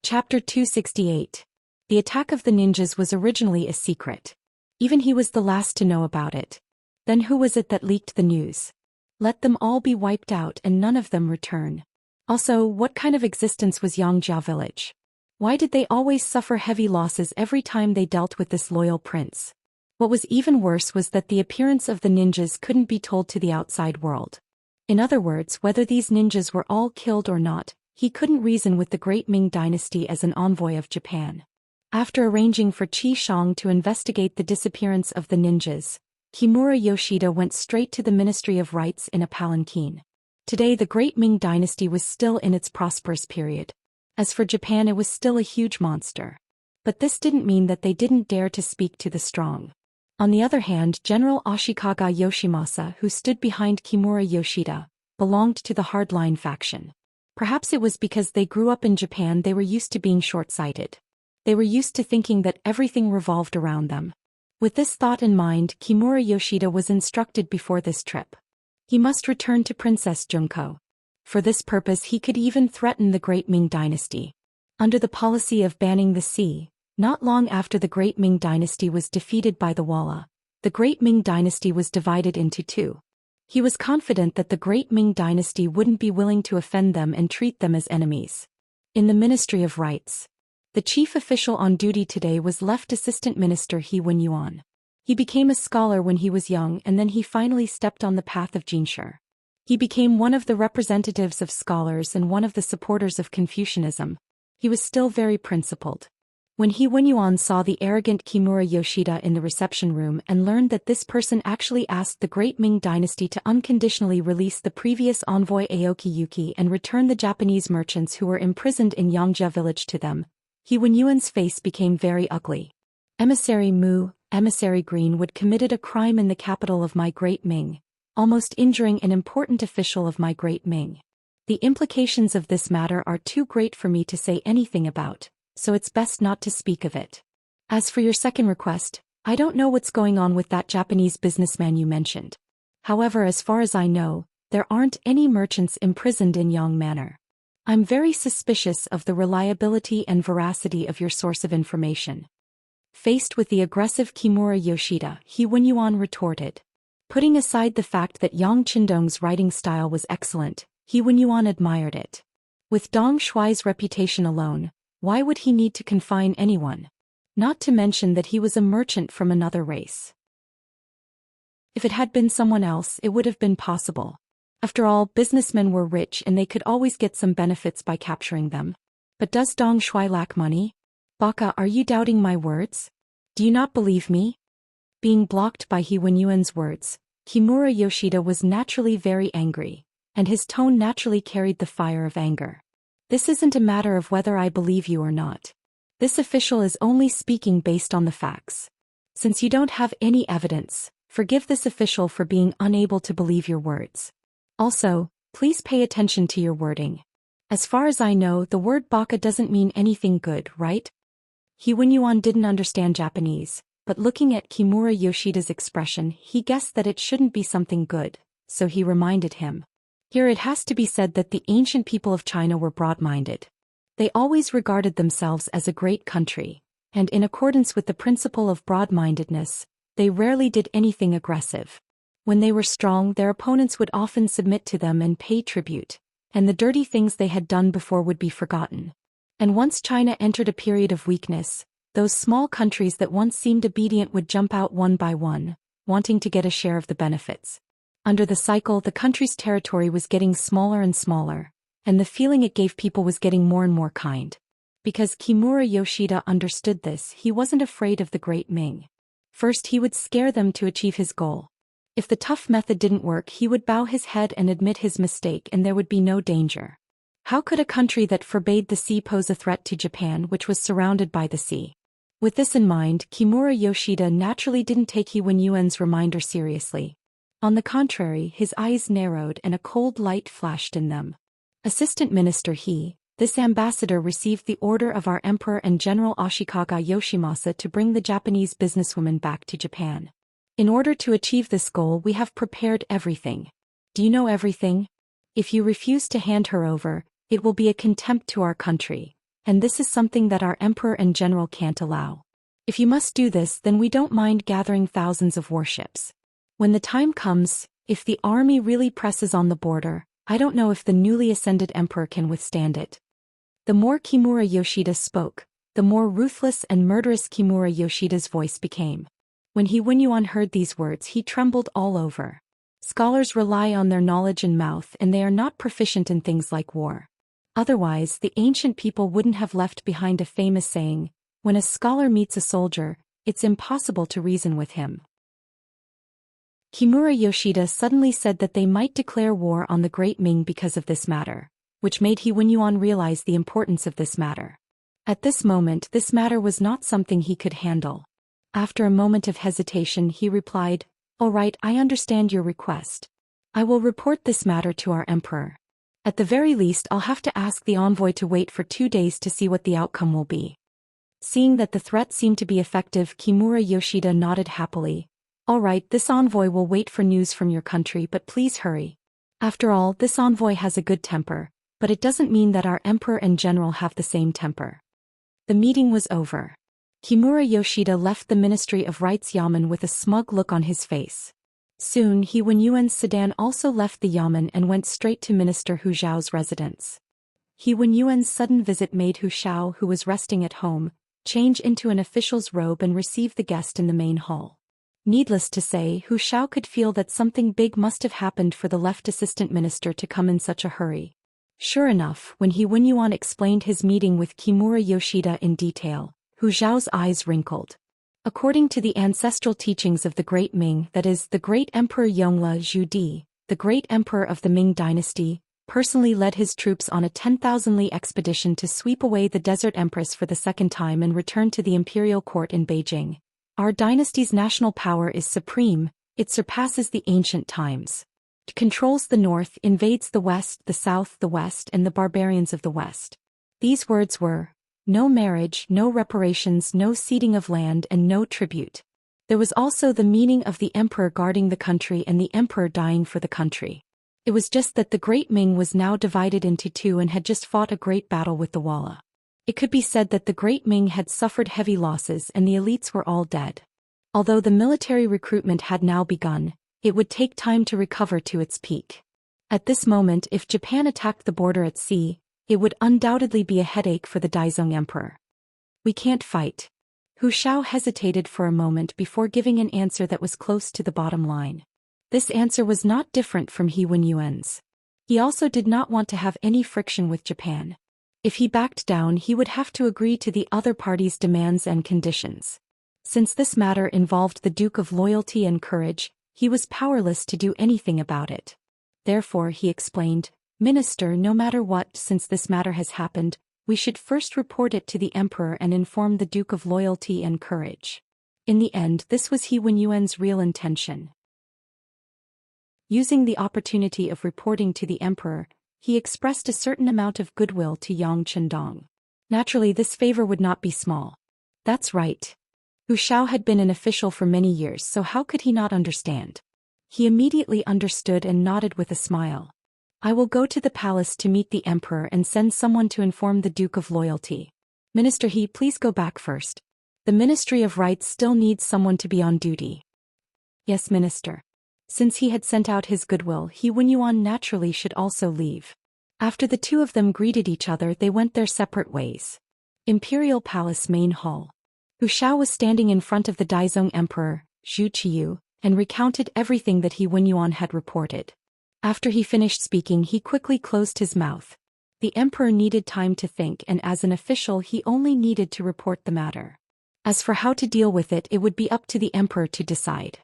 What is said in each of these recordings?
Chapter 268. The attack of the ninjas was originally a secret. Even he was the last to know about it. Then who was it that leaked the news? Let them all be wiped out and none of them return. Also, what kind of existence was Xianxia village? Why did they always suffer heavy losses every time they dealt with this loyal prince? What was even worse was that the appearance of the ninjas couldn't be told to the outside world. In other words, whether these ninjas were all killed or not, he couldn't reason with the great Ming dynasty as an envoy of Japan. After arranging for Qi Shang to investigate the disappearance of the ninjas, Kimura Yoshida went straight to the Ministry of Rites in a palanquin. Today the great Ming dynasty was still in its prosperous period. As for Japan, it was still a huge monster. But this didn't mean that they didn't dare to speak to the strong. On the other hand, General Ashikaga Yoshimasa, who stood behind Kimura Yoshida, belonged to the hardline faction. Perhaps it was because they grew up in Japan, they were used to being short-sighted. They were used to thinking that everything revolved around them. With this thought in mind, Kimura Yoshida was instructed before this trip. He must return to Princess Junko. For this purpose he could even threaten the great Ming dynasty. Under the policy of banning the sea, not long after the great Ming dynasty was defeated by the Walla, the great Ming dynasty was divided into two. He was confident that the great Ming dynasty wouldn't be willing to offend them and treat them as enemies. In the Ministry of Rites, the chief official on duty today was Left Assistant Minister He Wenyuan. He became a scholar when he was young and then he finally stepped on the path of Jinshi. He became one of the representatives of scholars and one of the supporters of Confucianism. He was still very principled. When He Wenyuan saw the arrogant Kimura Yoshida in the reception room and learned that this person actually asked the great Ming dynasty to unconditionally release the previous envoy Aoki Yuki and return the Japanese merchants who were imprisoned in Xianxia village to them, He Wenyuan's face became very ugly. Emissary Mu, Emissary Greenwood committed a crime in the capital of my great Ming, almost injuring an important official of my great Ming. The implications of this matter are too great for me to say anything about, so it's best not to speak of it. As for your second request, I don't know what's going on with that Japanese businessman you mentioned. However, as far as I know, there aren't any merchants imprisoned in Yang Manor. I'm very suspicious of the reliability and veracity of your source of information. Faced with the aggressive Kimura Yoshida, He Wenyuan retorted. Putting aside the fact that Yang Qindong's writing style was excellent, He Wenyuan admired it. With Dong Shuai's reputation alone, why would he need to confine anyone? Not to mention that he was a merchant from another race. If it had been someone else, it would have been possible. After all, businessmen were rich and they could always get some benefits by capturing them. But does Dong Shuai lack money? Baka, are you doubting my words? Do you not believe me? Being blocked by He Wenyuan's words, Kimura Yoshida was naturally very angry, and his tone naturally carried the fire of anger. This isn't a matter of whether I believe you or not. This official is only speaking based on the facts. Since you don't have any evidence, forgive this official for being unable to believe your words. Also, please pay attention to your wording. As far as I know, the word baka doesn't mean anything good, right? He Wenyuan didn't understand Japanese, but looking at Kimura Yoshida's expression, he guessed that it shouldn't be something good, so he reminded him. Here it has to be said that the ancient people of China were broad-minded. They always regarded themselves as a great country, and in accordance with the principle of broad-mindedness, they rarely did anything aggressive. When they were strong, their opponents would often submit to them and pay tribute, and the dirty things they had done before would be forgotten. And once China entered a period of weakness, those small countries that once seemed obedient would jump out one by one, wanting to get a share of the benefits. Under the cycle, the country's territory was getting smaller and smaller, and the feeling it gave people was getting more and more kind. Because Kimura Yoshida understood this, he wasn't afraid of the great Ming. First, he would scare them to achieve his goal. If the tough method didn't work, he would bow his head and admit his mistake and there would be no danger. How could a country that forbade the sea pose a threat to Japan, which was surrounded by the sea? With this in mind, Kimura Yoshida naturally didn't take He Wenyuan's reminder seriously. On the contrary, his eyes narrowed and a cold light flashed in them. Assistant Minister this ambassador received the order of our Emperor and General Ashikaga Yoshimasa to bring the Japanese businesswoman back to Japan. In order to achieve this goal, we have prepared everything. Do you know everything? If you refuse to hand her over, it will be a contempt to our country, and this is something that our emperor and general can't allow. If you must do this, then we don't mind gathering thousands of warships. When the time comes, if the army really presses on the border, I don't know if the newly ascended emperor can withstand it. The more Kimura Yoshida spoke, the more ruthless and murderous Kimura Yoshida's voice became. When He Wenyuan heard these words, he trembled all over. Scholars rely on their knowledge and mouth, and they are not proficient in things like war. Otherwise, the ancient people wouldn't have left behind a famous saying, when a scholar meets a soldier, it's impossible to reason with him. Kimura Yoshida suddenly said that they might declare war on the Great Ming because of this matter, which made He Wenyuan realize the importance of this matter. At this moment, this matter was not something he could handle. After a moment of hesitation, he replied, "All right, I understand your request. I will report this matter to our emperor. At the very least, I'll have to ask the envoy to wait for 2 days to see what the outcome will be." Seeing that the threat seemed to be effective, Kimura Yoshida nodded happily. "All right, this envoy will wait for news from your country, but please hurry. After all, this envoy has a good temper, but it doesn't mean that our emperor and general have the same temper." The meeting was over. Kimura Yoshida left the Ministry of Rites Yamen with a smug look on his face. Soon, He Wenyuan's sedan also left the Yamen and went straight to Minister Hu Zhao's residence. He Wenyuan's sudden visit made Hu Zhao, who was resting at home, change into an official's robe and receive the guest in the main hall. Needless to say, Hu Zhao could feel that something big must have happened for the left assistant minister to come in such a hurry. Sure enough, when He Wenyuan explained his meeting with Kimura Yoshida in detail, Hu Zhao's eyes wrinkled. According to the ancestral teachings of the Great Ming, that is, the Great Emperor Yongle Zhu, the Great Emperor of the Ming Dynasty, personally led his troops on a 10,000-li expedition to sweep away the Desert Empress for the second time and return to the imperial court in Beijing. Our dynasty's national power is supreme, it surpasses the ancient times. It controls the north, invades the west, the south, the west, and the barbarians of the west. These words were, no marriage, no reparations, no ceding of land, and no tribute. There was also the meaning of the emperor guarding the country and the emperor dying for the country. It was just that the Great Ming was now divided into two and had just fought a great battle with the Walla. It could be said that the Great Ming had suffered heavy losses and the elites were all dead. Although the military recruitment had now begun, it would take time to recover to its peak. At this moment, if Japan attacked the border at sea, it would undoubtedly be a headache for the Daizong Emperor. We can't fight. Hu Zhao hesitated for a moment before giving an answer that was close to the bottom line. This answer was not different from He Wenyuan's. He also did not want to have any friction with Japan. If he backed down, he would have to agree to the other party's demands and conditions. Since this matter involved the Duke of Loyalty and Courage, he was powerless to do anything about it. Therefore, he explained, "Minister, no matter what, since this matter has happened, we should first report it to the Emperor and inform the Duke of Loyalty and Courage." In the end, this was He Wenyuan's real intention. Using the opportunity of reporting to the Emperor, he expressed a certain amount of goodwill to Yang Chendong. Naturally, this favor would not be small. That's right. Hu Zhao had been an official for many years, so how could he not understand? He immediately understood and nodded with a smile. "I will go to the palace to meet the Emperor and send someone to inform the Duke of Loyalty. Minister He, please go back first. The Ministry of Rites still needs someone to be on duty." "Yes, Minister." Since he had sent out his goodwill, He Wenyuan naturally should also leave. After the two of them greeted each other, they went their separate ways. Imperial Palace Main Hall. Hu Zhao was standing in front of the Daizong Emperor, Zhu Qiyu, and recounted everything that He Wenyuan had reported. After he finished speaking, he quickly closed his mouth. The emperor needed time to think, and as an official he only needed to report the matter. As for how to deal with it, it would be up to the emperor to decide.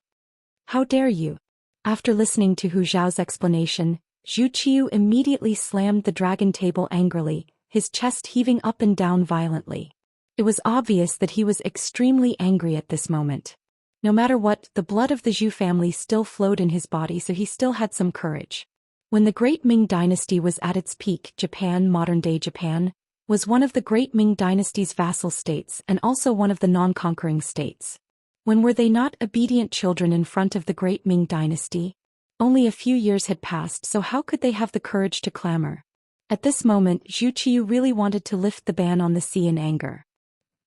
"How dare you?" After listening to Hu Zhao's explanation, Zhu Qiyu immediately slammed the dragon table angrily, his chest heaving up and down violently. It was obvious that he was extremely angry at this moment. No matter what, the blood of the Zhu family still flowed in his body, so he still had some courage. When the Great Ming Dynasty was at its peak, Japan, modern-day Japan, was one of the Great Ming Dynasty's vassal states and also one of the non-conquering states. When were they not obedient children in front of the Great Ming Dynasty? Only a few years had passed, so how could they have the courage to clamor? At this moment, Zhu Qiu really wanted to lift the ban on the sea in anger.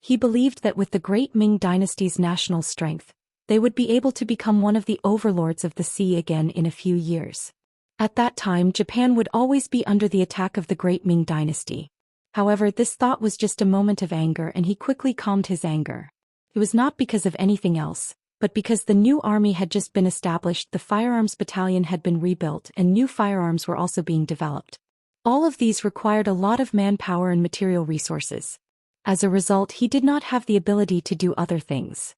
He believed that with the great Ming dynasty's national strength, they would be able to become one of the overlords of the sea again in a few years. At that time, Japan would always be under the attack of the great Ming dynasty. However, this thought was just a moment of anger and he quickly calmed his anger. It was not because of anything else, but because the new army had just been established, the firearms battalion had been rebuilt and new firearms were also being developed. All of these required a lot of manpower and material resources. As a result, he did not have the ability to do other things.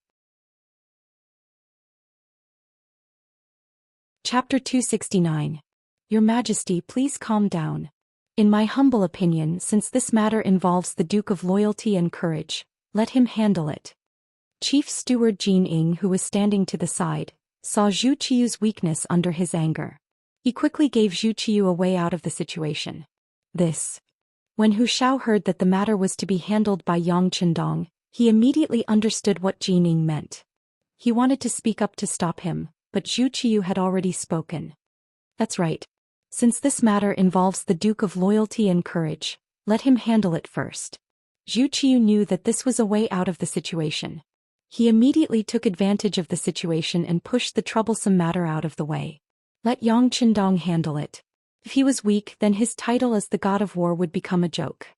Chapter 269. Your Majesty, please calm down. In my humble opinion, since this matter involves the Duke of Loyalty and Courage, let him handle it. Chief Steward Jin Ying, who was standing to the side, saw Zhu Qiu's weakness under his anger. He quickly gave Zhu Qiu a way out of the situation. When Hu Shao heard that the matter was to be handled by Yang Qindong, he immediately understood what Jin Ying meant. He wanted to speak up to stop him, but Zhu Qiu had already spoken. That's right. Since this matter involves the Duke of Loyalty and Courage, let him handle it first. Zhu Qiu knew that this was a way out of the situation. He immediately took advantage of the situation and pushed the troublesome matter out of the way. Let Yang Qindong handle it. If he was weak, then his title as the God of War would become a joke.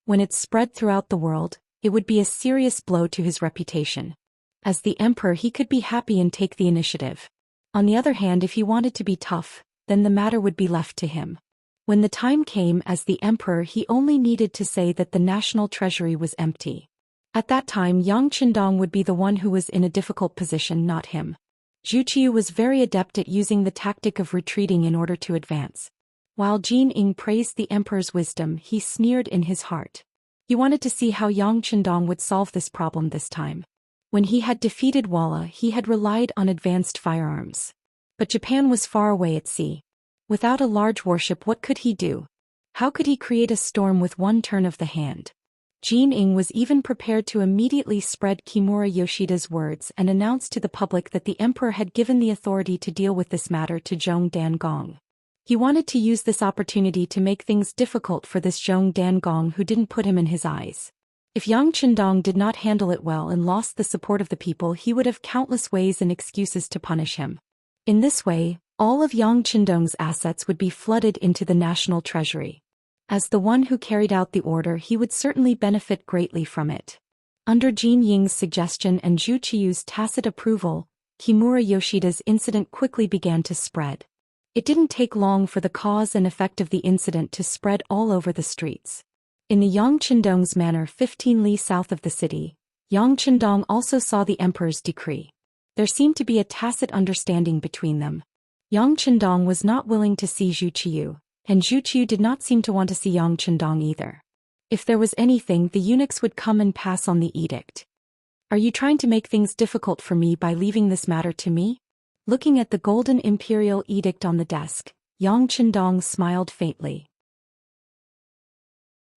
When it's spread throughout the world, it would be a serious blow to his reputation. As the emperor, he could be happy and take the initiative. On the other hand, if he wanted to be tough, then the matter would be left to him. When the time came as the emperor, he only needed to say that the national treasury was empty. At that time, Yang Qindong would be the one who was in a difficult position, not him. Zhu Qiu was very adept at using the tactic of retreating in order to advance. While Jin Ying praised the emperor's wisdom, he sneered in his heart. He wanted to see how Yang Qindong would solve this problem this time. When he had defeated Walla, he had relied on advanced firearms. But Japan was far away at sea. Without a large warship, what could he do? How could he create a storm with one turn of the hand? Jin Ying was even prepared to immediately spread Kimura Yoshida's words and announce to the public that the emperor had given the authority to deal with this matter to Zhong Dangong. He wanted to use this opportunity to make things difficult for this Zhong Dangong who didn't put him in his eyes. If Yang Qindong did not handle it well and lost the support of the people, he would have countless ways and excuses to punish him. In this way, all of Yang Qindong's assets would be flooded into the national treasury. As the one who carried out the order, he would certainly benefit greatly from it. Under Jin Ying's suggestion and Zhu Qiu's tacit approval, Kimura Yoshida's incident quickly began to spread. It didn't take long for the cause and effect of the incident to spread all over the streets. In the Yang Qindong's manor 15 li south of the city, Yang Qindong also saw the emperor's decree. There seemed to be a tacit understanding between them. Yang Qindong was not willing to see Zhu Qiu, and Zhu Qiu did not seem to want to see Yang Qindong either. If there was anything, the eunuchs would come and pass on the edict. Are you trying to make things difficult for me by leaving this matter to me? Looking at the golden imperial edict on the desk, Yang Qindong smiled faintly.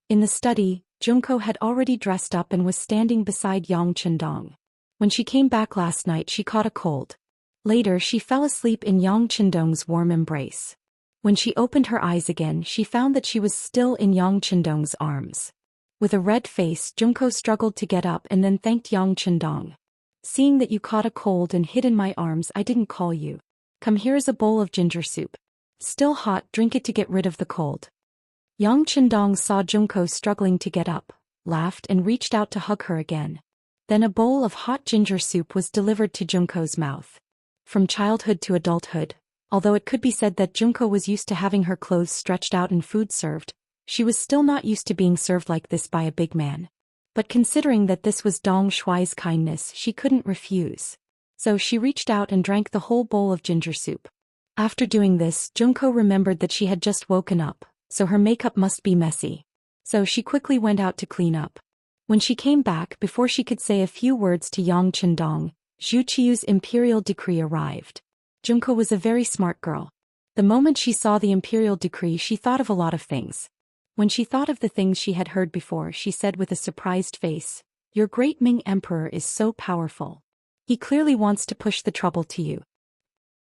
In the study, Junko had already dressed up and was standing beside Yang Qindong. When she came back last night, she caught a cold. Later, she fell asleep in Yang Qindong's warm embrace. When she opened her eyes again, she found that she was still in Yang Qindong's arms. With a red face, Junko struggled to get up and then thanked Yang Qindong. Seeing that you caught a cold and hid in my arms, I didn't call you. Come, here is a bowl of ginger soup. Still hot, drink it to get rid of the cold. Yang Qindong saw Junko struggling to get up, laughed and reached out to hug her again. Then a bowl of hot ginger soup was delivered to Junko's mouth. From childhood to adulthood, although it could be said that Junko was used to having her clothes stretched out and food served, she was still not used to being served like this by a big man. But considering that this was Dong Shuai's kindness, she couldn't refuse. So she reached out and drank the whole bowl of ginger soup. After doing this, Junko remembered that she had just woken up, so her makeup must be messy. So she quickly went out to clean up. When she came back, before she could say a few words to Yang Qindong, Zhu Qiu's imperial decree arrived. Junko was a very smart girl. The moment she saw the imperial decree, she thought of a lot of things. When she thought of the things she had heard before, she said with a surprised face, "Your great Ming emperor is so powerful. He clearly wants to push the trouble to you.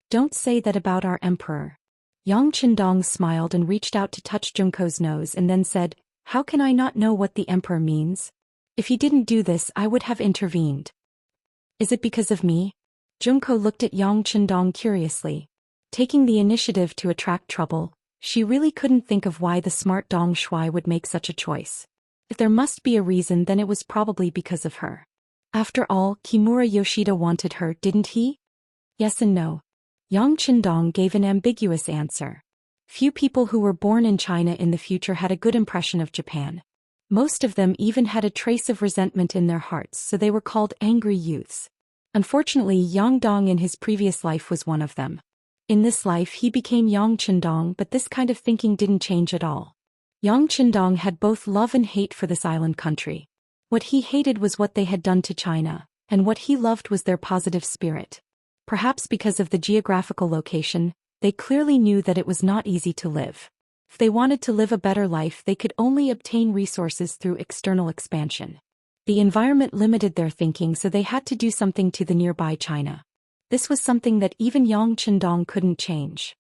Don't say that about our emperor." Yang Qindong smiled and reached out to touch Junko's nose and then said, "How can I not know what the emperor means? If he didn't do this, I would have intervened." "Is it because of me?" Junko looked at Yang Qindong curiously. Taking the initiative to attract trouble, she really couldn't think of why the smart Dong Shui would make such a choice. If there must be a reason, then it was probably because of her. After all, Kimura Yoshida wanted her, didn't he? Yes and no. Yang Qindong gave an ambiguous answer. Few people who were born in China in the future had a good impression of Japan. Most of them even had a trace of resentment in their hearts, so they were called angry youths. Unfortunately, Yang Dong in his previous life was one of them. In this life he became Yang Qindong, but this kind of thinking didn't change at all. Yang Qindong had both love and hate for this island country. What he hated was what they had done to China, and what he loved was their positive spirit. Perhaps because of the geographical location, they clearly knew that it was not easy to live. If they wanted to live a better life, they could only obtain resources through external expansion. The environment limited their thinking, so they had to do something to the nearby China. This was something that even Yang Qindong couldn't change.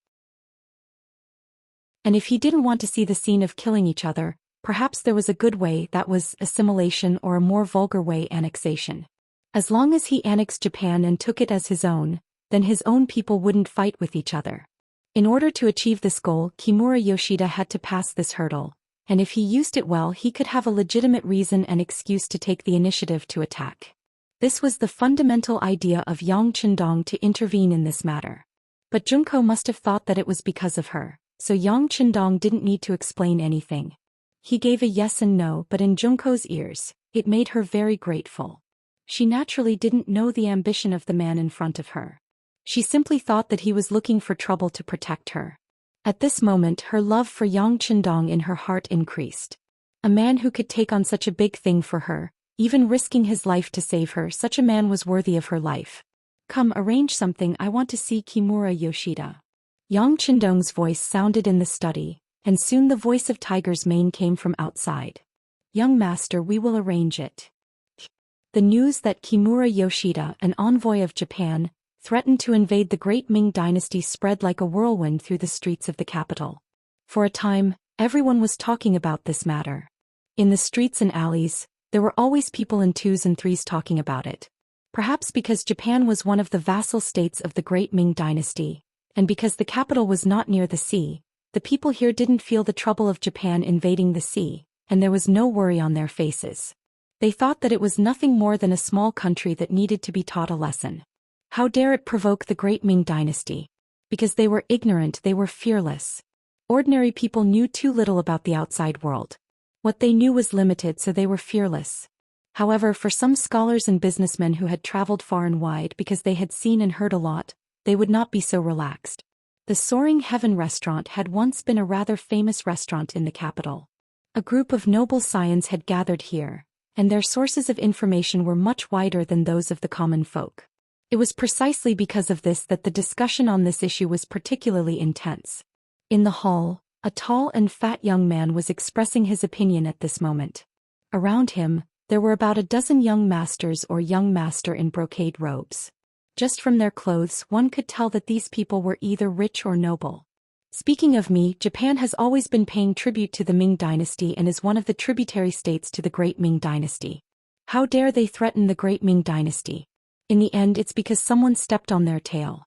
And if he didn't want to see the scene of killing each other, perhaps there was a good way, that was assimilation, or a more vulgar way, annexation. As long as he annexed Japan and took it as his own, then his own people wouldn't fight with each other. In order to achieve this goal, Kimura Yoshida had to pass this hurdle, and if he used it well, he could have a legitimate reason and excuse to take the initiative to attack. This was the fundamental idea of Yang Qindong to intervene in this matter. But Junko must have thought that it was because of her, so Yang Qindong didn't need to explain anything. He gave a yes and no, but in Junko's ears, it made her very grateful. She naturally didn't know the ambition of the man in front of her. She simply thought that he was looking for trouble to protect her. At this moment, her love for Yang Qindong in her heart increased. A man who could take on such a big thing for her, even risking his life to save her, such a man was worthy of her life. "Come, arrange something, I want to see Kimura Yoshida." Yang Qindong's voice sounded in the study, and soon the voice of Tiger's Mane came from outside. "Young master, we will arrange it." The news that Kimura Yoshida, an envoy of Japan, threatened to invade the great Ming dynasty spread like a whirlwind through the streets of the capital. For a time, everyone was talking about this matter. In the streets and alleys, there were always people in twos and threes talking about it. Perhaps because Japan was one of the vassal states of the great Ming dynasty, and because the capital was not near the sea, the people here didn't feel the trouble of Japan invading the sea, and there was no worry on their faces. They thought that it was nothing more than a small country that needed to be taught a lesson. How dare it provoke the great Ming dynasty? Because they were ignorant, they were fearless. Ordinary people knew too little about the outside world. What they knew was limited, so they were fearless. However, for some scholars and businessmen who had traveled far and wide because they had seen and heard a lot, they would not be so relaxed. The Soaring Heaven restaurant had once been a rather famous restaurant in the capital. A group of noble scions had gathered here, and their sources of information were much wider than those of the common folk. It was precisely because of this that the discussion on this issue was particularly intense. In the hall, a tall and fat young man was expressing his opinion at this moment. Around him, there were about a dozen young masters or young master in brocade robes. Just from their clothes, one could tell that these people were either rich or noble. Speaking of me, Japan has always been paying tribute to the Ming dynasty and is one of the tributary states to the great Ming dynasty. How dare they threaten the great Ming dynasty? In the end, it's because someone stepped on their tail.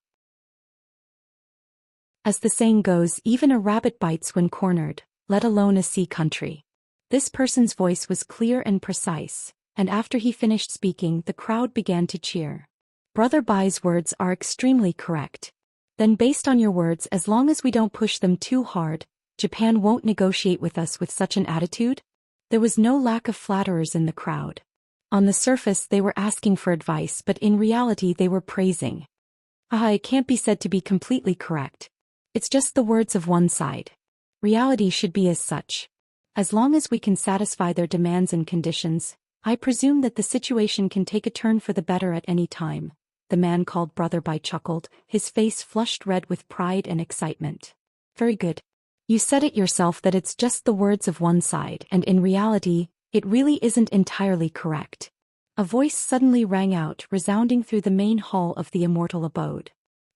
As the saying goes, even a rabbit bites when cornered, let alone a sea country. This person's voice was clear and precise, and after he finished speaking, the crowd began to cheer. Brother Bai's words are extremely correct. Then based on your words, as long as we don't push them too hard, Japan won't negotiate with us with such an attitude? There was no lack of flatterers in the crowd. On the surface they were asking for advice, but in reality they were praising. It can't be said to be completely correct. It's just the words of one side. Reality should be as such. As long as we can satisfy their demands and conditions, I presume that the situation can take a turn for the better at any time. The man called Brother Bai chuckled, his face flushed red with pride and excitement. Very good. You said it yourself that it's just the words of one side, and in reality, it really isn't entirely correct. A voice suddenly rang out, resounding through the main hall of the Immortal abode.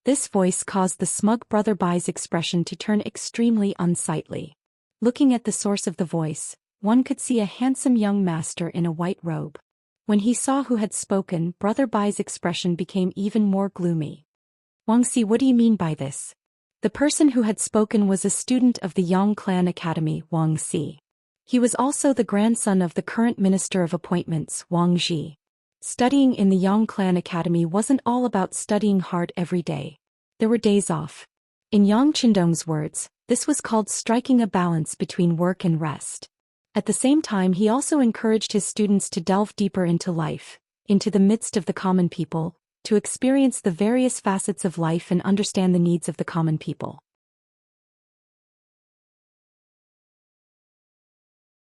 This voice caused the smug Brother Bai's expression to turn extremely unsightly. Looking at the source of the voice, one could see a handsome young master in a white robe. When he saw who had spoken, Brother Bai's expression became even more gloomy. Wangxi, what do you mean by this? The person who had spoken was a student of the Yang Clan Academy, Wangxi. He was also the grandson of the current Minister of Appointments, Wang Zhi. Studying in the Yang Clan Academy wasn't all about studying hard every day. There were days off. In Yang Qindong's words, this was called striking a balance between work and rest. At the same time, he also encouraged his students to delve deeper into life, into the midst of the common people, to experience the various facets of life and understand the needs of the common people.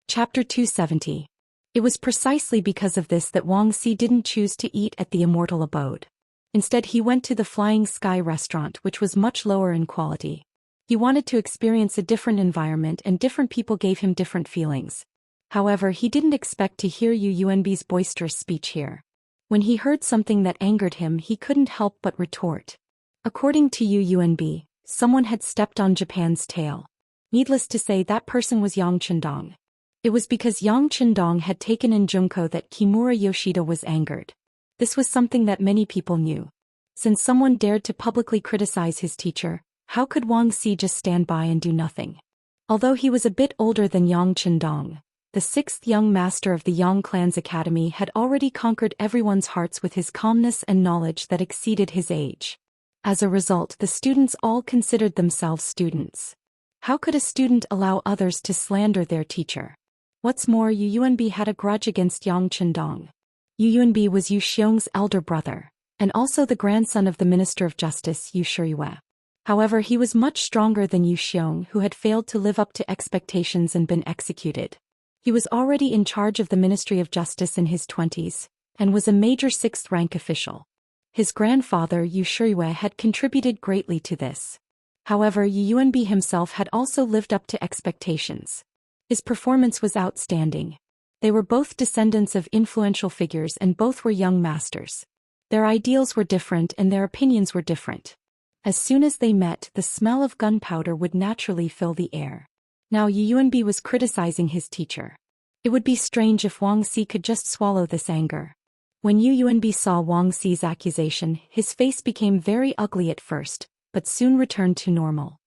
Chapter 270. It was precisely because of this that Wangxi didn't choose to eat at the Immortal abode. Instead, he went to the Flying Sky restaurant, which was much lower in quality. He wanted to experience a different environment, and different people gave him different feelings. However, he didn't expect to hear Yu Yunbi's boisterous speech here. When he heard something that angered him, he couldn't help but retort. According to Yu Yunbi, someone had stepped on Japan's tail. Needless to say, that person was Yang Qindong. It was because Yang Qindong had taken in Junko that Kimura Yoshida was angered. This was something that many people knew. Since someone dared to publicly criticize his teacher, how could Wangxi just stand by and do nothing? Although he was a bit older than Yang Qindong, the sixth young master of the Yang Clan's academy had already conquered everyone's hearts with his calmness and knowledge that exceeded his age. As a result, the students all considered themselves students. How could a student allow others to slander their teacher? What's more, Yu Yunbi had a grudge against Yang Qindong. Yu Yunbi was Yu Xiong's elder brother, and also the grandson of the Minister of Justice, Yu Shiyue. However, he was much stronger than Yu Xiong, who had failed to live up to expectations and been executed. He was already in charge of the Ministry of Justice in his 20s, and was a major 6th rank official. His grandfather, Yu Shiyue, had contributed greatly to this. However, Yu Yunbi himself had also lived up to expectations. His performance was outstanding. They were both descendants of influential figures, and both were young masters. Their ideals were different and their opinions were different. As soon as they met, the smell of gunpowder would naturally fill the air. Now Yu Yunbi was criticizing his teacher. It would be strange if Wangxi could just swallow this anger. When Yu Yunbi saw Wangxi's accusation, his face became very ugly at first, but soon returned to normal.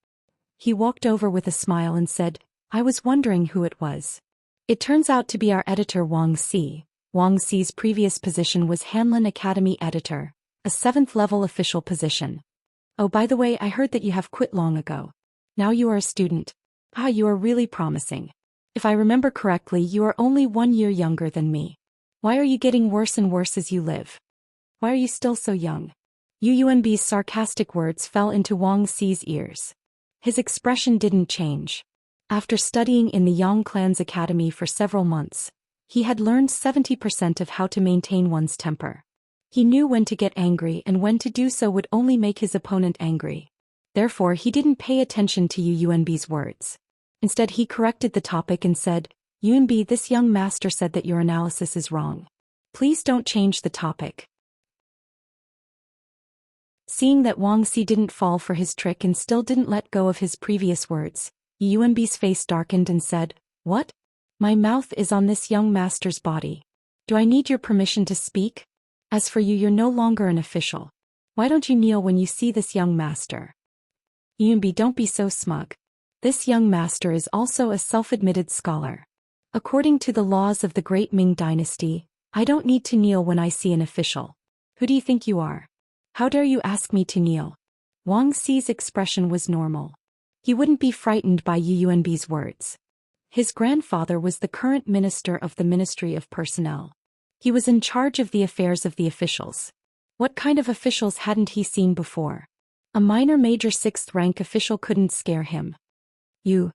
He walked over with a smile and said, "I was wondering who it was. It turns out to be our editor Wangxi." Wangxi's previous position was Hanlin Academy editor, a 7th-level official position. "Oh, by the way, I heard that you have quit long ago. Now you are a student. You are really promising. If I remember correctly, you are only 1 year younger than me. Why are you getting worse and worse as you live? Why are you still so young?" Yu Yunbi's sarcastic words fell into Wangxi's ears. His expression didn't change. After studying in the Yang Clan's academy for several months, he had learned 70% of how to maintain one's temper. He knew when to get angry and when to do so would only make his opponent angry. Therefore, he didn't pay attention to Yu Yunbi's words. Instead, he corrected the topic and said, "Yunbi, this young master said that your analysis is wrong. Please don't change the topic." Seeing that Wangxi didn't fall for his trick and still didn't let go of his previous words, Yu Yunbi's face darkened and said, "What? My mouth is on this young master's body. Do I need your permission to speak? As for you, you're no longer an official. Why don't you kneel when you see this young master?" "Yunbi, don't be so smug. This young master is also a self-admitted scholar. According to the laws of the Great Ming Dynasty, I don't need to kneel when I see an official. Who do you think you are? How dare you ask me to kneel?" Wangxi's expression was normal. He wouldn't be frightened by Yu Yunbi's words. His grandfather was the current minister of the Ministry of Personnel. He was in charge of the affairs of the officials. What kind of officials hadn't he seen before? A minor major 6th rank official couldn't scare him. Yu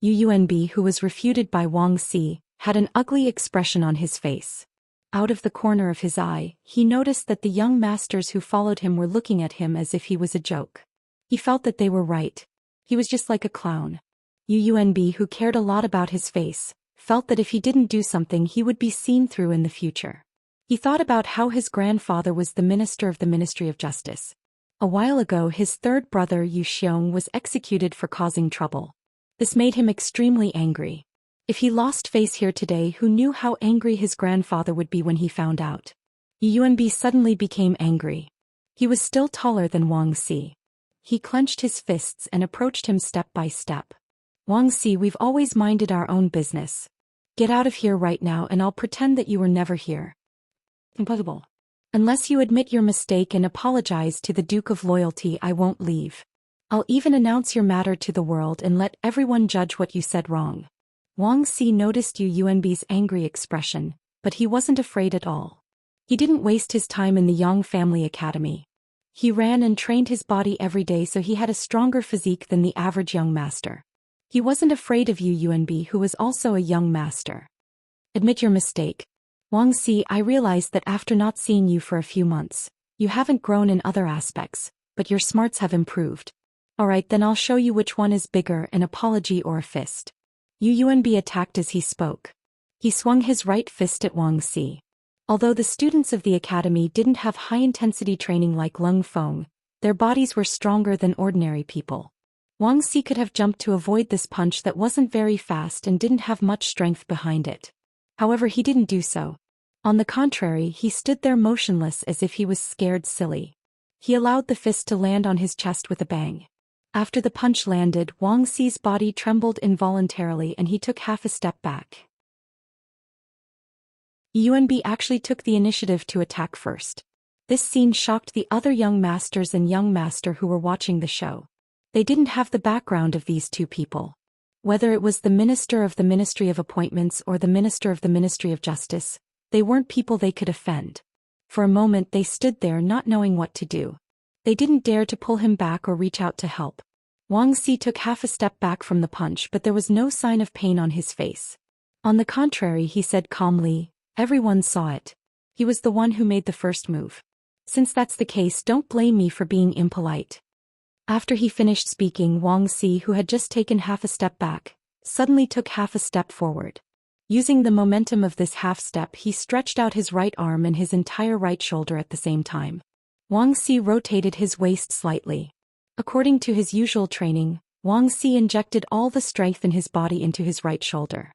Yunbi, who was refuted by Wangxi, had an ugly expression on his face. Out of the corner of his eye, he noticed that the young masters who followed him were looking at him as if he was a joke. He felt that they were right. He was just like a clown. Yu Yunbi, who cared a lot about his face, felt that if he didn't do something he would be seen through in the future. He thought about how his grandfather was the minister of the Ministry of Justice. A while ago his third brother Zhou Xian was executed for causing trouble. This made him extremely angry. If he lost face here today, who knew how angry his grandfather would be when he found out? Yuanbi suddenly became angry. He was still taller than Wang Si. He clenched his fists and approached him step by step. Wang Si, we've always minded our own business. Get out of here right now and I'll pretend that you were never here. Impossible. Unless you admit your mistake and apologize to the Duke of Loyalty, I won't leave. I'll even announce your matter to the world and let everyone judge what you said wrong. Wang Si noticed Yuanbi's angry expression, but he wasn't afraid at all. He didn't waste his time in the Yang family academy. He ran and trained his body every day, so he had a stronger physique than the average young master. He wasn't afraid of Yuanbi, who was also a young master. Admit your mistake. Wang Si, I realized that after not seeing you for a few months, you haven't grown in other aspects, but your smarts have improved. Alright, then I'll show you which one is bigger, an apology or a fist. Yuanbi attacked as he spoke. He swung his right fist at Wang Si. Although the students of the academy didn't have high-intensity training like Lung Feng, their bodies were stronger than ordinary people. Wang Si could have jumped to avoid this punch that wasn't very fast and didn't have much strength behind it. However, he didn't do so. On the contrary, he stood there motionless as if he was scared silly. He allowed the fist to land on his chest with a bang. After the punch landed, Wang Si's body trembled involuntarily and he took half a step back. Yuanbi actually took the initiative to attack first. This scene shocked the other young masters and young master who were watching the show. They didn't have the background of these two people. Whether it was the Minister of the Ministry of Appointments or the Minister of the Ministry of Justice, they weren't people they could offend. For a moment they stood there not knowing what to do. They didn't dare to pull him back or reach out to help. Wang Si took half a step back from the punch, but there was no sign of pain on his face. On the contrary, he said calmly, everyone saw it. He was the one who made the first move. Since that's the case, don't blame me for being impolite. After he finished speaking, Wang Si, who had just taken half a step back, suddenly took half a step forward. Using the momentum of this half step, he stretched out his right arm and his entire right shoulder at the same time. Wang Si rotated his waist slightly. According to his usual training, Wang Si injected all the strength in his body into his right shoulder.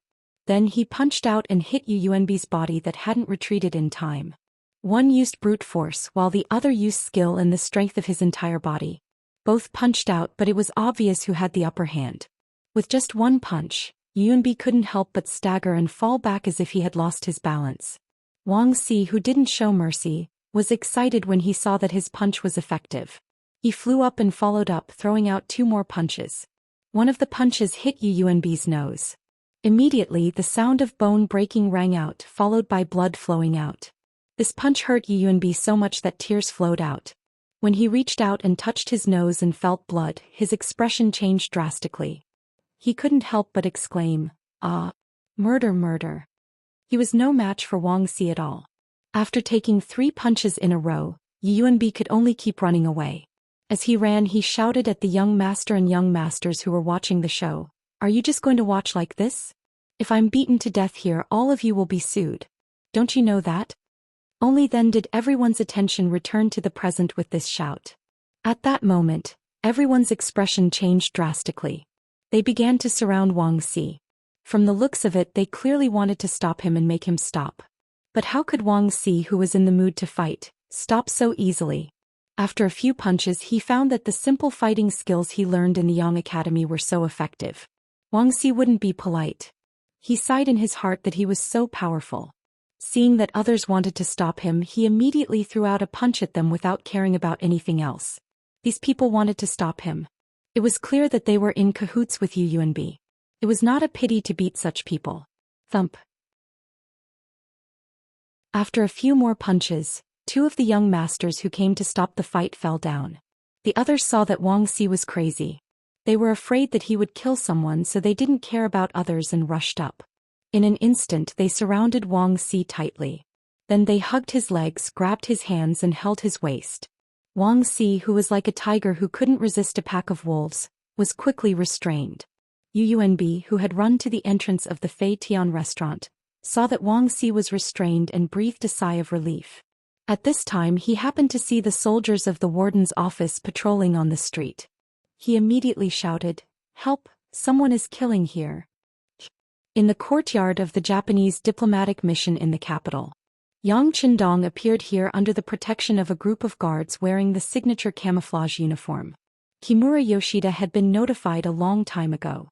Then he punched out and hit Yuanbi's body that hadn't retreated in time. One used brute force while the other used skill and the strength of his entire body. Both punched out, but it was obvious who had the upper hand. With just one punch, Yuanbi couldn't help but stagger and fall back as if he had lost his balance. Wang Si, who didn't show mercy, was excited when he saw that his punch was effective. He flew up and followed up, throwing out two more punches. One of the punches hit Yuanbi's nose. Immediately, the sound of bone breaking rang out, followed by blood flowing out. This punch hurt Yuanbi so much that tears flowed out. When he reached out and touched his nose and felt blood, his expression changed drastically. He couldn't help but exclaim, "Ah! Murder, murder!" He was no match for Wang Si at all. After taking 3 punches in a row, Yuanbi could only keep running away. As he ran, he shouted at the young master and young masters who were watching the show, "Are you just going to watch like this? If I'm beaten to death here, all of you will be sued. Don't you know that?" Only then did everyone's attention return to the present with this shout. At that moment, everyone's expression changed drastically. They began to surround Wang Si. From the looks of it, they clearly wanted to stop him and make him stop. But how could Wang Si, who was in the mood to fight, stop so easily? After a few punches, he found that the simple fighting skills he learned in the Yang Academy were so effective. Wang Si wouldn't be polite. He sighed in his heart that he was so powerful. Seeing that others wanted to stop him, he immediately threw out a punch at them without caring about anything else. These people wanted to stop him. It was clear that they were in cahoots with Yuanbi. It was not a pity to beat such people. Thump. After a few more punches, 2 of the young masters who came to stop the fight fell down. The others saw that Wang Si was crazy. They were afraid that he would kill someone, so they didn't care about others and rushed up. In an instant they surrounded Wang Si tightly. Then they hugged his legs, grabbed his hands and held his waist. Wang Si, who was like a tiger who couldn't resist a pack of wolves, was quickly restrained. Yuanbi, who had run to the entrance of the Fei Tian restaurant, saw that Wang Si was restrained and breathed a sigh of relief. At this time he happened to see the soldiers of the warden's office patrolling on the street. He immediately shouted, "Help, someone is killing here." In the courtyard of the Japanese diplomatic mission in the capital, Yang Qindong appeared here under the protection of a group of guards wearing the signature camouflage uniform. Kimura Yoshida had been notified a long time ago.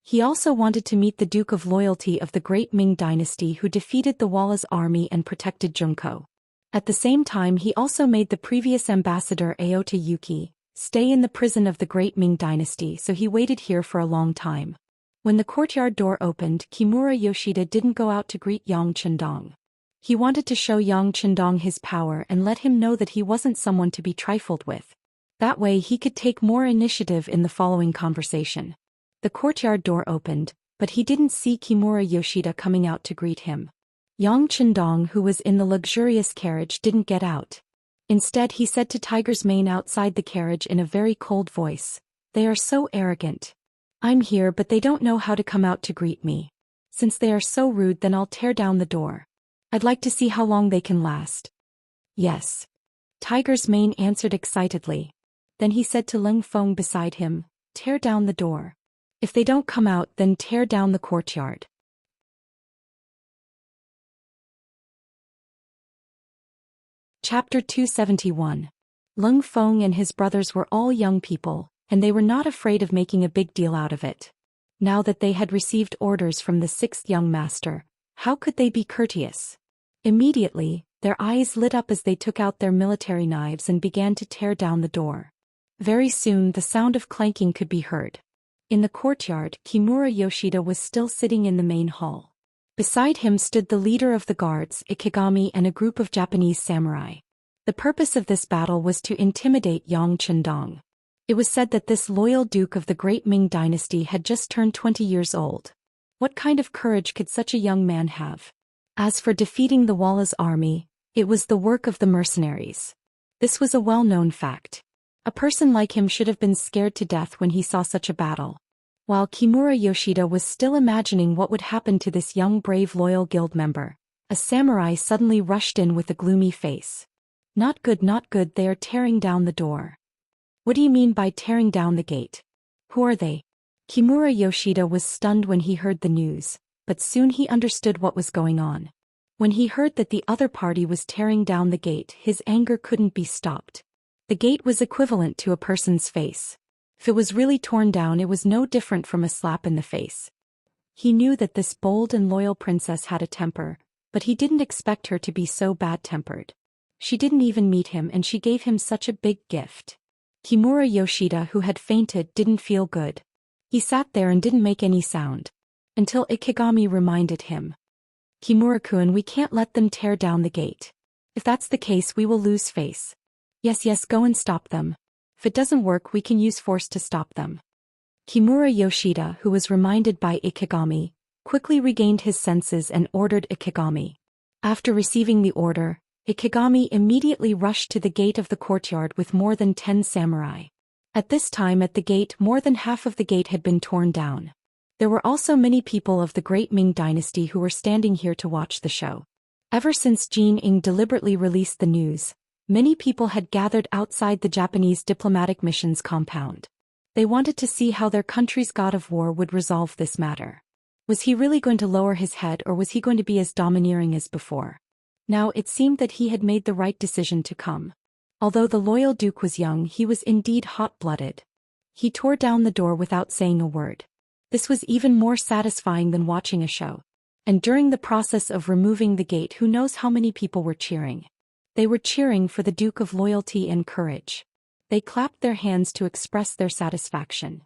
He also wanted to meet the Duke of Loyalty of the Great Ming Dynasty who defeated the Walla's army and protected Junko. At the same time he also made the previous ambassador Aota Yuki stay in the prison of the Great Ming Dynasty, so he waited here for a long time. When the courtyard door opened, Kimura Yoshida didn't go out to greet Yang Qindong. He wanted to show Yang Qindong his power and let him know that he wasn't someone to be trifled with. That way he could take more initiative in the following conversation. The courtyard door opened, but he didn't see Kimura Yoshida coming out to greet him. Yang Qindong, who was in the luxurious carriage, didn't get out. Instead he said to Tiger's Mane outside the carriage in a very cold voice, "They are so arrogant. I'm here but they don't know how to come out to greet me. Since they are so rude, then I'll tear down the door. I'd like to see how long they can last." "Yes." Tiger's Mane answered excitedly. Then he said to Leng Feng beside him, "Tear down the door. If they don't come out, then tear down the courtyard." Chapter 271. Leng Feng and his brothers were all young people, and they were not afraid of making a big deal out of it. Now that they had received orders from the sixth young master, how could they be courteous? Immediately, their eyes lit up as they took out their military knives and began to tear down the door. Very soon the sound of clanking could be heard. In the courtyard, Kimura Yoshida was still sitting in the main hall. Beside him stood the leader of the guards, Ikigami, and a group of Japanese samurai. The purpose of this battle was to intimidate Yang Qindong. It was said that this loyal duke of the Great Ming Dynasty had just turned 20 years old. What kind of courage could such a young man have? As for defeating the Walla's army, it was the work of the mercenaries. This was a well-known fact. A person like him should have been scared to death when he saw such a battle. While Kimura Yoshida was still imagining what would happen to this young brave loyal guild member, a samurai suddenly rushed in with a gloomy face. "Not good, not good, they are tearing down the door." "What do you mean by tearing down the gate? Who are they?" Kimura Yoshida was stunned when he heard the news, but soon he understood what was going on. When he heard that the other party was tearing down the gate, his anger couldn't be stopped. The gate was equivalent to a person's face. If it was really torn down, it was no different from a slap in the face. He knew that this bold and loyal princess had a temper, but he didn't expect her to be so bad-tempered. She didn't even meet him and she gave him such a big gift. Kimura Yoshida, who had fainted, didn't feel good. He sat there and didn't make any sound. Until Ikigami reminded him. "Kimura-kun, we can't let them tear down the gate. If that's the case, we will lose face." Yes, go and stop them. If it doesn't work, we can use force to stop them." Kimura Yoshida, who was reminded by Ikigami, quickly regained his senses and ordered Ikigami. After receiving the order, Ikigami immediately rushed to the gate of the courtyard with more than 10 samurai. At this time at the gate, more than half of the gate had been torn down. There were also many people of the Great Ming Dynasty who were standing here to watch the show. Ever since Jin Ing deliberately released the news, many people had gathered outside the Japanese diplomatic mission's compound. They wanted to see how their country's god of war would resolve this matter. Was he really going to lower his head, or was he going to be as domineering as before? Now it seemed that he had made the right decision to come. Although the loyal duke was young, he was indeed hot-blooded. He tore down the door without saying a word. This was even more satisfying than watching a show. And during the process of removing the gate, who knows how many people were cheering. They were cheering for the Duke of Loyalty and Courage. They clapped their hands to express their satisfaction.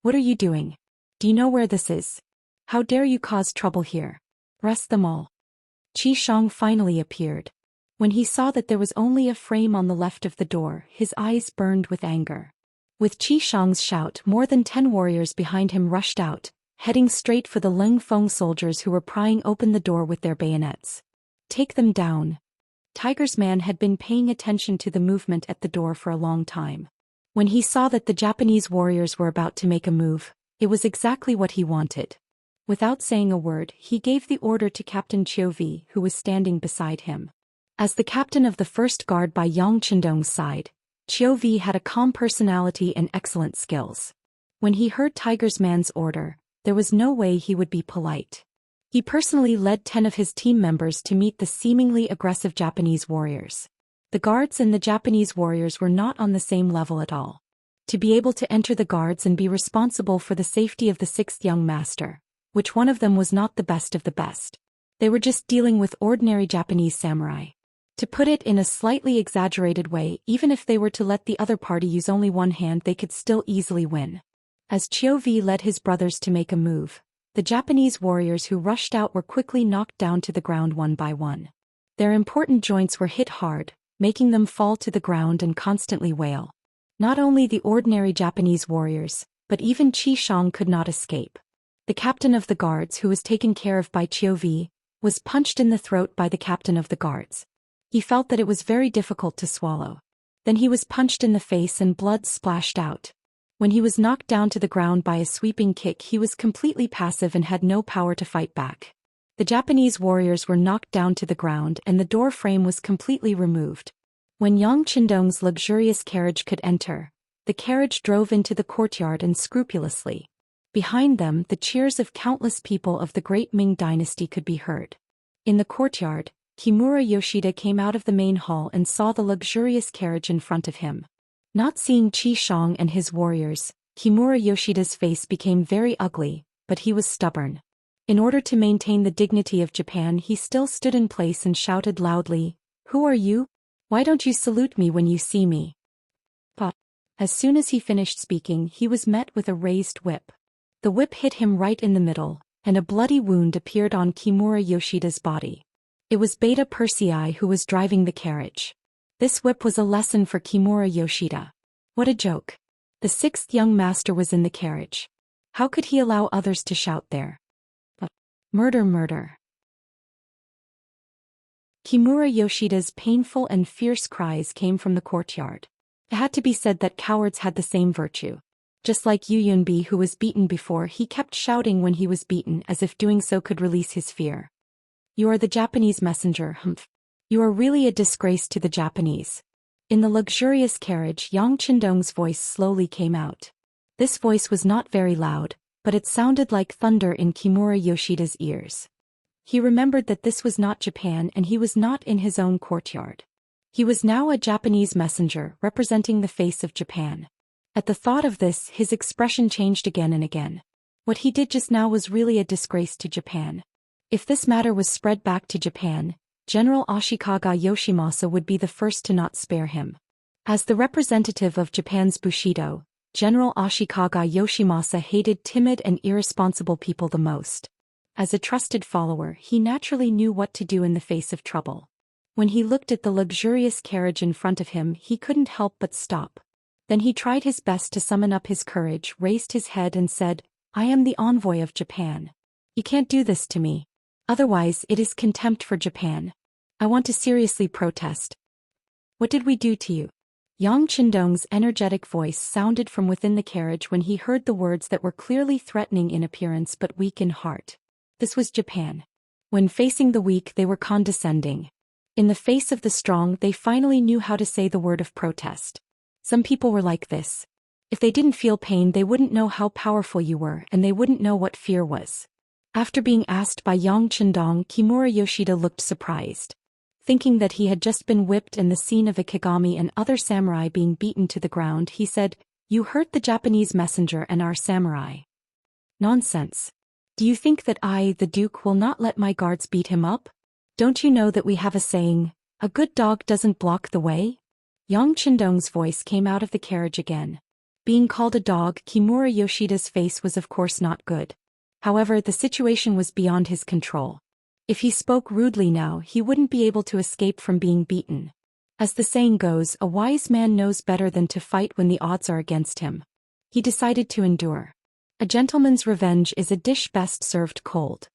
"What are you doing? Do you know where this is? How dare you cause trouble here? Arrest them all." Qi Shang finally appeared. When he saw that there was only a frame on the left of the door, his eyes burned with anger. With Qi Shang's shout, more than 10 warriors behind him rushed out, heading straight for the Leng Feng soldiers who were prying open the door with their bayonets. "Take them down." Tiger's Man had been paying attention to the movement at the door for a long time. When he saw that the Japanese warriors were about to make a move, it was exactly what he wanted. Without saying a word, he gave the order to Captain Qiuvi, who was standing beside him. As the captain of the first guard by Yang Qindong's side, Qiuvi had a calm personality and excellent skills. When he heard Tiger's man's order, there was no way he would be polite. He personally led 10 of his team members to meet the seemingly aggressive Japanese warriors. The guards and the Japanese warriors were not on the same level at all. To be able to enter the guards and be responsible for the safety of the 6th young master, which one of them was not the best of the best. They were just dealing with ordinary Japanese samurai. To put it in a slightly exaggerated way, even if they were to let the other party use only one hand, they could still easily win. As Qiuvi led his brothers to make a move, the Japanese warriors who rushed out were quickly knocked down to the ground one by one. Their important joints were hit hard, making them fall to the ground and constantly wail. Not only the ordinary Japanese warriors, but even Qi Shang could not escape. The captain of the guards, who was taken care of by Qiuvi, was punched in the throat by the captain of the guards. He felt that it was very difficult to swallow. Then he was punched in the face and blood splashed out. When he was knocked down to the ground by a sweeping kick, he was completely passive and had no power to fight back. The Japanese warriors were knocked down to the ground and the door frame was completely removed. When Yang Qindong's luxurious carriage could enter, the carriage drove into the courtyard and scrupulously. Behind them, the cheers of countless people of the great Ming dynasty could be heard. In the courtyard, Kimura Yoshida came out of the main hall and saw the luxurious carriage in front of him. Not seeing Qi Shang and his warriors, Kimura Yoshida's face became very ugly, but he was stubborn. In order to maintain the dignity of Japan, he still stood in place and shouted loudly, "Who are you? Why don't you salute me when you see me?" But as soon as he finished speaking, he was met with a raised whip. The whip hit him right in the middle, and a bloody wound appeared on Kimura Yoshida's body. It was Beta Persei who was driving the carriage. This whip was a lesson for Kimura Yoshida. What a joke. The 6th young master was in the carriage. How could he allow others to shout there? Murder, murder. Kimura Yoshida's painful and fierce cries came from the courtyard. It had to be said that cowards had the same virtue. Just like Yu Yunbi, who was beaten before, he kept shouting when he was beaten as if doing so could release his fear. You are the Japanese messenger, humph. You are really a disgrace to the Japanese. In the luxurious carriage, Yang Qindong's voice slowly came out. This voice was not very loud, but it sounded like thunder in Kimura Yoshida's ears. He remembered that this was not Japan and he was not in his own courtyard. He was now a Japanese messenger representing the face of Japan. At the thought of this, his expression changed again and again. What he did just now was really a disgrace to Japan. If this matter was spread back to Japan, General Ashikaga Yoshimasa would be the first to not spare him. As the representative of Japan's Bushido, General Ashikaga Yoshimasa hated timid and irresponsible people the most. As a trusted follower, he naturally knew what to do in the face of trouble. When he looked at the luxurious carriage in front of him, he couldn't help but stop. Then he tried his best to summon up his courage, raised his head and said, "I am the envoy of Japan. You can't do this to me. Otherwise, it is contempt for Japan. I want to seriously protest." "What did we do to you?" Yang Qindong's energetic voice sounded from within the carriage when he heard the words that were clearly threatening in appearance but weak in heart. This was Japan. When facing the weak, they were condescending. In the face of the strong, they finally knew how to say the word of protest. Some people were like this. If they didn't feel pain, they wouldn't know how powerful you were, and they wouldn't know what fear was. After being asked by Yang Qindong, Kimura Yoshida looked surprised. Thinking that he had just been whipped and the scene of Ikigami and other samurai being beaten to the ground, he said, "You hurt the Japanese messenger and our samurai." "Nonsense. Do you think that I, the Duke, will not let my guards beat him up? Don't you know that we have a saying, a good dog doesn't block the way?" Yang Qindong's voice came out of the carriage again. Being called a dog, Kimura Yoshida's face was of course not good. However, the situation was beyond his control. If he spoke rudely now, he wouldn't be able to escape from being beaten. As the saying goes, a wise man knows better than to fight when the odds are against him. He decided to endure. A gentleman's revenge is a dish best served cold.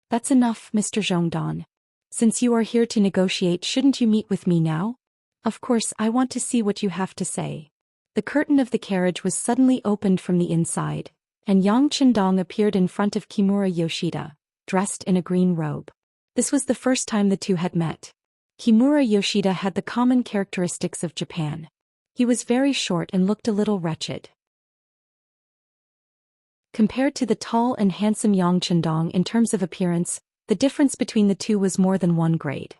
"That's enough, Mr. Zhongdan. Since you are here to negotiate, shouldn't you meet with me now? Of course, I want to see what you have to say." The curtain of the carriage was suddenly opened from the inside, and Yang Chendong appeared in front of Kimura Yoshida, dressed in a green robe. This was the first time the two had met. Kimura Yoshida had the common characteristics of Japan. He was very short and looked a little wretched. Compared to the tall and handsome Yang Chendong in terms of appearance, the difference between the two was more than one grade.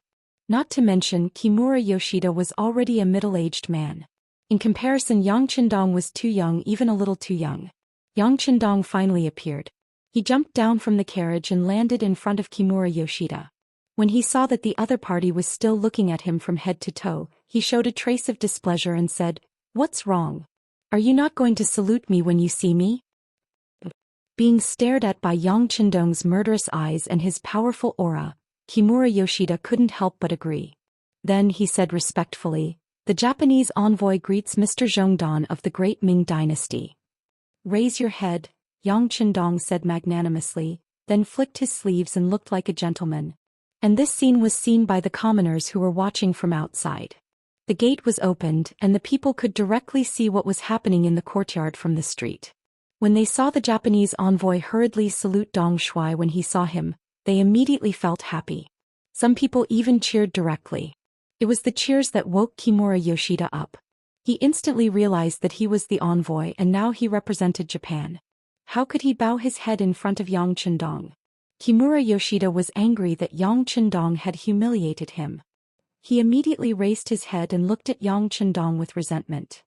Not to mention, Kimura Yoshida was already a middle-aged man. In comparison, Yang Chendong was too young, even a little too young. Yang Chendong finally appeared. He jumped down from the carriage and landed in front of Kimura Yoshida. When he saw that the other party was still looking at him from head to toe, he showed a trace of displeasure and said, "What's wrong? Are you not going to salute me when you see me?" Being stared at by Yang Chendong's murderous eyes and his powerful aura, Kimura Yoshida couldn't help but agree. Then he said respectfully, "The Japanese envoy greets Mr. Zhongdan of the Great Ming Dynasty." "Raise your head," Yang Chendong said magnanimously, then flicked his sleeves and looked like a gentleman. And this scene was seen by the commoners who were watching from outside. The gate was opened and the people could directly see what was happening in the courtyard from the street. When they saw the Japanese envoy hurriedly salute Dong Shuai when he saw him, they immediately felt happy. Some people even cheered directly. It was the cheers that woke Kimura Yoshida up. He instantly realized that he was the envoy and now he represented Japan. How could he bow his head in front of Yang Chendong? Kimura Yoshida was angry that Yang Chendong had humiliated him. He immediately raised his head and looked at Yang Chendong with resentment.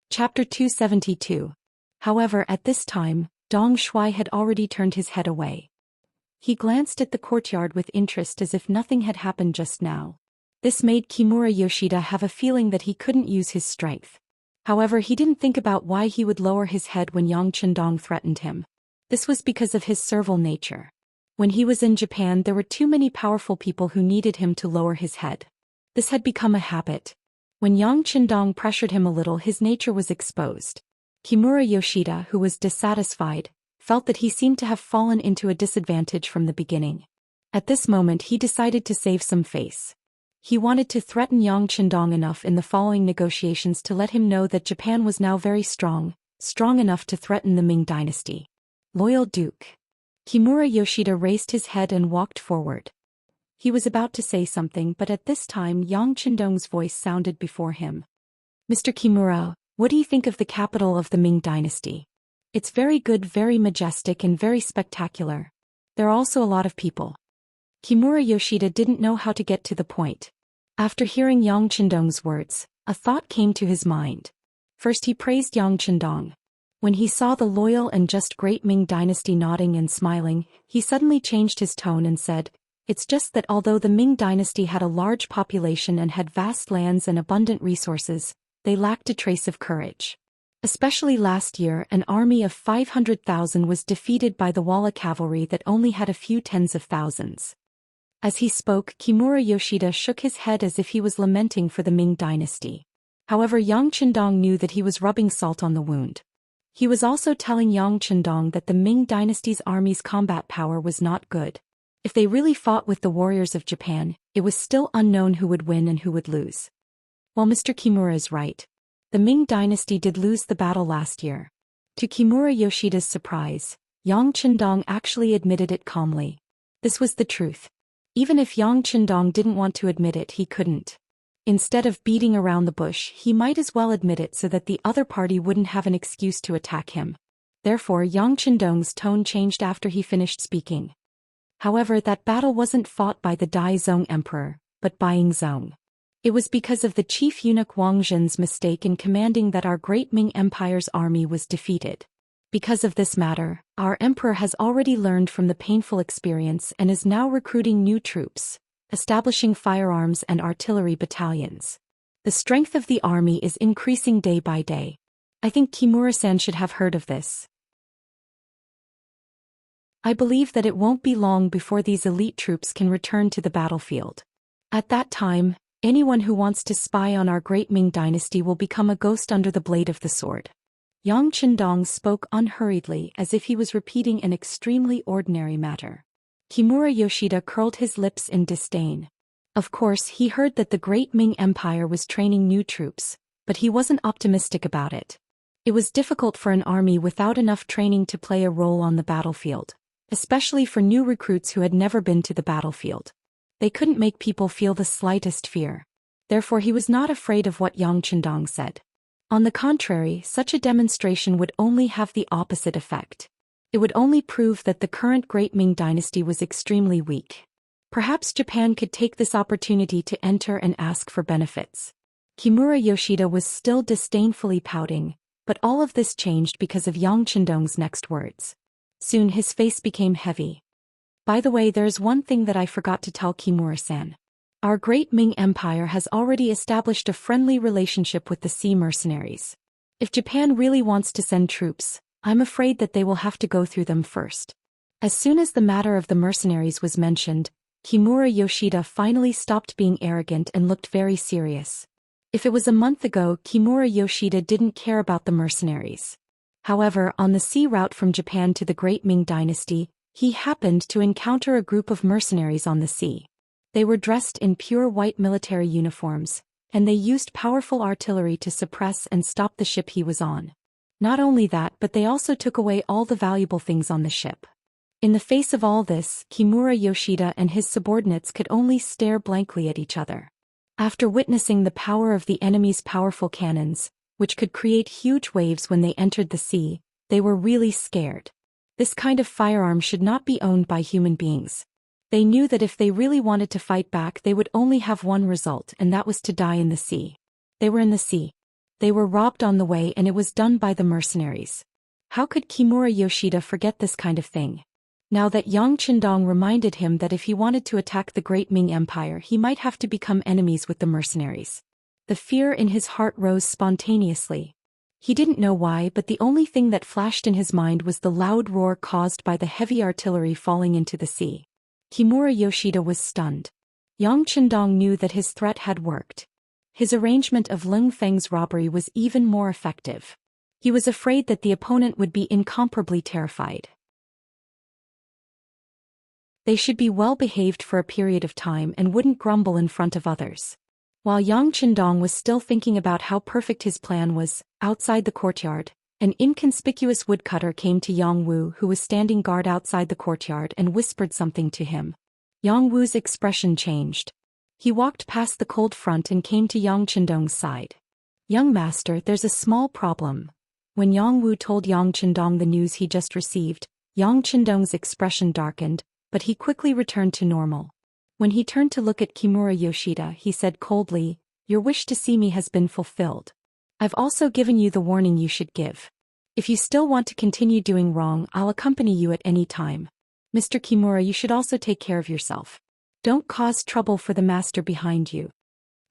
Chapter 272. However, at this time, Dong Shuai had already turned his head away. He glanced at the courtyard with interest as if nothing had happened just now. This made Kimura Yoshida have a feeling that he couldn't use his strength. However, he didn't think about why he would lower his head when Yang Chendong threatened him. This was because of his servile nature. When he was in Japan, there were too many powerful people who needed him to lower his head. This had become a habit. When Yang Chendong pressured him a little, his nature was exposed. Kimura Yoshida, who was dissatisfied, felt that he seemed to have fallen into a disadvantage from the beginning. At this moment, he decided to save some face. He wanted to threaten Yang Chendong enough in the following negotiations to let him know that Japan was now very strong enough to threaten the Ming dynasty. Loyal Duke. Kimura Yoshida raised his head and walked forward. He was about to say something, but at this time Yang Chendong's voice sounded before him. "Mr. Kimura, what do you think of the capital of the Ming dynasty? It's very good, very majestic and very spectacular. There are also a lot of people." Kimura Yoshida didn't know how to get to the point. After hearing Yang Chendong's words, a thought came to his mind. First he praised Yang Chendong. When he saw the loyal and just Great Ming dynasty nodding and smiling, he suddenly changed his tone and said, "It's just that although the Ming dynasty had a large population and had vast lands and abundant resources, they lacked a trace of courage. Especially last year, an army of 500,000 was defeated by the Walla cavalry that only had a few tens of thousands." As he spoke, Kimura Yoshida shook his head as if he was lamenting for the Ming dynasty. However, Yang Chendong knew that he was rubbing salt on the wound. He was also telling Yang Chendong that the Ming dynasty's army's combat power was not good. If they really fought with the warriors of Japan, it was still unknown who would win and who would lose. While Mr. Kimura is right. The Ming dynasty did lose the battle last year. To Kimura Yoshida's surprise, Yang Chendong actually admitted it calmly. This was the truth. Even if Yang Chendong didn't want to admit it, he couldn't. Instead of beating around the bush, he might as well admit it so that the other party wouldn't have an excuse to attack him. Therefore, Yang Chendong's tone changed after he finished speaking. However, that battle wasn't fought by the Daizong Emperor, but by Yingzong. It was because of the chief eunuch Wang Zhen's mistake in commanding that our great Ming Empire's army was defeated. Because of this matter, our emperor has already learned from the painful experience and is now recruiting new troops, establishing firearms and artillery battalions. The strength of the army is increasing day by day. I think Kimura-san should have heard of this. I believe that it won't be long before these elite troops can return to the battlefield. At that time, anyone who wants to spy on our great Ming dynasty will become a ghost under the blade of the sword. Yang Chendong spoke unhurriedly as if he was repeating an extremely ordinary matter. Kimura Yoshida curled his lips in disdain. Of course, he heard that the great Ming Empire was training new troops, but he wasn't optimistic about it. It was difficult for an army without enough training to play a role on the battlefield, especially for new recruits who had never been to the battlefield. They couldn't make people feel the slightest fear. Therefore he was not afraid of what Yang Chendong said. On the contrary, such a demonstration would only have the opposite effect. It would only prove that the current Great Ming dynasty was extremely weak. Perhaps Japan could take this opportunity to enter and ask for benefits. Kimura Yoshida was still disdainfully pouting, but all of this changed because of Yang Chendong's next words. Soon his face became heavy. By the way, there's one thing that I forgot to tell Kimura-san. Our Great Ming Empire has already established a friendly relationship with the sea mercenaries. If Japan really wants to send troops, I'm afraid that they will have to go through them first. As soon as the matter of the mercenaries was mentioned, Kimura Yoshida finally stopped being arrogant and looked very serious. If it was a month ago, Kimura Yoshida didn't care about the mercenaries. However, on the sea route from Japan to the Great Ming dynasty, he happened to encounter a group of mercenaries on the sea. They were dressed in pure white military uniforms, and they used powerful artillery to suppress and stop the ship he was on. Not only that, but they also took away all the valuable things on the ship. In the face of all this, Kimura Yoshida and his subordinates could only stare blankly at each other. After witnessing the power of the enemy's powerful cannons, which could create huge waves when they entered the sea, they were really scared. This kind of firearm should not be owned by human beings. They knew that if they really wanted to fight back, they would only have one result, and that was to die in the sea. They were in the sea. They were robbed on the way, and it was done by the mercenaries. How could Kimura Yoshida forget this kind of thing? Now that Yang Chendong reminded him that if he wanted to attack the Great Ming Empire, he might have to become enemies with the mercenaries. The fear in his heart rose spontaneously. He didn't know why, but the only thing that flashed in his mind was the loud roar caused by the heavy artillery falling into the sea. Kimura Yoshida was stunned. Yang Chendong knew that his threat had worked. His arrangement of Lung Feng's robbery was even more effective. He was afraid that the opponent would be incomparably terrified. They should be well behaved for a period of time and wouldn't grumble in front of others. While Yang Chendong was still thinking about how perfect his plan was, outside the courtyard, an inconspicuous woodcutter came to Yang Wu, who was standing guard outside the courtyard, and whispered something to him. Yang Wu's expression changed. He walked past the cold front and came to Yang Chendong's side. "Young master, there's a small problem." When Yang Wu told Yang Chendong the news he just received, Yang Chendong's expression darkened, but he quickly returned to normal. When he turned to look at Kimura Yoshida, he said coldly, "Your wish to see me has been fulfilled. I've also given you the warning you should give. If you still want to continue doing wrong, I'll accompany you at any time. Mr. Kimura, you should also take care of yourself. Don't cause trouble for the master behind you."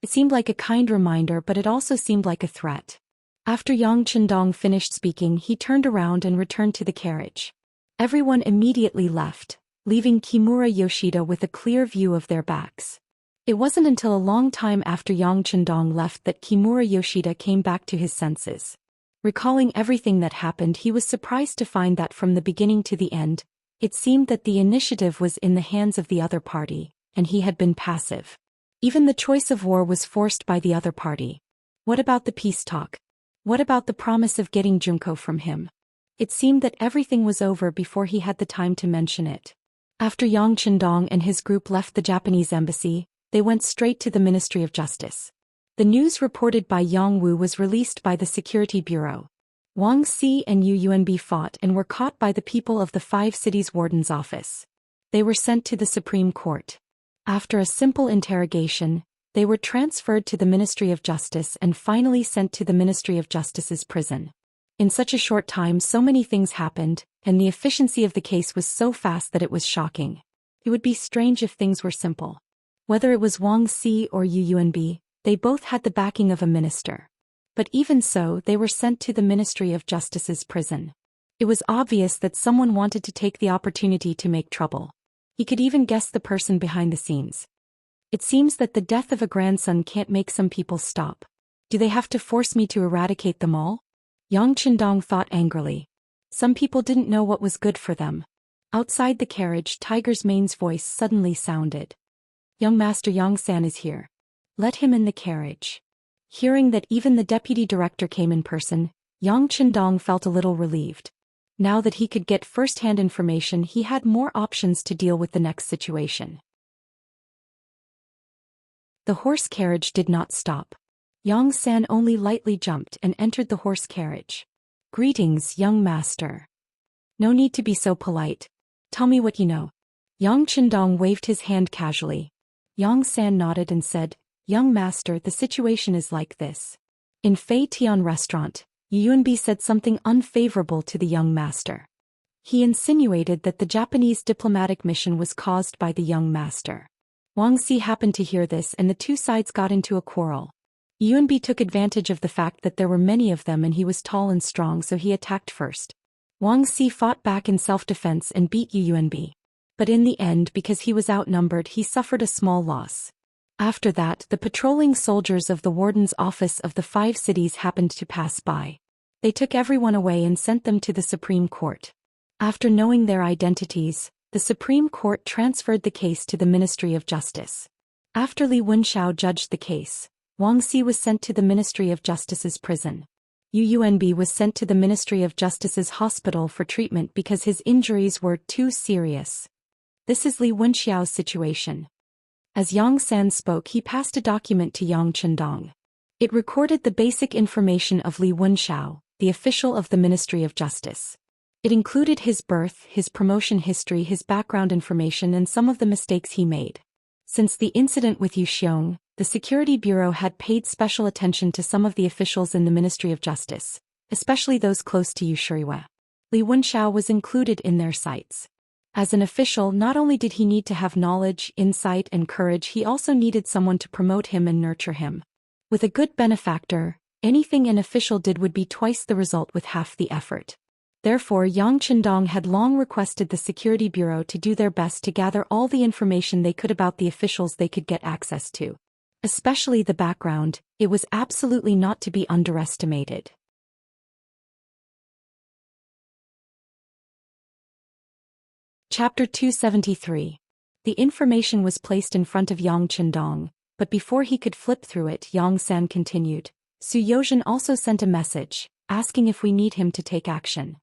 It seemed like a kind reminder, but it also seemed like a threat. After Yang Chendong finished speaking, he turned around and returned to the carriage. Everyone immediately left, leaving Kimura Yoshida with a clear view of their backs. It wasn't until a long time after Yang Chendong left that Kimura Yoshida came back to his senses. Recalling everything that happened, he was surprised to find that from the beginning to the end, it seemed that the initiative was in the hands of the other party, and he had been passive. Even the choice of war was forced by the other party. What about the peace talk? What about the promise of getting Junko from him? It seemed that everything was over before he had the time to mention it. After Yang Chendong and his group left the Japanese embassy, they went straight to the Ministry of Justice. The news reported by Yang Wu was released by the Security Bureau. Wang Si and Yu Yuanbi fought and were caught by the people of the 5 cities' warden's office. They were sent to the Supreme Court. After a simple interrogation, they were transferred to the Ministry of Justice and finally sent to the Ministry of Justice's prison. In such a short time, so many things happened, and the efficiency of the case was so fast that it was shocking. It would be strange if things were simple. Whether it was Wang Si or Yu Yuanbi, they both had the backing of a minister. But even so, they were sent to the Ministry of Justice's prison. It was obvious that someone wanted to take the opportunity to make trouble. He could even guess the person behind the scenes. It seems that the death of a grandson can't make some people stop. Do they have to force me to eradicate them all? Yang Chendong thought angrily. Some people didn't know what was good for them. Outside the carriage, Tiger's Mane's voice suddenly sounded. "Young Master Yang-san is here. Let him in the carriage." Hearing that even the deputy director came in person, Yang Qindong felt a little relieved. Now that he could get first-hand information, he had more options to deal with the next situation. The horse carriage did not stop. Yang San only lightly jumped and entered the horse carriage. "Greetings, young master. No need to be so polite. Tell me what you know." Yang Qindong waved his hand casually. Yang San nodded and said, "Young master, the situation is like this. In Fei Tian restaurant, Yuanbi said something unfavorable to the young master. He insinuated that the Japanese diplomatic mission was caused by the young master. Wang Si happened to hear this and the two sides got into a quarrel. Yuanbi took advantage of the fact that there were many of them and he was tall and strong, so he attacked first. Wang Si fought back in self-defense and beat Yuanbi. But in the end, because he was outnumbered, he suffered a small loss. After that, the patrolling soldiers of the warden's office of the 5 cities happened to pass by. They took everyone away and sent them to the Supreme Court. After knowing their identities, the Supreme Court transferred the case to the Ministry of Justice. After Li Wenxiao judged the case, Wang Si was sent to the Ministry of Justice's prison. Yu Yuanbi was sent to the Ministry of Justice's hospital for treatment because his injuries were too serious. This is Li Wenxiao's situation. As Yang San spoke, he passed a document to Yang Qindong. It recorded the basic information of Li Wenxiao, the official of the Ministry of Justice. It included his birth, his promotion history, his background information, and some of the mistakes he made. Since the incident with Zhou Xian, the Security Bureau had paid special attention to some of the officials in the Ministry of Justice, especially those close to Yu Shirihua. Li Wenxiao was included in their sights. As an official, not only did he need to have knowledge, insight, and courage, he also needed someone to promote him and nurture him. With a good benefactor, anything an official did would be twice the result with half the effort. Therefore, Yang Qindong had long requested the Security Bureau to do their best to gather all the information they could about the officials they could get access to. Especially the background, it was absolutely not to be underestimated. Chapter 273. The information was placed in front of Yang Qindong, but before he could flip through it, Yang San continued. Su Youzhen also sent a message, asking if we need him to take action.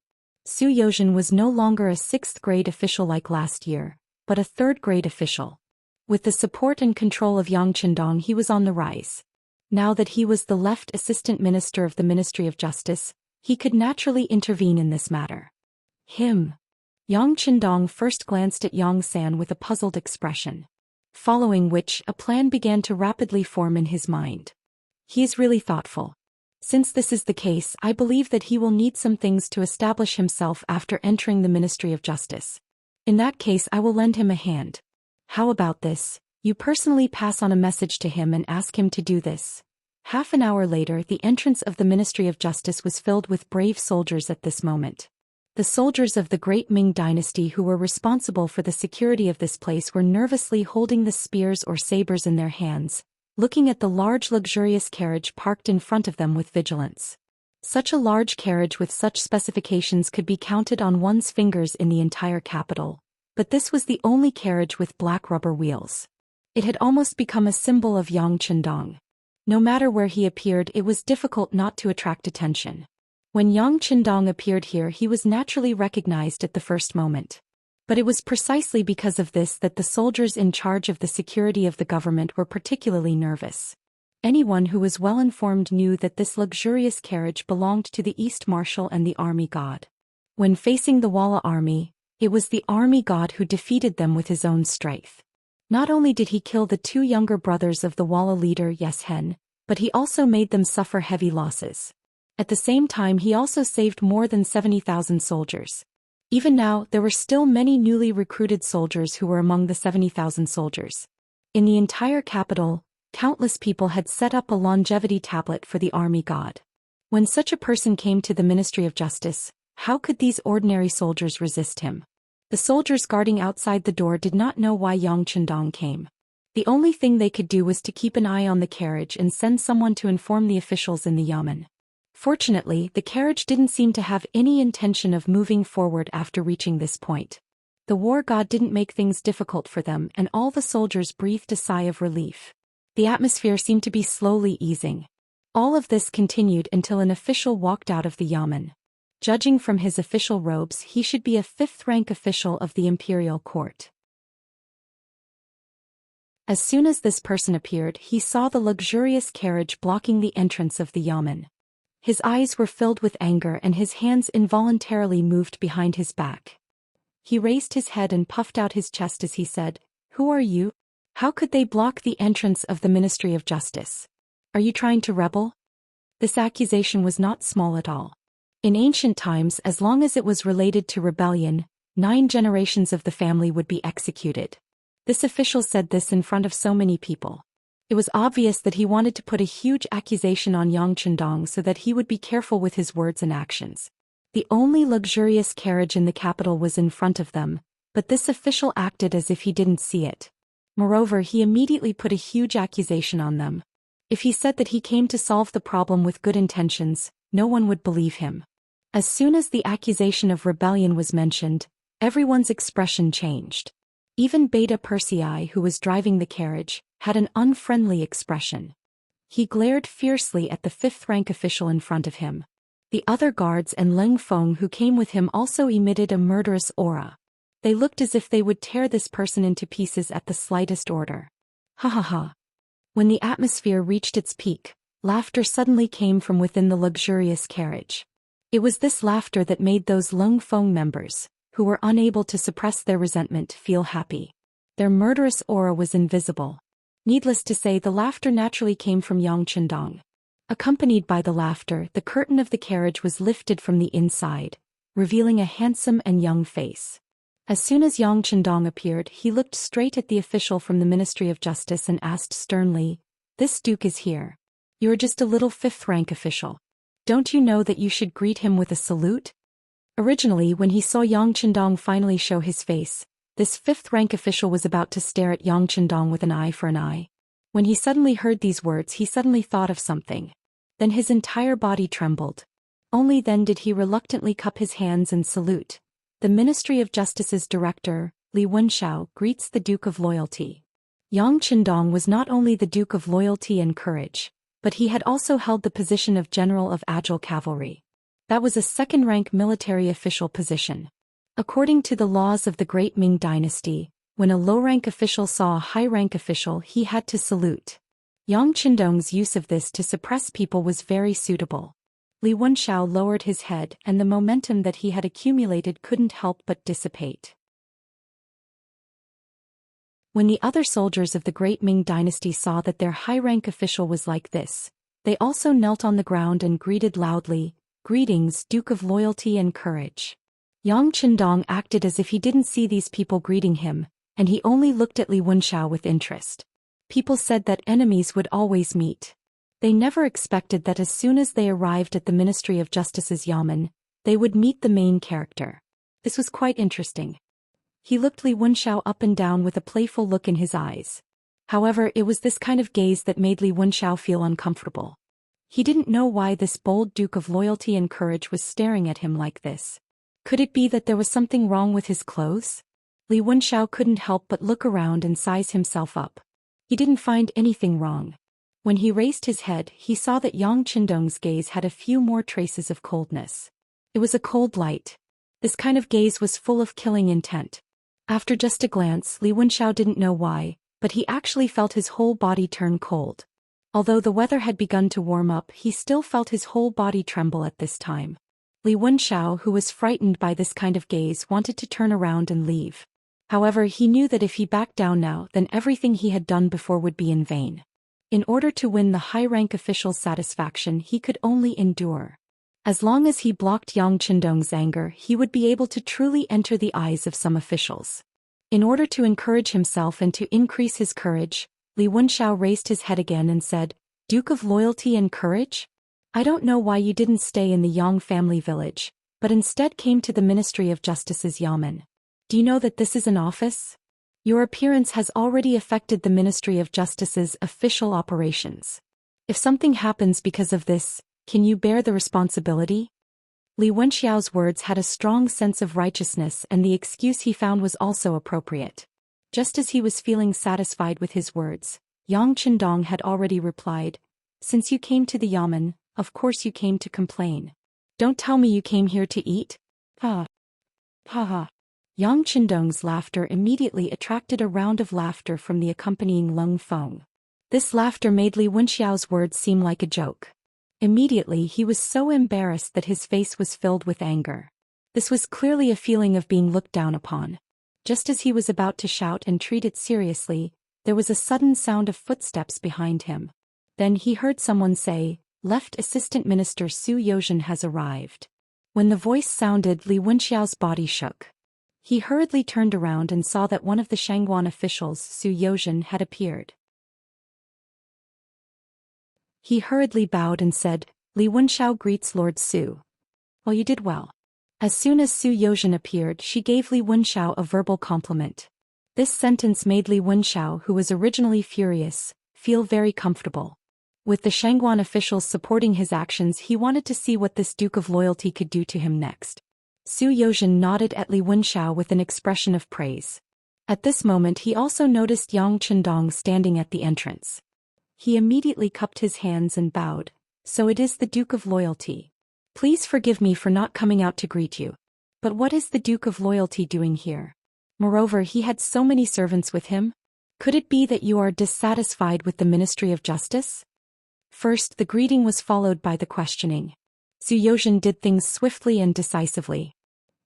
Su Youzhen was no longer a 6th grade official like last year, but a 3rd grade official. With the support and control of Yang Qindong, he was on the rise. Now that he was the left assistant minister of the Ministry of Justice, he could naturally intervene in this matter. Him. Yang Qindong first glanced at Yang San with a puzzled expression. Following which, a plan began to rapidly form in his mind. He is really thoughtful. Since this is the case, I believe that he will need some things to establish himself after entering the Ministry of Justice. In that case, I will lend him a hand. How about this? You personally pass on a message to him and ask him to do this. Half an hour later, the entrance of the Ministry of Justice was filled with brave soldiers at this moment. The soldiers of the Great Ming Dynasty who were responsible for the security of this place were nervously holding the spears or sabers in their hands, looking at the large luxurious carriage parked in front of them with vigilance. Such a large carriage with such specifications could be counted on one's fingers in the entire capital, but this was the only carriage with black rubber wheels. It had almost become a symbol of Yang Qindong. No matter where he appeared, it was difficult not to attract attention. When Yang Qindong appeared here, he was naturally recognized at the first moment. But it was precisely because of this that the soldiers in charge of the security of the government were particularly nervous. Anyone who was well informed knew that this luxurious carriage belonged to the East Marshal and the army god. When facing the Walla army, it was the army god who defeated them with his own strength. Not only did he kill the 2 younger brothers of the Walla leader Yes Hen, but he also made them suffer heavy losses. At the same time, he also saved more than 70,000 soldiers. Even now, there were still many newly recruited soldiers who were among the 70,000 soldiers. In the entire capital, countless people had set up a longevity tablet for the army god. When such a person came to the Ministry of Justice, how could these ordinary soldiers resist him? The soldiers guarding outside the door did not know why Yang Qindong came. The only thing they could do was to keep an eye on the carriage and send someone to inform the officials in the yamen. Fortunately, the carriage didn't seem to have any intention of moving forward after reaching this point. The war god didn't make things difficult for them, and all the soldiers breathed a sigh of relief. The atmosphere seemed to be slowly easing. All of this continued until an official walked out of the yamen. Judging from his official robes, he should be a fifth-rank official of the imperial court. As soon as this person appeared, he saw the luxurious carriage blocking the entrance of the yamen. His eyes were filled with anger and his hands involuntarily moved behind his back. He raised his head and puffed out his chest as he said, "Who are you? How could they block the entrance of the Ministry of Justice? Are you trying to rebel?" This accusation was not small at all. In ancient times, as long as it was related to rebellion, 9 generations of the family would be executed. This official said this in front of so many people. It was obvious that he wanted to put a huge accusation on Yang Chendong so that he would be careful with his words and actions. The only luxurious carriage in the capital was in front of them, but this official acted as if he didn't see it. Moreover, he immediately put a huge accusation on them. If he said that he came to solve the problem with good intentions, no one would believe him. As soon as the accusation of rebellion was mentioned, everyone's expression changed. Even Beta Persei, who was driving the carriage, had an unfriendly expression. He glared fiercely at the fifth-rank official in front of him. The other guards and Leng Feng who came with him also emitted a murderous aura. They looked as if they would tear this person into pieces at the slightest order. Ha ha ha. When the atmosphere reached its peak, laughter suddenly came from within the luxurious carriage. It was this laughter that made those Leng Feng members, who were unable to suppress their resentment, feel happy. Their murderous aura was invisible. Needless to say, the laughter naturally came from Yang Chendong. Accompanied by the laughter, the curtain of the carriage was lifted from the inside, revealing a handsome and young face. As soon as Yang Chendong appeared, he looked straight at the official from the Ministry of Justice and asked sternly, "This duke is here. You're just a little fifth-rank official. Don't you know that you should greet him with a salute?" Originally, when he saw Yang Chendong finally show his face, this fifth-rank official was about to stare at Yang Chendong with an eye for an eye. When he suddenly heard these words, he suddenly thought of something. Then his entire body trembled. Only then did he reluctantly cup his hands and salute. The Ministry of Justice's director, Li Wenxiao, greets the Duke of Loyalty. Yang Chendong was not only the Duke of Loyalty and Courage, but he had also held the position of General of Agile Cavalry. That was a second-rank military official position. According to the laws of the Great Ming Dynasty, when a low-rank official saw a high-rank official, he had to salute. Yang Chendong's use of this to suppress people was very suitable. Li Wenxiao lowered his head, and the momentum that he had accumulated couldn't help but dissipate. When the other soldiers of the Great Ming Dynasty saw that their high-rank official was like this, they also knelt on the ground and greeted loudly, "Greetings, Duke of Loyalty and Courage." Yang Chendong acted as if he didn't see these people greeting him, and he only looked at Li Wenxiao with interest. People said that enemies would always meet. They never expected that as soon as they arrived at the Ministry of Justice's yamen, they would meet the main character. This was quite interesting. He looked Li Wenxiao up and down with a playful look in his eyes. However, it was this kind of gaze that made Li Wenxiao feel uncomfortable. He didn't know why this bold Duke of Loyalty and Courage was staring at him like this. Could it be that there was something wrong with his clothes? Li Wenxiao couldn't help but look around and size himself up. He didn't find anything wrong. When he raised his head, he saw that Yang Chendong's gaze had a few more traces of coldness. It was a cold light. This kind of gaze was full of killing intent. After just a glance, Li Wenxiao didn't know why, but he actually felt his whole body turn cold. Although the weather had begun to warm up, he still felt his whole body tremble at this time. Li Wenxiao, who was frightened by this kind of gaze, wanted to turn around and leave. However, he knew that if he backed down now, then everything he had done before would be in vain. In order to win the high-rank official's satisfaction, he could only endure. As long as he blocked Yang Chendong's anger, he would be able to truly enter the eyes of some officials. In order to encourage himself and to increase his courage, Li Wenxiao raised his head again and said, "Duke of Loyalty and Courage? I don't know why you didn't stay in the Yang family village, but instead came to the Ministry of Justice's yamen. Do you know that this is an office? Your appearance has already affected the Ministry of Justice's official operations. If something happens because of this, can you bear the responsibility?" Li Wenxiao's words had a strong sense of righteousness, and the excuse he found was also appropriate. Just as he was feeling satisfied with his words, Yang Chendong had already replied, Since you came to the yamen, of course you came to complain. Don't tell me you came here to eat? Ha. Ha ha. Yang Qindong's laughter immediately attracted a round of laughter from the accompanying Lung Feng. This laughter made Li Wenxiao's words seem like a joke. Immediately he was so embarrassed that his face was filled with anger. This was clearly a feeling of being looked down upon. Just as he was about to shout and treat it seriously, there was a sudden sound of footsteps behind him. Then he heard someone say, "Left Assistant Minister Su Yozhen has arrived." When the voice sounded, Li Wenxiao's body shook. He hurriedly turned around and saw that one of the Shangguan officials, Su Yozhen, had appeared. He hurriedly bowed and said, "Li Wenxiao greets Lord Su." "Well, you did well." As soon as Su Yozhen appeared, she gave Li Wenxiao a verbal compliment. This sentence made Li Wenxiao, who was originally furious, feel very comfortable. With the Shangguan officials supporting his actions, he wanted to see what this Duke of Loyalty could do to him next. Su Yozhen nodded at Li Wenxiao with an expression of praise. At this moment he also noticed Yang Qindong standing at the entrance. He immediately cupped his hands and bowed. "So it is the Duke of Loyalty. Please forgive me for not coming out to greet you. But what is the Duke of Loyalty doing here? Moreover, he had so many servants with him. Could it be that you are dissatisfied with the Ministry of Justice?" First, the greeting was followed by the questioning. Su Yozhen did things swiftly and decisively.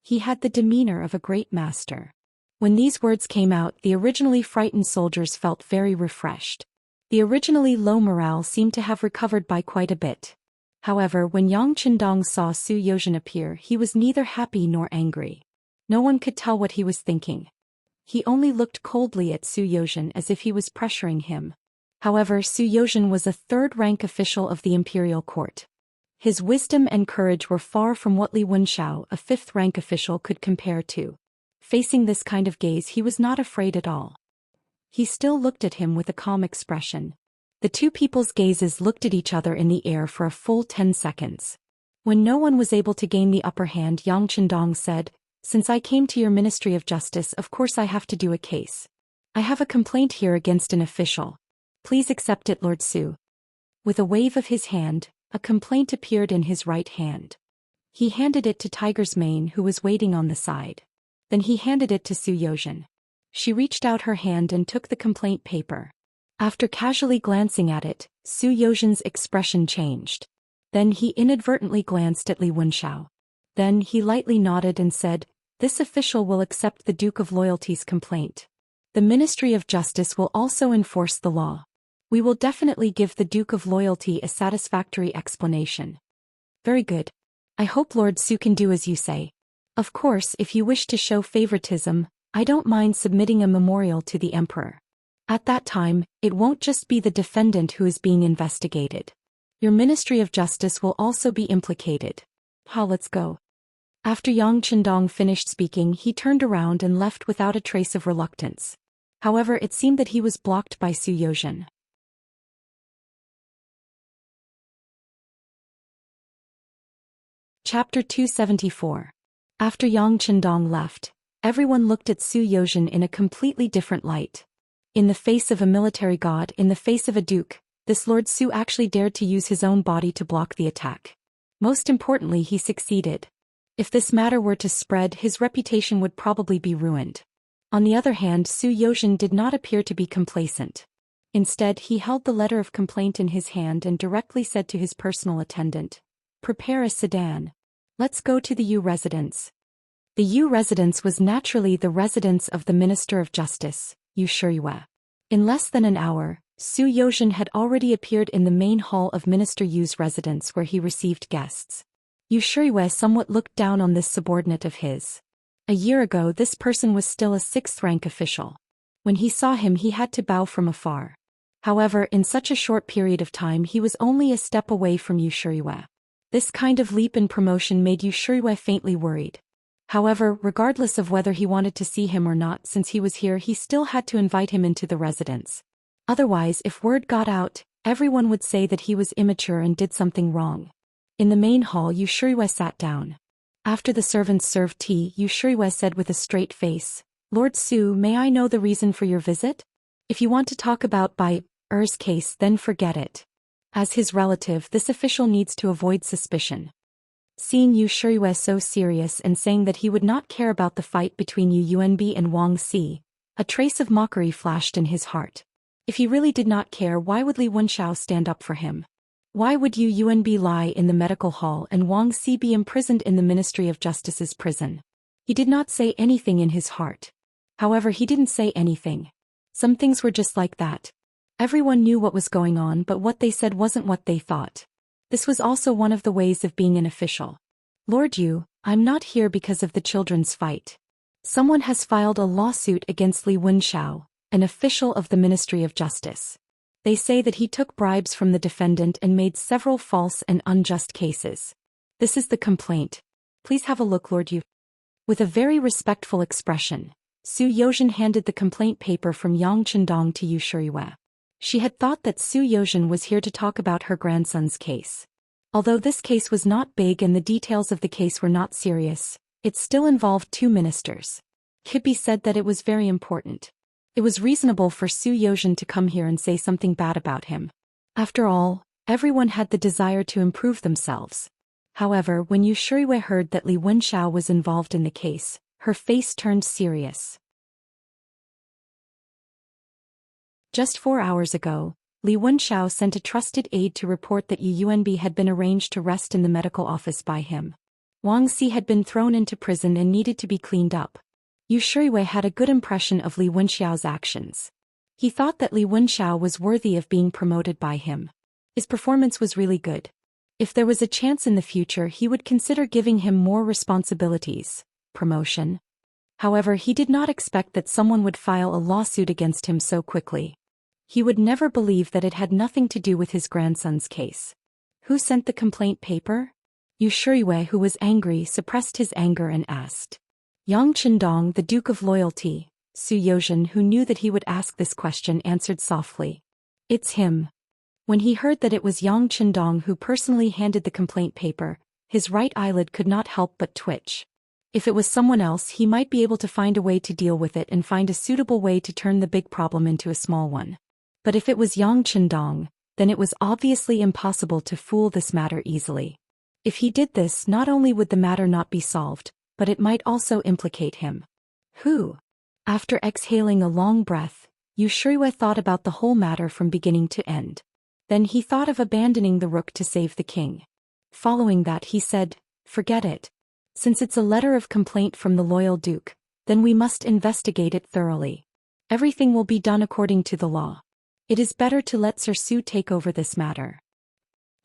He had the demeanor of a great master. When these words came out, the originally frightened soldiers felt very refreshed. The originally low morale seemed to have recovered by quite a bit. However, when Yang Qindong saw Su Yozhen appear, he was neither happy nor angry. No one could tell what he was thinking. He only looked coldly at Su Yozhen as if he was pressuring him. However, Su Yozhen was a third-rank official of the imperial court. His wisdom and courage were far from what Li Wenxiao, a fifth-rank official, could compare to. Facing this kind of gaze, he was not afraid at all. He still looked at him with a calm expression. The two people's gazes looked at each other in the air for a full 10 seconds. When no one was able to gain the upper hand, Yang Qindong said, "Since I came to your Ministry of Justice, of course I have to do a case. I have a complaint here against an official. Please accept it, Lord Su." With a wave of his hand, a complaint appeared in his right hand. He handed it to Tiger's Mane, who was waiting on the side. Then he handed it to Su Yozhen. She reached out her hand and took the complaint paper. After casually glancing at it, Su Yozhen's expression changed. Then he inadvertently glanced at Li Wenxiao. Then he lightly nodded and said, "This official will accept the Duke of Loyalty's complaint. The Ministry of Justice will also enforce the law. We will definitely give the Duke of Loyalty a satisfactory explanation." "Very good. I hope Lord Su can do as you say. Of course, if you wish to show favoritism, I don't mind submitting a memorial to the Emperor. At that time, it won't just be the defendant who is being investigated. Your Ministry of Justice will also be implicated. Let's go." After Yang Qindong finished speaking, he turned around and left without a trace of reluctance. However, it seemed that he was blocked by Su Yozhen. Chapter 274. After Yang Qindong left, everyone looked at Su Yozhen in a completely different light. In the face of a military god, in the face of a duke, this Lord Su actually dared to use his own body to block the attack. Most importantly, he succeeded. If this matter were to spread, his reputation would probably be ruined. On the other hand, Su Yozhen did not appear to be complacent. Instead, he held the letter of complaint in his hand and directly said to his personal attendant, "Prepare a sedan. Let's go to the Yu residence." The Yu residence was naturally the residence of the Minister of Justice, Yu Shiyue. In less than an hour, Su Yozhen had already appeared in the main hall of Minister Yu's residence where he received guests. Yu Shiyue somewhat looked down on this subordinate of his. A year ago, this person was still a sixth-rank official. When he saw him, he had to bow from afar. However, in such a short period of time, he was only a step away from Yu Shiyue. This kind of leap in promotion made Yu Shiyue faintly worried. However, regardless of whether he wanted to see him or not, since he was here, he still had to invite him into the residence. Otherwise, if word got out, everyone would say that he was immature and did something wrong. In the main hall, Yu Shiyue sat down. After the servants served tea, Yu Shiyue said with a straight face, "Lord Su, may I know the reason for your visit? If you want to talk about Bai Er's case, then forget it." As his relative, this official needs to avoid suspicion. Seeing Yu Shiyue so serious and saying that he would not care about the fight between Yu Yuanbi and Wang Si, a trace of mockery flashed in his heart. If he really did not care, why would Li Wenxiao stand up for him? Why would Yu Yuanbi lie in the medical hall and Wang Si be imprisoned in the Ministry of Justice's prison? He did not say anything in his heart. However, he didn't say anything. Some things were just like that. Everyone knew what was going on, but what they said wasn't what they thought. This was also one of the ways of being an official. Lord Yu, I'm not here because of the children's fight. Someone has filed a lawsuit against Li Wenxiao, an official of the Ministry of Justice. They say that he took bribes from the defendant and made several false and unjust cases. This is the complaint. Please have a look, Lord Yu. With a very respectful expression, Su Yozhen handed the complaint paper from Yang Chendong to Yu Shiyue. She had thought that Su Yozhen was here to talk about her grandson's case. Although this case was not big and the details of the case were not serious, it still involved two ministers. It could be said that it was very important. It was reasonable for Su Yozhen to come here and say something bad about him. After all, everyone had the desire to improve themselves. However, when Yu Shiyue heard that Li Wenxiao was involved in the case, her face turned serious. Just 4 hours ago, Li Wenxiao sent a trusted aide to report that Yu Yuanbi had been arranged to rest in the medical office by him. Wang Si had been thrown into prison and needed to be cleaned up. Yu Shiyue had a good impression of Li Wenxiao's actions. He thought that Li Wenxiao was worthy of being promoted by him. His performance was really good. If there was a chance in the future, he would consider giving him more responsibilities, promotion. However, he did not expect that someone would file a lawsuit against him so quickly. He would never believe that it had nothing to do with his grandson's case. Who sent the complaint paper? Yu Shiyue, who was angry, suppressed his anger and asked. Yang Chendong, the Duke of Loyalty. Su Yozhen, who knew that he would ask this question, answered softly. It's him. When he heard that it was Yang Chendong who personally handed the complaint paper, his right eyelid could not help but twitch. If it was someone else, he might be able to find a way to deal with it and find a suitable way to turn the big problem into a small one. But if it was Yang Chendong, then it was obviously impossible to fool this matter easily. If he did this, not only would the matter not be solved, but it might also implicate him. Who? After exhaling a long breath, Yu Shiyue thought about the whole matter from beginning to end. Then he thought of abandoning the rook to save the king. Following that, he said, forget it. Since it's a letter of complaint from the loyal duke, then we must investigate it thoroughly. Everything will be done according to the law. It is better to let Sir Su take over this matter.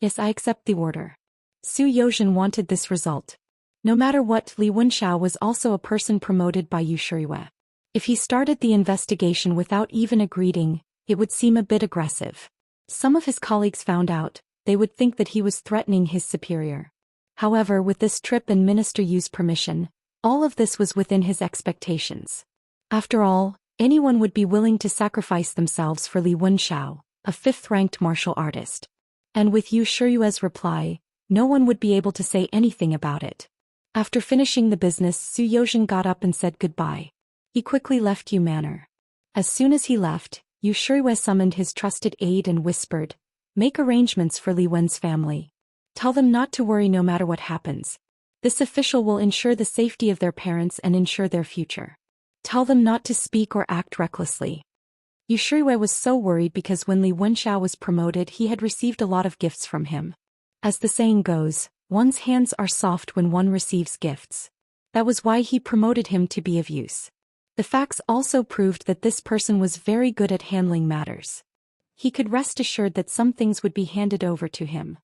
Yes, I accept the order. Su Yozhen wanted this result. No matter what, Li Wenxiao was also a person promoted by Yu Shiyue. If he started the investigation without even a greeting, it would seem a bit aggressive. Some of his colleagues found out, they would think that he was threatening his superior. However, with this trip and Minister Yu's permission, all of this was within his expectations. After all, anyone would be willing to sacrifice themselves for Li Wenxiao, a fifth-ranked martial artist. And with Yu Shiyue's reply, no one would be able to say anything about it. After finishing the business, Su Yozhen got up and said goodbye. He quickly left Yu Manor. As soon as he left, Yu Shiyue summoned his trusted aide and whispered, make arrangements for Li Wen's family. Tell them not to worry no matter what happens. This official will ensure the safety of their parents and ensure their future. Tell them not to speak or act recklessly. Yu Shiyue was so worried because when Li Wenxiao was promoted, he had received a lot of gifts from him. As the saying goes, one's hands are soft when one receives gifts. That was why he promoted him to be of use. The facts also proved that this person was very good at handling matters. He could rest assured that some things would be handed over to him.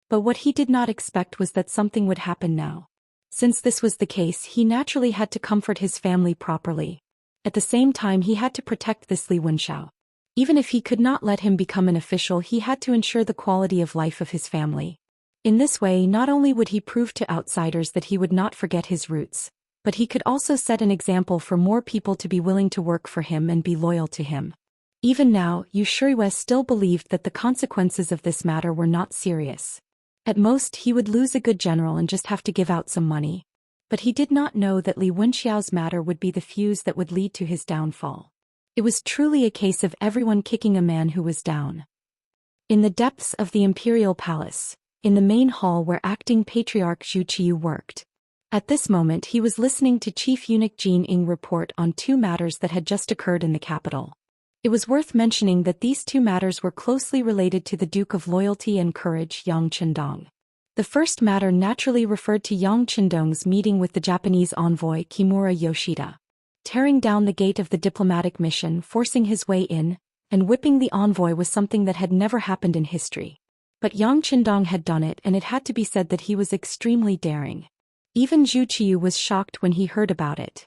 But what he did not expect was that something would happen now. Since this was the case, he naturally had to comfort his family properly. At the same time, he had to protect this Li Wenxiao. Even if he could not let him become an official, he had to ensure the quality of life of his family. In this way, not only would he prove to outsiders that he would not forget his roots, but he could also set an example for more people to be willing to work for him and be loyal to him. Even now, Yu Shiyue still believed that the consequences of this matter were not serious. At most, he would lose a good general and just have to give out some money. But he did not know that Li Wenxiao's matter would be the fuse that would lead to his downfall. It was truly a case of everyone kicking a man who was down. In the depths of the imperial palace, in the main hall where acting patriarch Zhu Xian worked. At this moment he was listening to Chief Eunuch Jin Ying report on two matters that had just occurred in the capital. It was worth mentioning that these two matters were closely related to the Duke of Loyalty and Courage Yang Qindong. The first matter naturally referred to Yang Qindong's meeting with the Japanese envoy Kimura Yoshida. Tearing down the gate of the diplomatic mission, forcing his way in, and whipping the envoy was something that had never happened in history. But Yang Qindong had done it, and it had to be said that he was extremely daring. Even Zhu Qiu was shocked when he heard about it.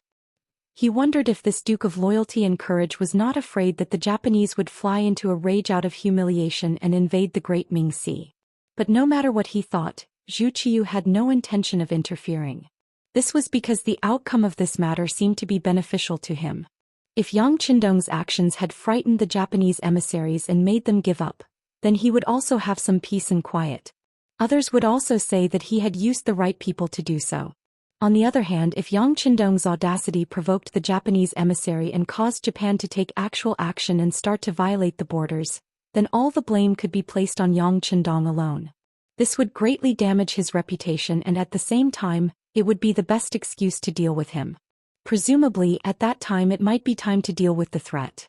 He wondered if this Duke of Loyalty and Courage was not afraid that the Japanese would fly into a rage out of humiliation and invade the Great Ming Sea. But no matter what he thought, Zhu Qiu had no intention of interfering. This was because the outcome of this matter seemed to be beneficial to him. If Yang Qindong's actions had frightened the Japanese emissaries and made them give up, then he would also have some peace and quiet. Others would also say that he had used the right people to do so. On the other hand, if Yang Qindong's audacity provoked the Japanese emissary and caused Japan to take actual action and start to violate the borders, then all the blame could be placed on Yang Qindong alone. This would greatly damage his reputation, and at the same time, it would be the best excuse to deal with him. Presumably, at that time it might be time to deal with the threat.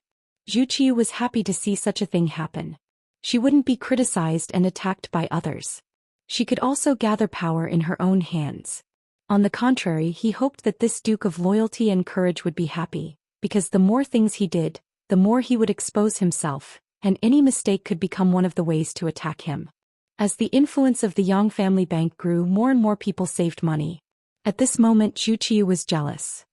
Zhu Qiu was happy to see such a thing happen. She wouldn't be criticized and attacked by others. She could also gather power in her own hands. On the contrary, he hoped that this Duke of Loyalty and Courage would be happy, because the more things he did, the more he would expose himself, and any mistake could become one of the ways to attack him. As the influence of the Yang family bank grew, more and more people saved money. At this moment, Zhu Qiu was jealous.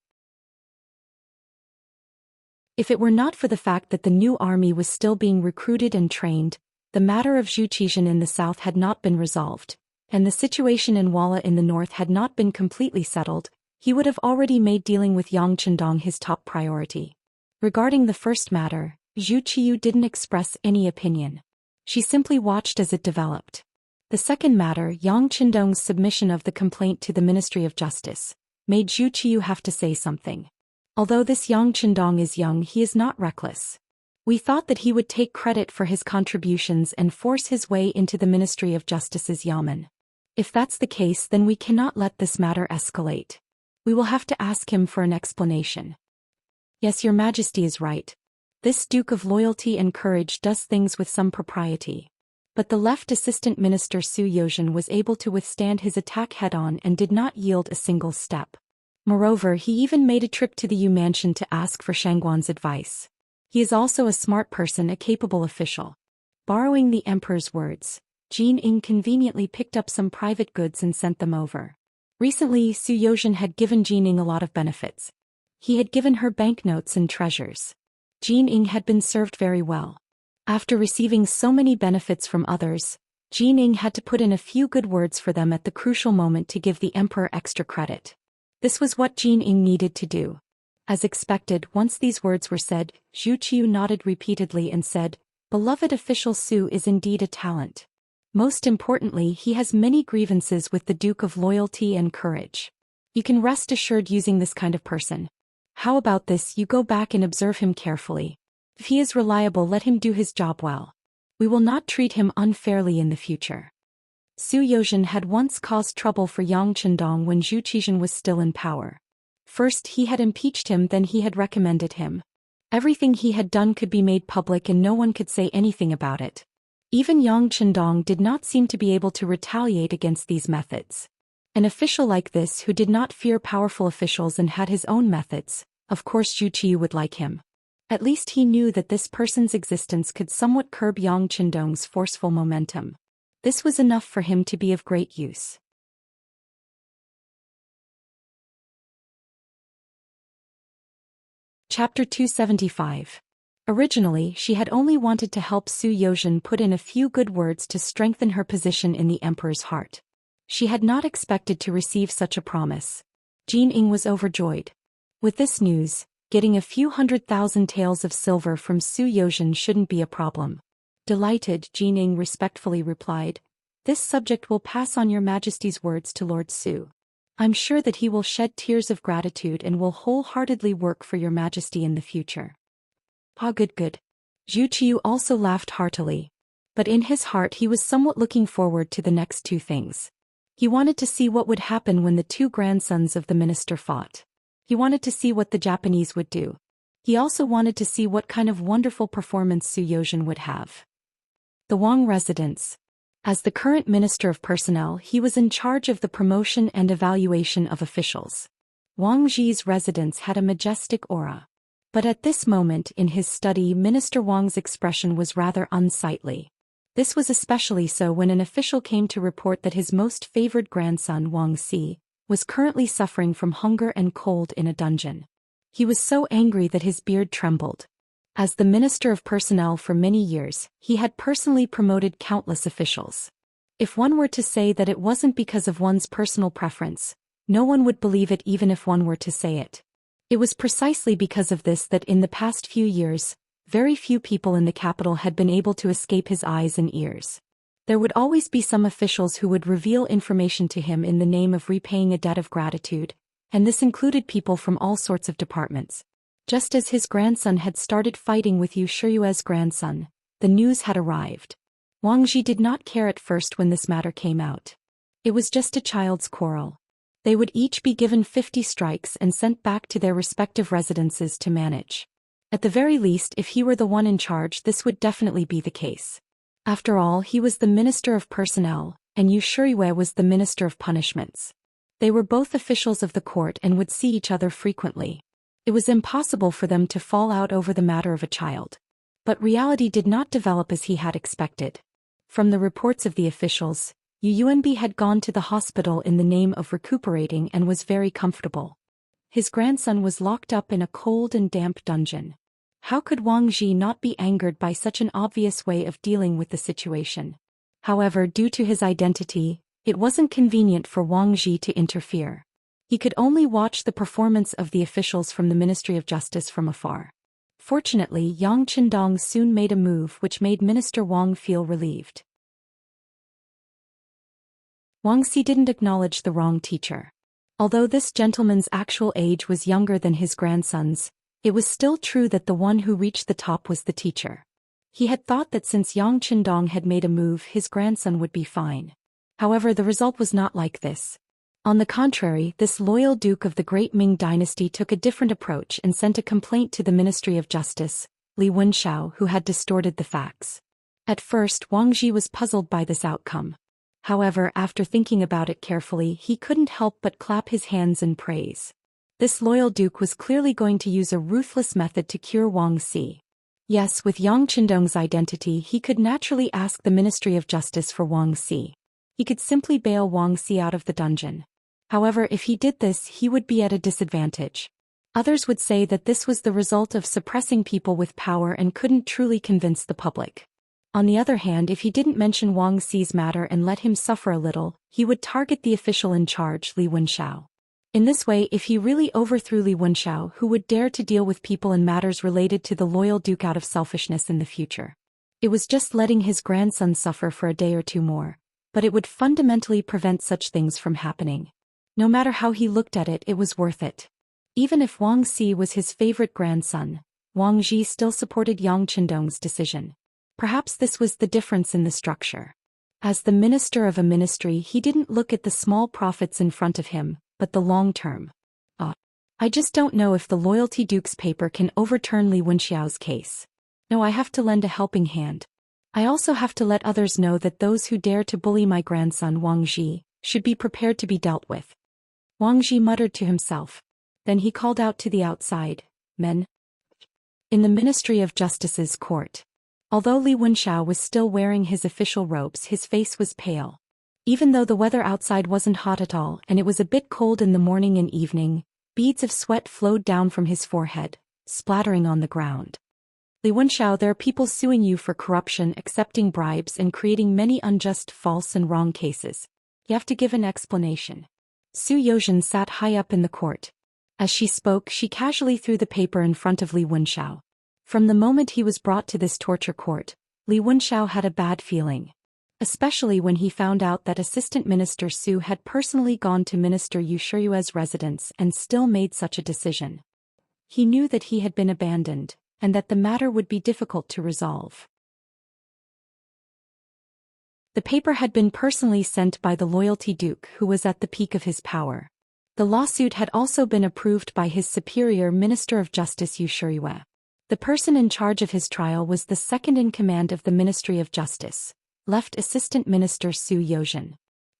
If it were not for the fact that the new army was still being recruited and trained, the matter of Zhu Qian in the south had not been resolved, and the situation in Walla in the north had not been completely settled, he would have already made dealing with Yang Qindong his top priority. Regarding the first matter, Zhu Qiu didn't express any opinion. She simply watched as it developed. The second matter, Yang Qindong's submission of the complaint to the Ministry of Justice, made Zhu Qiu have to say something. Although this Yang Qindong is young, he is not reckless. We thought that he would take credit for his contributions and force his way into the Ministry of Justice's yamen. If that's the case, then we cannot let this matter escalate. We will have to ask him for an explanation. Yes, Your Majesty is right. This Duke of Loyalty and Courage does things with some propriety. But the left Assistant Minister Su Yozhen was able to withstand his attack head-on and did not yield a single step. Moreover, he even made a trip to the Yu mansion to ask for Shangguan's advice. He is also a smart person, a capable official. Borrowing the emperor's words, Jin Ying conveniently picked up some private goods and sent them over. Recently, Su Yozhen had given Jin Ying a lot of benefits. He had given her banknotes and treasures. Jin Ying had been served very well. After receiving so many benefits from others, Jin Ying had to put in a few good words for them at the crucial moment to give the emperor extra credit. This was what Jin Ying needed to do. As expected, once these words were said, Zhu Qiu nodded repeatedly and said, "Beloved official Su is indeed a talent. Most importantly, he has many grievances with the Duke of Loyalty and Courage. You can rest assured using this kind of person. How about this, you go back and observe him carefully. If he is reliable, let him do his job well. We will not treat him unfairly in the future." Su Yozhen had once caused trouble for Yang Qindong when Zhu Qian was still in power. First he had impeached him, then he had recommended him. Everything he had done could be made public and no one could say anything about it. Even Yang Qindong did not seem to be able to retaliate against these methods. An official like this who did not fear powerful officials and had his own methods, of course Zhu Qiu would like him. At least he knew that this person's existence could somewhat curb Yang Qindong's forceful momentum. This was enough for him to be of great use. Chapter 275. Originally, she had only wanted to help Su Yozhen put in a few good words to strengthen her position in the emperor's heart. She had not expected to receive such a promise. Jin Ying was overjoyed. With this news, getting a few 100,000 taels of silver from Su Yozhen shouldn't be a problem. Delighted, Jin Ying respectfully replied, "This subject will pass on Your Majesty's words to Lord Su. I'm sure that he will shed tears of gratitude and will wholeheartedly work for Your Majesty in the future." Ah, good good. Zhu Qiu also laughed heartily. But in his heart he was somewhat looking forward to the next two things. He wanted to see what would happen when the two grandsons of the minister fought. He wanted to see what the Japanese would do. He also wanted to see what kind of wonderful performance Su Yozhen would have. The Wang residence. As the current Minister of Personnel, he was in charge of the promotion and evaluation of officials. Wang Zhi's residence had a majestic aura. But at this moment in his study, Minister Wang's expression was rather unsightly. This was especially so when an official came to report that his most favored grandson Wang Si was currently suffering from hunger and cold in a dungeon. He was so angry that his beard trembled. As the Minister of Personnel for many years, he had personally promoted countless officials. If one were to say that it wasn't because of one's personal preference, no one would believe it even if one were to say it. It was precisely because of this that in the past few years, very few people in the capital had been able to escape his eyes and ears. There would always be some officials who would reveal information to him in the name of repaying a debt of gratitude, and this included people from all sorts of departments. Just as his grandson had started fighting with Yu Shiyue's grandson, the news had arrived. Wang Zhi did not care at first when this matter came out. It was just a child's quarrel. They would each be given 50 strikes and sent back to their respective residences to manage. At the very least, if he were the one in charge, this would definitely be the case. After all, he was the Minister of Personnel, and Yu Shiyue was the Minister of Punishments. They were both officials of the court and would see each other frequently. It was impossible for them to fall out over the matter of a child. But reality did not develop as he had expected. From the reports of the officials, Yu Yuanbi had gone to the hospital in the name of recuperating and was very comfortable. His grandson was locked up in a cold and damp dungeon. How could Wang Zhi not be angered by such an obvious way of dealing with the situation? However, due to his identity, it wasn't convenient for Wang Zhi to interfere. He could only watch the performance of the officials from the Ministry of Justice from afar. Fortunately, Yang Qindong soon made a move which made Minister Wang feel relieved. Wang Si didn't acknowledge the wrong teacher. Although this gentleman's actual age was younger than his grandson's, it was still true that the one who reached the top was the teacher. He had thought that since Yang Qindong had made a move, his grandson would be fine. However, the result was not like this. On the contrary, this loyal duke of the great Ming dynasty took a different approach and sent a complaint to the Ministry of Justice, Li Wenxiao, who had distorted the facts. At first, Wang Zhi was puzzled by this outcome. However, after thinking about it carefully, he couldn't help but clap his hands in praise. This loyal duke was clearly going to use a ruthless method to cure Wang Si. Yes, with Yang Qindong's identity, he could naturally ask the Ministry of Justice for Wang Si. He could simply bail Wang Si out of the dungeon. However, if he did this, he would be at a disadvantage. Others would say that this was the result of suppressing people with power and couldn't truly convince the public. On the other hand, if he didn't mention Wang Si's matter and let him suffer a little, he would target the official in charge, Li Wenxiao. In this way, if he really overthrew Li Wenxiao, who would dare to deal with people in matters related to the loyal duke out of selfishness in the future? It was just letting his grandson suffer for a day or two more, but it would fundamentally prevent such things from happening. No matter how he looked at it, it was worth it. Even if Wang Si was his favorite grandson, Wang Zhi still supported Yang Qindong's decision. Perhaps this was the difference in the structure. As the minister of a ministry, he didn't look at the small profits in front of him, but the long term. I just don't know if the Loyalty Duke's paper can overturn Li Wenxiao's case. No, I have to lend a helping hand. I also have to let others know that those who dare to bully my grandson Wang Zhi should be prepared to be dealt with. Wang Zhi muttered to himself. Then he called out to the outside, "Men." In the Ministry of Justice's court. Although Li Wenxiao was still wearing his official robes, his face was pale. Even though the weather outside wasn't hot at all and it was a bit cold in the morning and evening, beads of sweat flowed down from his forehead, splattering on the ground. Li Wenxiao, there are people suing you for corruption, accepting bribes and creating many unjust, false and wrong cases. You have to give an explanation. Su Yozhen sat high up in the court. As she spoke, she casually threw the paper in front of Li Wenxiao. From the moment he was brought to this torture court, Li Wenxiao had a bad feeling. Especially when he found out that Assistant Minister Su had personally gone to Minister Yu Shiyue's residence and still made such a decision. He knew that he had been abandoned, and that the matter would be difficult to resolve. The paper had been personally sent by the loyalty duke who was at the peak of his power. The lawsuit had also been approved by his superior Minister of Justice Zhou Xian. The person in charge of his trial was the second-in-command of the Ministry of Justice, Left Assistant Minister Zhou Xian.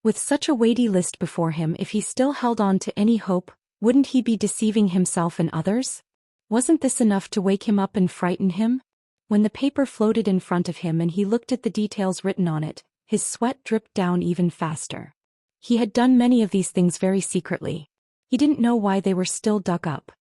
With such a weighty list before him, if he still held on to any hope, wouldn't he be deceiving himself and others? Wasn't this enough to wake him up and frighten him? When the paper floated in front of him and he looked at the details written on it, his sweat dripped down even faster. He had done many of these things very secretly. He didn't know why they were still dug up.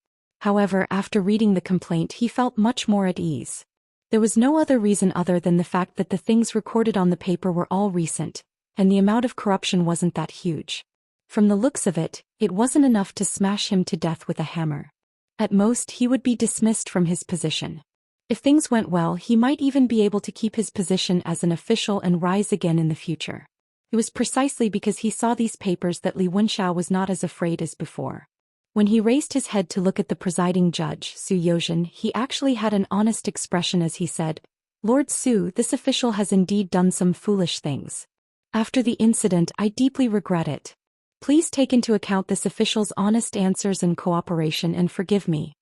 However, after reading the complaint, he felt much more at ease. There was no other reason other than the fact that the things recorded on the paper were all recent, and the amount of corruption wasn't that huge. From the looks of it, it wasn't enough to smash him to death with a hammer. At most, he would be dismissed from his position. If things went well, he might even be able to keep his position as an official and rise again in the future. It was precisely because he saw these papers that Li Wenxiao was not as afraid as before. When he raised his head to look at the presiding judge, Zhou Xian, he actually had an honest expression as he said, "Lord Su, this official has indeed done some foolish things. After the incident, I deeply regret it. Please take into account this official's honest answers and cooperation and forgive me."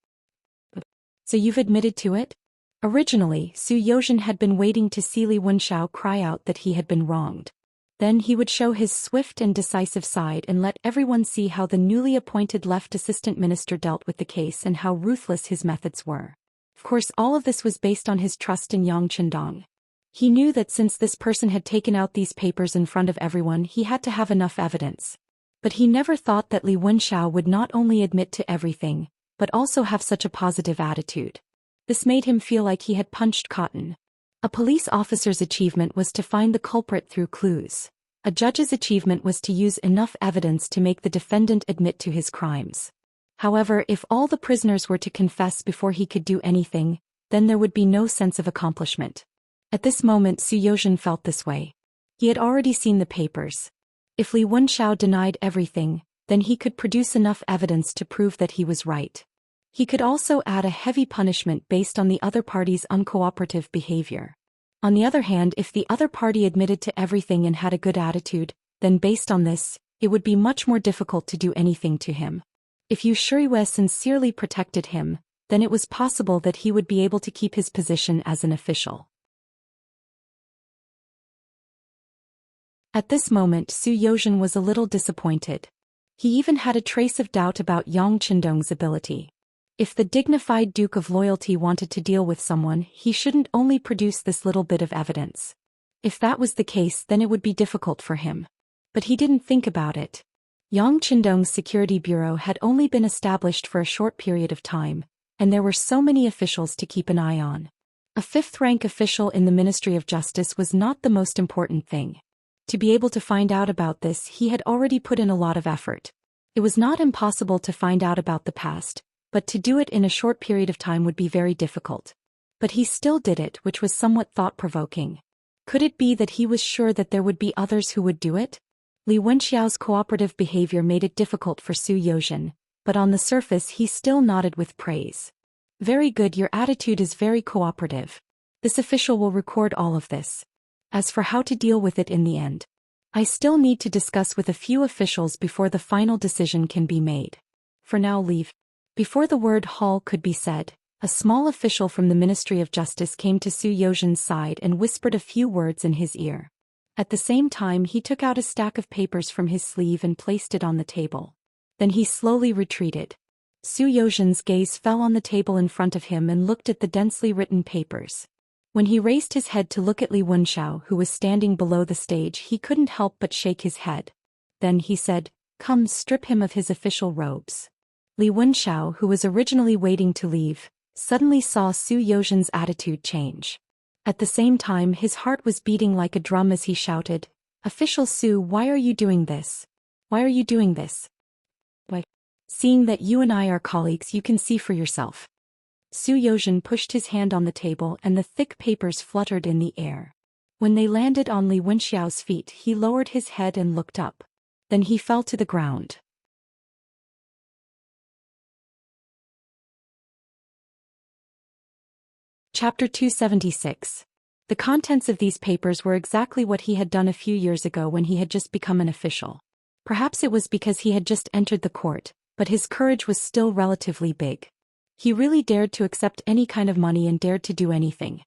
So you've admitted to it? Originally, Zhou Xian had been waiting to see Li Wenxiao cry out that he had been wronged. Then he would show his swift and decisive side and let everyone see how the newly appointed left assistant minister dealt with the case and how ruthless his methods were. Of course, all of this was based on his trust in Yang Qindong. He knew that since this person had taken out these papers in front of everyone, he had to have enough evidence. But he never thought that Li Wenxiao would not only admit to everything, but also have such a positive attitude. This made him feel like he had punched cotton. A police officer's achievement was to find the culprit through clues. A judge's achievement was to use enough evidence to make the defendant admit to his crimes. However, if all the prisoners were to confess before he could do anything, then there would be no sense of accomplishment. At this moment, Zhou Xian felt this way. He had already seen the papers. If Li Wenxiao denied everything, then he could produce enough evidence to prove that he was right. He could also add a heavy punishment based on the other party's uncooperative behavior. On the other hand, if the other party admitted to everything and had a good attitude, then based on this, it would be much more difficult to do anything to him. If Yu Shirue sincerely protected him, then it was possible that he would be able to keep his position as an official. At this moment, Zhou Xian was a little disappointed. He even had a trace of doubt about Yang Qindong's ability. If the dignified Duke of Loyalty wanted to deal with someone, he shouldn't only produce this little bit of evidence. If that was the case, then it would be difficult for him. But he didn't think about it. Yang Qindong's security bureau had only been established for a short period of time, and there were so many officials to keep an eye on. A fifth-rank official in the Ministry of Justice was not the most important thing. To be able to find out about this, he had already put in a lot of effort. It was not impossible to find out about the past, but to do it in a short period of time would be very difficult. But he still did it, which was somewhat thought-provoking. Could it be that he was sure that there would be others who would do it? Li Wenxiao's cooperative behavior made it difficult for Zhou Xian, but on the surface he still nodded with praise. Very good, your attitude is very cooperative. This official will record all of this. As for how to deal with it in the end, I still need to discuss with a few officials before the final decision can be made. For now, leave. Before the word hall could be said, a small official from the Ministry of Justice came to Zhou Xian's side and whispered a few words in his ear. At the same time, he took out a stack of papers from his sleeve and placed it on the table. Then he slowly retreated. Zhou Xian's gaze fell on the table in front of him and looked at the densely written papers. When he raised his head to look at Li Wenxiao, who was standing below the stage, he couldn't help but shake his head. Then he said, "Come, strip him of his official robes." Li Wenxiao, who was originally waiting to leave, suddenly saw Zhou Xian's attitude change. At the same time, his heart was beating like a drum as he shouted, "Official Zhou, why are you doing this? Why are you doing this? Why? Seeing that you and I are colleagues, you can see for yourself." Zhou Xian pushed his hand on the table and the thick papers fluttered in the air. When they landed on Li Wenxiao's feet, he lowered his head and looked up. Then he fell to the ground. Chapter 276. The contents of these papers were exactly what he had done a few years ago when he had just become an official. Perhaps it was because he had just entered the court, but his courage was still relatively big. He really dared to accept any kind of money and dared to do anything.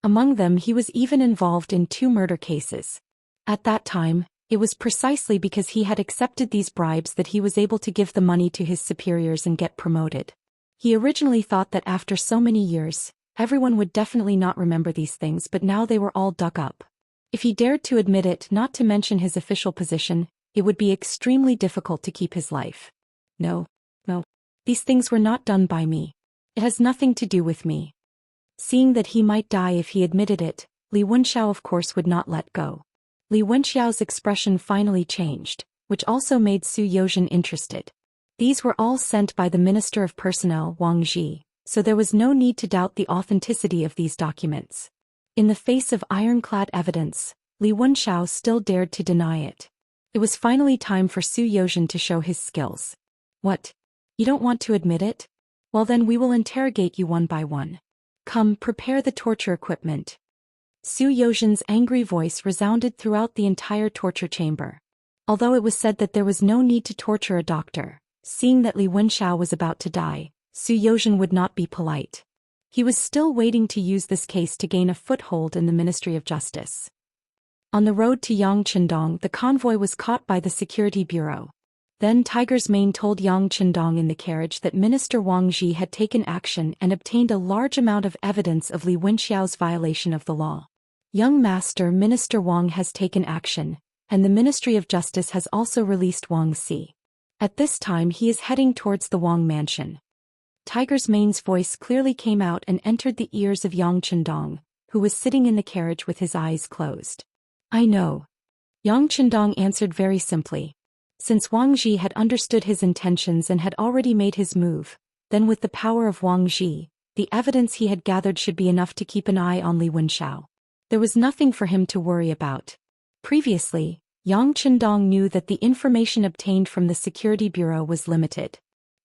Among them, he was even involved in 2 murder cases. At that time, it was precisely because he had accepted these bribes that he was able to give the money to his superiors and get promoted. He originally thought that after so many years, everyone would definitely not remember these things, but now they were all dug up. If he dared to admit it, not to mention his official position, it would be extremely difficult to keep his life. No. These things were not done by me. It has nothing to do with me. Seeing that he might die if he admitted it, Li Wenxiao of course would not let go. Li Wenxiao's expression finally changed, which also made Su Youzhen interested. These were all sent by the Minister of Personnel Wang Zhi, so there was no need to doubt the authenticity of these documents. In the face of ironclad evidence, Li Wenxiao still dared to deny it. It was finally time for Su Youzhen to show his skills. What? You don't want to admit it? Well then we will interrogate you one by one. Come, prepare the torture equipment. Su Youzhen's angry voice resounded throughout the entire torture chamber. Although it was said that there was no need to torture a doctor, seeing that Li Wenxiao was about to die, Su Youzhen would not be polite. He was still waiting to use this case to gain a foothold in the Ministry of Justice. On the road to Yangqindong, the convoy was caught by the Security Bureau. Then Tiger's Mane told Yangqindong in the carriage that Minister Wang Zhi had taken action and obtained a large amount of evidence of Li Wenxiao's violation of the law. Young Master, Minister Wang has taken action, and the Ministry of Justice has also released Wang Xi. At this time he is heading towards the Wang mansion. Tiger's Mane's voice clearly came out and entered the ears of Yangqindong, who was sitting in the carriage with his eyes closed. I know. Yangqindong answered very simply. Since Wang Zhi had understood his intentions and had already made his move, then with the power of Wang Zhi, the evidence he had gathered should be enough to keep an eye on Li Wenxiao. There was nothing for him to worry about. Previously, Yangqindong knew that the information obtained from the Security Bureau was limited.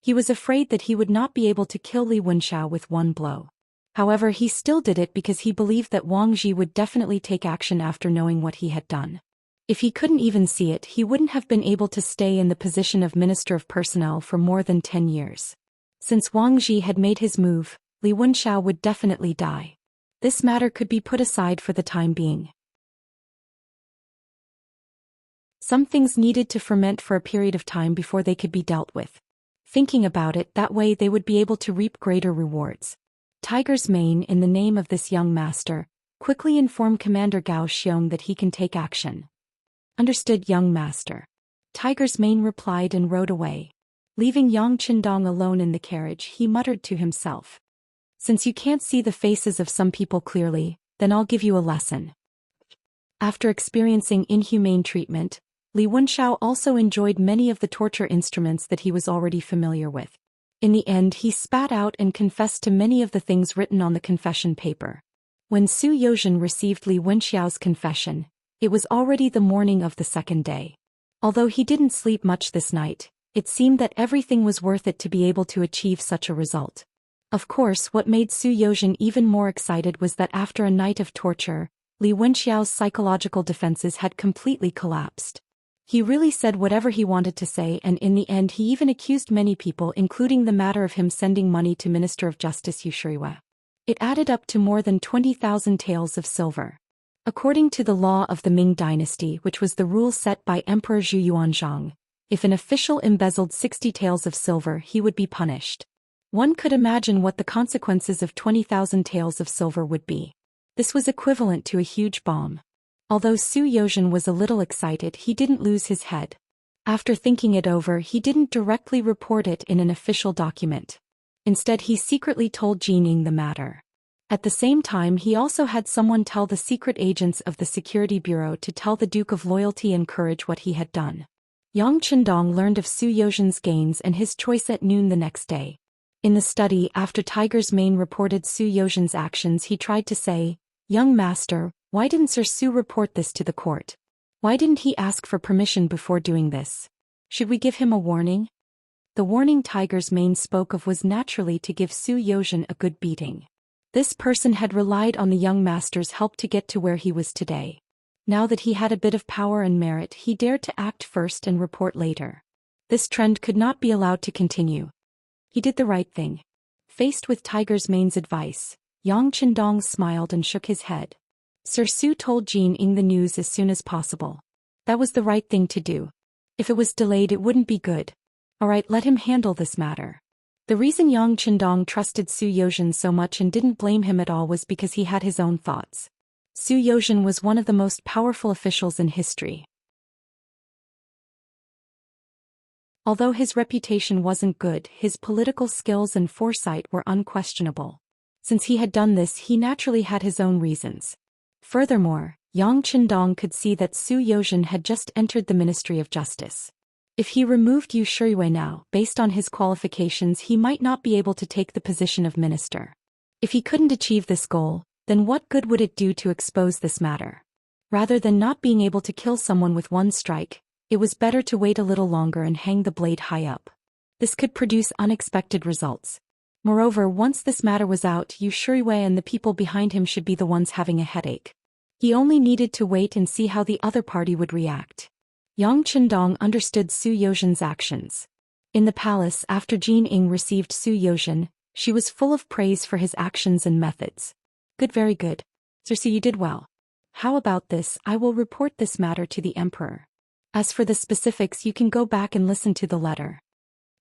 He was afraid that he would not be able to kill Li Wenxiao with one blow. However, he still did it because he believed that Wang Zhi would definitely take action after knowing what he had done. If he couldn't even see it, he wouldn't have been able to stay in the position of Minister of Personnel for more than 10 years. Since Wang Zhi had made his move, Li Wenxiao would definitely die. This matter could be put aside for the time being. Some things needed to ferment for a period of time before they could be dealt with. Thinking about it, that way they would be able to reap greater rewards. Tiger's Mane, in the name of this young master, quickly informed Commander Gao Xiong that he can take action. Understood, young master. Tiger's Mane replied and rode away. Leaving Yangqindong alone in the carriage, he muttered to himself. Since you can't see the faces of some people clearly, then I'll give you a lesson. After experiencing inhumane treatment, Li Wenxiao also enjoyed many of the torture instruments that he was already familiar with. In the end, he spat out and confessed to many of the things written on the confession paper. When Su Youzhen received Li Wenxiao's confession, it was already the morning of the second day. Although he didn't sleep much this night, it seemed that everything was worth it to be able to achieve such a result. Of course, what made Su Youzhen even more excited was that after a night of torture, Li Wenxiao's psychological defenses had completely collapsed. He really said whatever he wanted to say, and in the end he even accused many people, including the matter of him sending money to Minister of Justice Yu Shiriwa. It added up to more than 20,000 taels of silver. According to the law of the Ming dynasty, which was the rule set by Emperor Zhu Yuanzhang, if an official embezzled 60 taels of silver, he would be punished. One could imagine what the consequences of 20,000 taels of silver would be. This was equivalent to a huge bomb. Although Su Youzhen was a little excited, he didn't lose his head. After thinking it over, he didn't directly report it in an official document. Instead, he secretly told Jining the matter. At the same time, he also had someone tell the secret agents of the Security Bureau to tell the Duke of Loyalty and Courage what he had done. Yangqindong learned of Su Youzhen's gains and his choice at noon the next day. In the study, after Tiger's Mane reported Su Youzhen's actions, he tried to say, "Young master, why didn't Sir Su report this to the court? Why didn't he ask for permission before doing this? Should we give him a warning?" The warning Tiger's Mane spoke of was naturally to give Su Youzhen a good beating. This person had relied on the young master's help to get to where he was today. Now that he had a bit of power and merit, he dared to act first and report later. This trend could not be allowed to continue. He did the right thing. Faced with Tiger's Mane's advice, Yang Qindong smiled and shook his head. Sir Su told Jin Ying the news as soon as possible. That was the right thing to do. If it was delayed, it wouldn't be good. Alright, let him handle this matter. The reason Yang Qindong trusted Su Youzhen so much and didn't blame him at all was because he had his own thoughts. Su Youzhen was one of the most powerful officials in history. Although his reputation wasn't good, his political skills and foresight were unquestionable. Since he had done this, he naturally had his own reasons. Furthermore, Yang Qindong could see that Su Youzhen had just entered the Ministry of Justice. If he removed Yu Shiyue now, based on his qualifications, he might not be able to take the position of minister. If he couldn't achieve this goal, then what good would it do to expose this matter? Rather than not being able to kill someone with one strike, it was better to wait a little longer and hang the blade high up. This could produce unexpected results. Moreover, once this matter was out, Yu Shiyue and the people behind him should be the ones having a headache. He only needed to wait and see how the other party would react. Yang Qindong understood Su Youzhen's actions. In the palace, after Jin Ying received Su Youzhen, she was full of praise for his actions and methods. Good, very good. Sir Su, you did well. How about this? I will report this matter to the emperor. As for the specifics, you can go back and listen to the letter.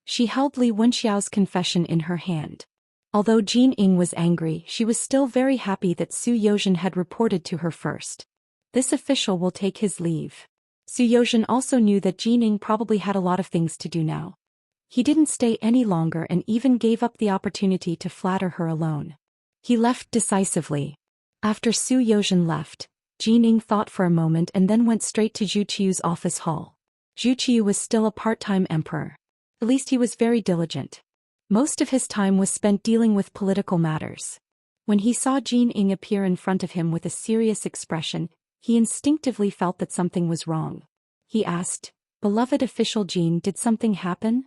She held Li Wenxiao's confession in her hand. Although Jin Ying was angry, she was still very happy that Su Youzhen had reported to her first. This official will take his leave. Su Youzhen also knew that Jin Ying probably had a lot of things to do now. He didn't stay any longer and even gave up the opportunity to flatter her alone. He left decisively. After Su Youzhen left, Jin Ying thought for a moment and then went straight to Zhu Qiu's office hall. Zhu Qiu was still a part-time emperor. At least he was very diligent. Most of his time was spent dealing with political matters. When he saw Jin Ying appear in front of him with a serious expression, he instinctively felt that something was wrong. He asked, "Beloved official Jin, did something happen?"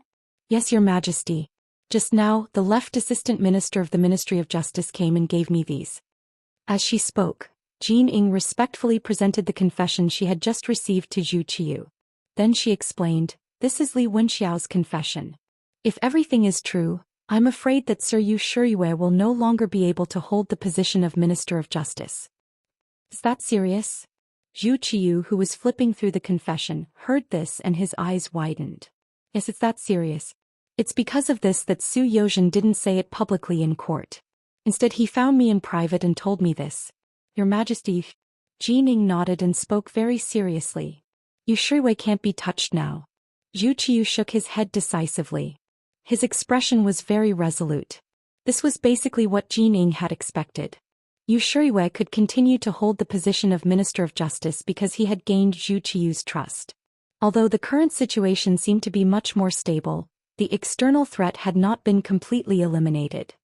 "Yes, Your Majesty. Just now, the left assistant minister of the Ministry of Justice came and gave me these." As she spoke, Jin Ying respectfully presented the confession she had just received to Zhu Qiu. Then she explained, "This is Li Wenxiao's confession. If everything is true, I'm afraid that Sir Yu Shiyue will no longer be able to hold the position of Minister of Justice." "Is that serious?" Zhu Qiu, who was flipping through the confession, heard this and his eyes widened. "Yes, it's that serious. It's because of this that Su Youzhen didn't say it publicly in court. Instead, he found me in private and told me this." "Your Majesty." Jin Ying nodded and spoke very seriously. "Yu Shiyue can't be touched now." Zhu Qiu shook his head decisively. His expression was very resolute. This was basically what Jin Ying had expected. Yu Shiyue could continue to hold the position of Minister of Justice because he had gained Zhu Qiu's trust. Although the current situation seemed to be much more stable, the external threat had not been completely eliminated.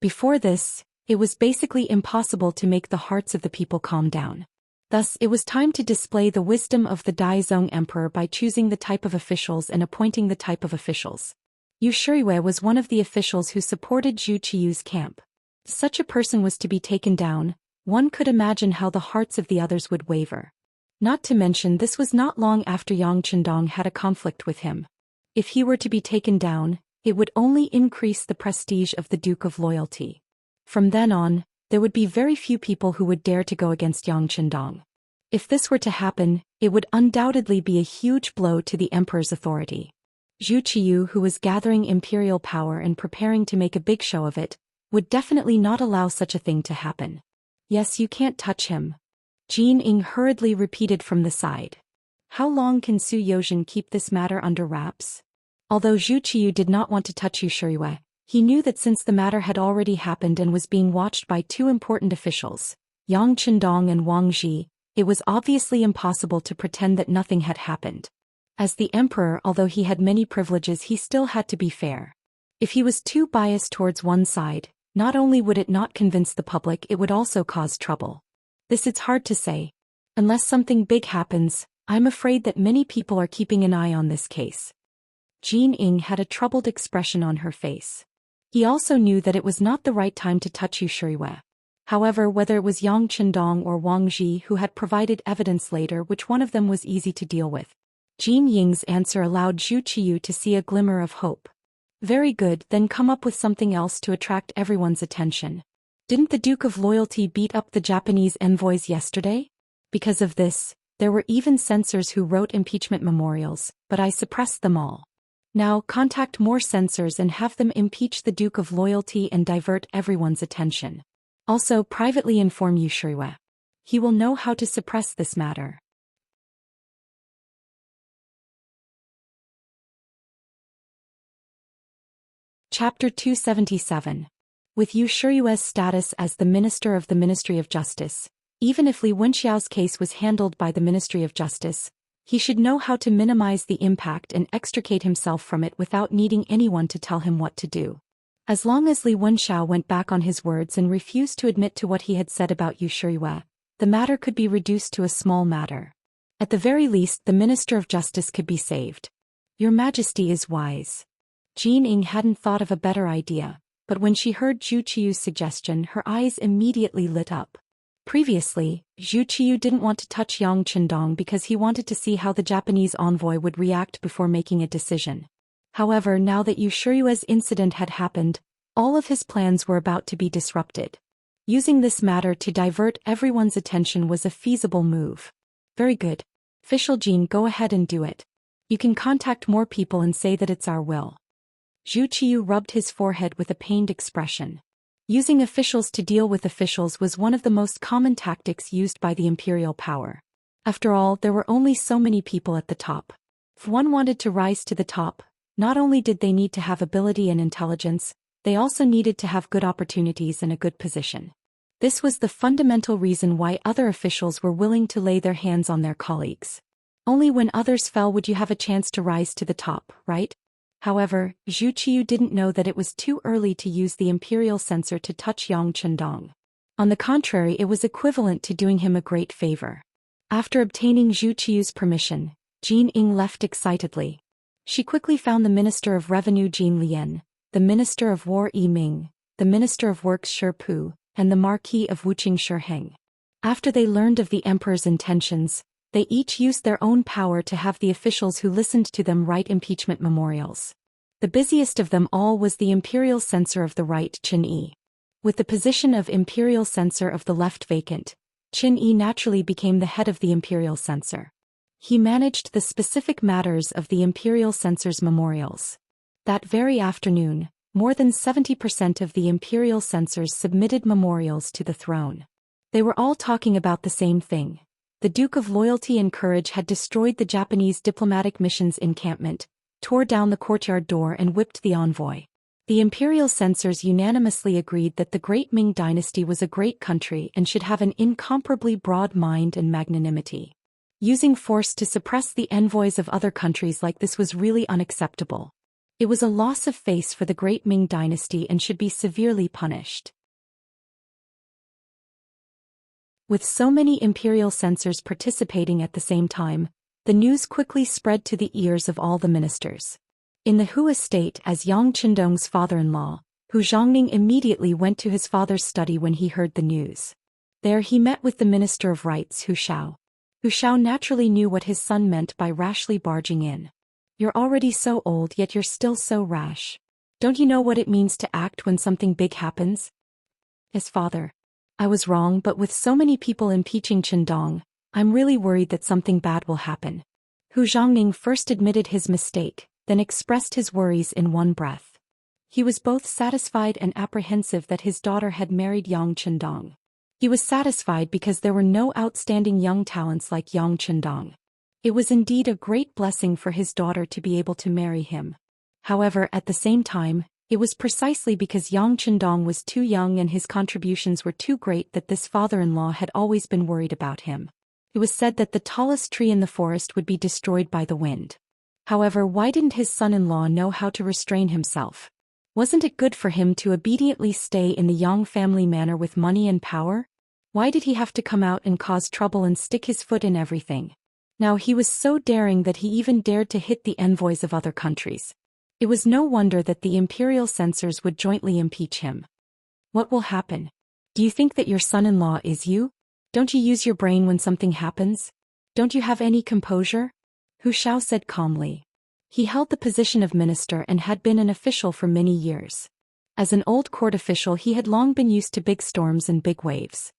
Before this, it was basically impossible to make the hearts of the people calm down. Thus, it was time to display the wisdom of the Daizong Emperor by choosing the type of officials and appointing the type of officials. Yu Shiyue was one of the officials who supported Zhu Qiu's camp. If such a person was to be taken down, one could imagine how the hearts of the others would waver. Not to mention, this was not long after Yang Qindong had a conflict with him. If he were to be taken down, it would only increase the prestige of the Duke of Loyalty. From then on, there would be very few people who would dare to go against Yang Qindong. If this were to happen, it would undoubtedly be a huge blow to the emperor's authority. Zhu Qiu, who was gathering imperial power and preparing to make a big show of it, would definitely not allow such a thing to happen. "Yes, you can't touch him." Jin Ying hurriedly repeated from the side. How long can Su Youzhen keep this matter under wraps? Although Zhu Qiu did not want to touch Yu Shiyue, he knew that since the matter had already happened and was being watched by two important officials, Yang Qindong and Wang Zhi, it was obviously impossible to pretend that nothing had happened. As the emperor, although he had many privileges, he still had to be fair. If he was too biased towards one side, not only would it not convince the public, it would also cause trouble. This it's hard to say. Unless something big happens, I'm afraid that many people are keeping an eye on this case. Jin Ying had a troubled expression on her face. He also knew that it was not the right time to touch Yushuriwe. However, whether it was Yang Qindong or Wang Ji who had provided evidence later, which one of them was easy to deal with? Jin Ying's answer allowed Zhu Qiyu to see a glimmer of hope. Very good, then come up with something else to attract everyone's attention. Didn't the Duke of Loyalty beat up the Japanese envoys yesterday? Because of this, there were even censors who wrote impeachment memorials, but I suppressed them all. Now contact more censors and have them impeach the Duke of Loyalty and divert everyone's attention. Also privately inform Yushuriwe. He will know how to suppress this matter. Chapter 277. With Yushuriwe's status as the Minister of the Ministry of Justice, even if Li Wenxiao's case was handled by the Ministry of Justice, he should know how to minimize the impact and extricate himself from it without needing anyone to tell him what to do. As long as Li Wenxiao went back on his words and refused to admit to what he had said about Yushuriwe, the matter could be reduced to a small matter. At the very least, the Minister of Justice could be saved. Your Majesty is wise. Jin Ying hadn't thought of a better idea, but when she heard Zhu Qiyu's suggestion, her eyes immediately lit up. Previously, Zhu Qiyu didn't want to touch Yang Qindong because he wanted to see how the Japanese envoy would react before making a decision. However, now that Yushuriwe's incident had happened, all of his plans were about to be disrupted. Using this matter to divert everyone's attention was a feasible move. Very good. Official Jin, go ahead and do it. You can contact more people and say that it's our will. Zhu Qiyu rubbed his forehead with a pained expression. Using officials to deal with officials was one of the most common tactics used by the imperial power. After all, there were only so many people at the top. If one wanted to rise to the top, not only did they need to have ability and intelligence, they also needed to have good opportunities and a good position. This was the fundamental reason why other officials were willing to lay their hands on their colleagues. Only when others fell would you have a chance to rise to the top, right? However, Zhu Qiyu didn't know that it was too early to use the imperial censor to touch Yang Qindong. On the contrary, it was equivalent to doing him a great favor. After obtaining Zhu Qiyu's permission, Jin Ying left excitedly. She quickly found the Minister of Revenue Jin Lian, the Minister of War Yi Ming, the Minister of Works Shi Pu, and the Marquis of Wuqing Shi Heng. After they learned of the Emperor's intentions, they each used their own power to have the officials who listened to them write impeachment memorials. The busiest of them all was the imperial censor of the right, Qin Yi. With the position of imperial censor of the left vacant, Qin Yi naturally became the head of the imperial censor. He managed the specific matters of the imperial censor's memorials. That very afternoon, more than 70% of the imperial censors submitted memorials to the throne. They were all talking about the same thing. The Duke of Loyalty and Courage had destroyed the Japanese diplomatic mission's encampment, tore down the courtyard door and whipped the envoy. The imperial censors unanimously agreed that the great Ming dynasty was a great country and should have an incomparably broad mind and magnanimity. Using force to suppress the envoys of other countries like this was really unacceptable. It was a loss of face for the great Ming dynasty and should be severely punished. With so many imperial censors participating at the same time, the news quickly spread to the ears of all the ministers. In the Hu estate as Yang Qindong's father-in-law, Hu Zhongning immediately went to his father's study when he heard the news. There he met with the Minister of Rights Hu Shao. Hu Shao naturally knew what his son meant by rashly barging in. You're already so old yet you're still so rash. Don't you know what it means to act when something big happens? Yes, father. I was wrong, but with so many people impeaching Qindong, I'm really worried that something bad will happen. Hu Zhongning first admitted his mistake, then expressed his worries in one breath. He was both satisfied and apprehensive that his daughter had married Yang Qindong. He was satisfied because there were no outstanding young talents like Yang Qindong. It was indeed a great blessing for his daughter to be able to marry him. However, at the same time, it was precisely because Yang Qindong was too young and his contributions were too great that this father-in-law had always been worried about him. It was said that the tallest tree in the forest would be destroyed by the wind. However, why didn't his son-in-law know how to restrain himself? Wasn't it good for him to obediently stay in the Yang family manor with money and power? Why did he have to come out and cause trouble and stick his foot in everything? Now he was so daring that he even dared to hit the envoys of other countries. It was no wonder that the imperial censors would jointly impeach him. What will happen? Do you think that your son-in-law is you? Don't you use your brain when something happens? Don't you have any composure? Hu Xiao said calmly. He held the position of minister and had been an official for many years. As an old court official, he had long been used to big storms and big waves.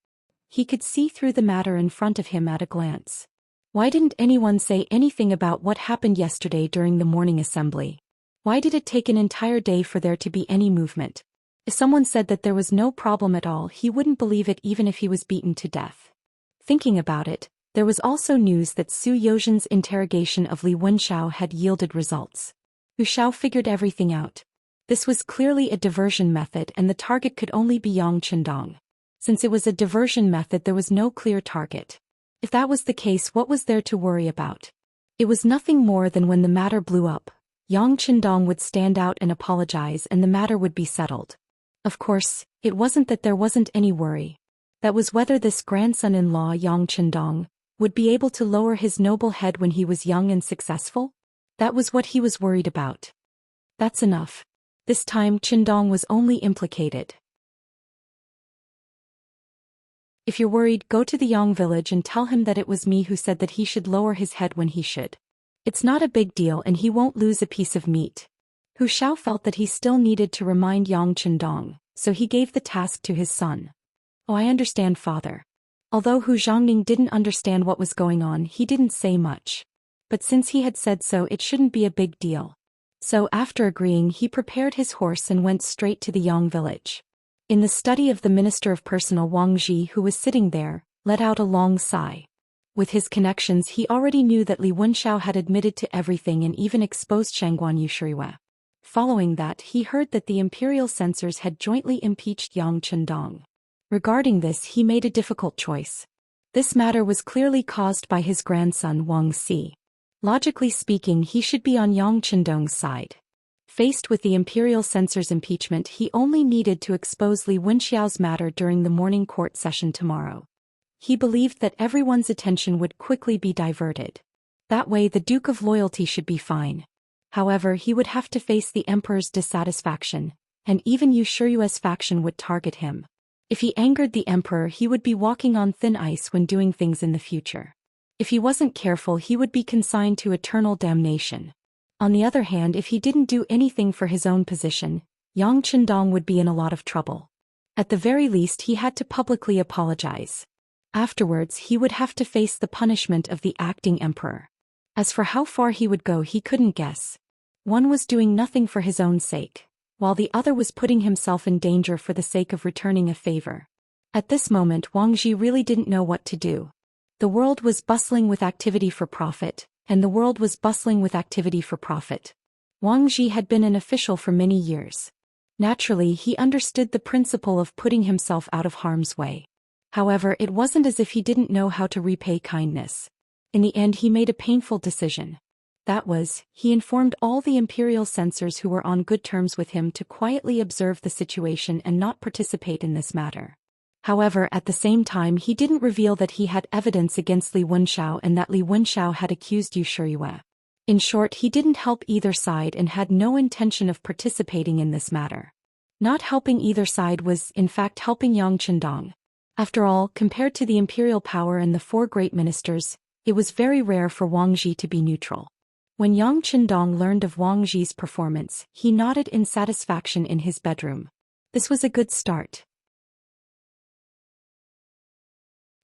He could see through the matter in front of him at a glance. Why didn't anyone say anything about what happened yesterday during the morning assembly? Why did it take an entire day for there to be any movement? If someone said that there was no problem at all, he wouldn't believe it even if he was beaten to death. Thinking about it, there was also news that Su Youxin's interrogation of Li Wenxiao had yielded results. Hu Xiao figured everything out. This was clearly a diversion method and the target could only be Yang Qindong. Since it was a diversion method, there was no clear target. If that was the case, what was there to worry about? It was nothing more than when the matter blew up, Yang Qindong would stand out and apologize and the matter would be settled. Of course, it wasn't that there wasn't any worry. That was whether this grandson-in-law Yang Qindong would be able to lower his noble head when he was young and successful? That was what he was worried about. That's enough. This time Qindong was only implicated. If you're worried, go to the Yang village and tell him that it was me who said that he should lower his head when he should. It's not a big deal and he won't lose a piece of meat. Hu Xiao felt that he still needed to remind Yang Qindong, so he gave the task to his son. Oh, I understand, father. Although Hu Zhongning didn't understand what was going on, he didn't say much. But since he had said so, it shouldn't be a big deal. So after agreeing, he prepared his horse and went straight to the Yang village. In the study of the Minister of Personnel Wang Zhi, who was sitting there, let out a long sigh. With his connections, he already knew that Li Wenxiao had admitted to everything and even exposed Shangguan Yushiriwa. Following that, he heard that the imperial censors had jointly impeached Yang Qindong. Regarding this, he made a difficult choice. This matter was clearly caused by his grandson Wang Si. Logically speaking, he should be on Yang Qindong's side. Faced with the imperial censors' impeachment, he only needed to expose Li Wenxiao's matter during the morning court session tomorrow. He believed that everyone's attention would quickly be diverted. That way the Duke of Loyalty should be fine. However, he would have to face the Emperor's dissatisfaction, and even Yushiriwa's faction would target him. If he angered the Emperor, he would be walking on thin ice when doing things in the future. If he wasn't careful, he would be consigned to eternal damnation. On the other hand, if he didn't do anything for his own position, Yang Qindong would be in a lot of trouble. At the very least, he had to publicly apologize. Afterwards, he would have to face the punishment of the acting emperor. As for how far he would go, he couldn't guess. One was doing nothing for his own sake, while the other was putting himself in danger for the sake of returning a favor. At this moment, Wang Zhi really didn't know what to do. The world was bustling with activity for profit, and the world was bustling with activity for profit. Wang Zhi had been an official for many years. Naturally, he understood the principle of putting himself out of harm's way. However, it wasn't as if he didn't know how to repay kindness. In the end, he made a painful decision. That was, he informed all the imperial censors who were on good terms with him to quietly observe the situation and not participate in this matter. However, at the same time, he didn't reveal that he had evidence against Li Wenxiao and that Li Wenxiao had accused Yushiriwa. In short, he didn't help either side and had no intention of participating in this matter. Not helping either side was, in fact, helping Yang Qindong. After all, compared to the imperial power and the four great ministers, it was very rare for Wang Zhi to be neutral. When Yang Qindong learned of Wang Zhi's performance, he nodded in satisfaction in his bedroom. This was a good start.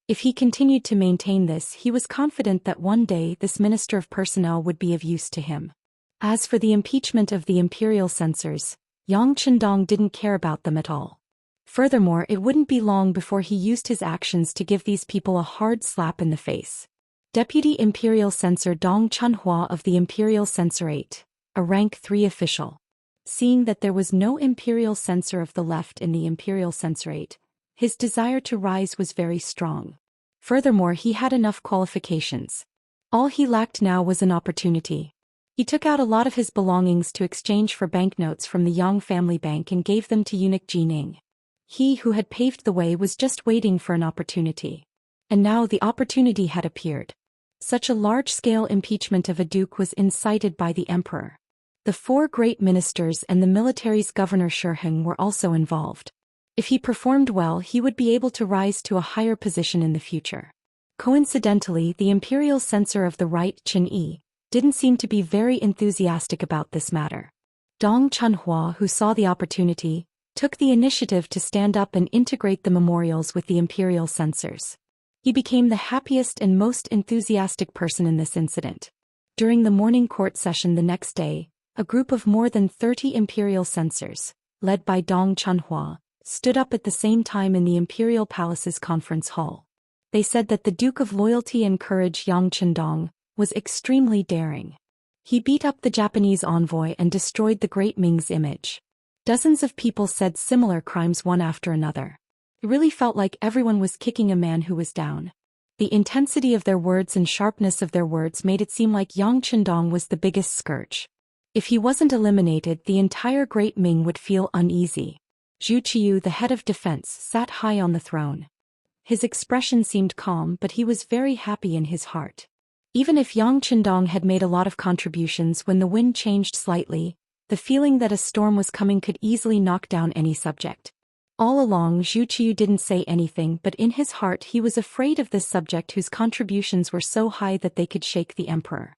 If he continued to maintain this, he was confident that one day this Minister of Personnel would be of use to him. As for the impeachment of the imperial censors, Yang Qindong didn't care about them at all. Furthermore, it wouldn't be long before he used his actions to give these people a hard slap in the face. Deputy Imperial Censor Dong Chunhua of the Imperial Censorate, a rank 3 official. Seeing that there was no Imperial Censor of the left in the Imperial Censorate, his desire to rise was very strong. Furthermore, he had enough qualifications. All he lacked now was an opportunity. He took out a lot of his belongings to exchange for banknotes from the Yang family bank and gave them to eunuch Jining. He who had paved the way was just waiting for an opportunity. And now the opportunity had appeared. Such a large-scale impeachment of a duke was incited by the emperor. The 4 great ministers and the military's governor Shiheng were also involved. If he performed well, he would be able to rise to a higher position in the future. Coincidentally, the imperial censor of the right, Chen Yi, didn't seem to be very enthusiastic about this matter. Dong Chunhua, who saw the opportunity, took the initiative to stand up and integrate the memorials with the imperial censors. He became the happiest and most enthusiastic person in this incident. During the morning court session the next day, a group of more than 30 imperial censors, led by Dong Chunhua, stood up at the same time in the imperial palace's conference hall. They said that the Duke of Loyalty and Courage Yang Chendong was extremely daring. He beat up the Japanese envoy and destroyed the Great Ming's image. Dozens of people said similar crimes one after another. It really felt like everyone was kicking a man who was down. The intensity of their words and sharpness of their words made it seem like Yang Chendong was the biggest scourge. If he wasn't eliminated, the entire Great Ming would feel uneasy. Zhu Xian, the head of defense, sat high on the throne. His expression seemed calm, but he was very happy in his heart. Even if Yang Chendong had made a lot of contributions, when the wind changed slightly, the feeling that a storm was coming could easily knock down any subject. All along, Zhu Xian didn't say anything, but in his heart he was afraid of this subject whose contributions were so high that they could shake the emperor.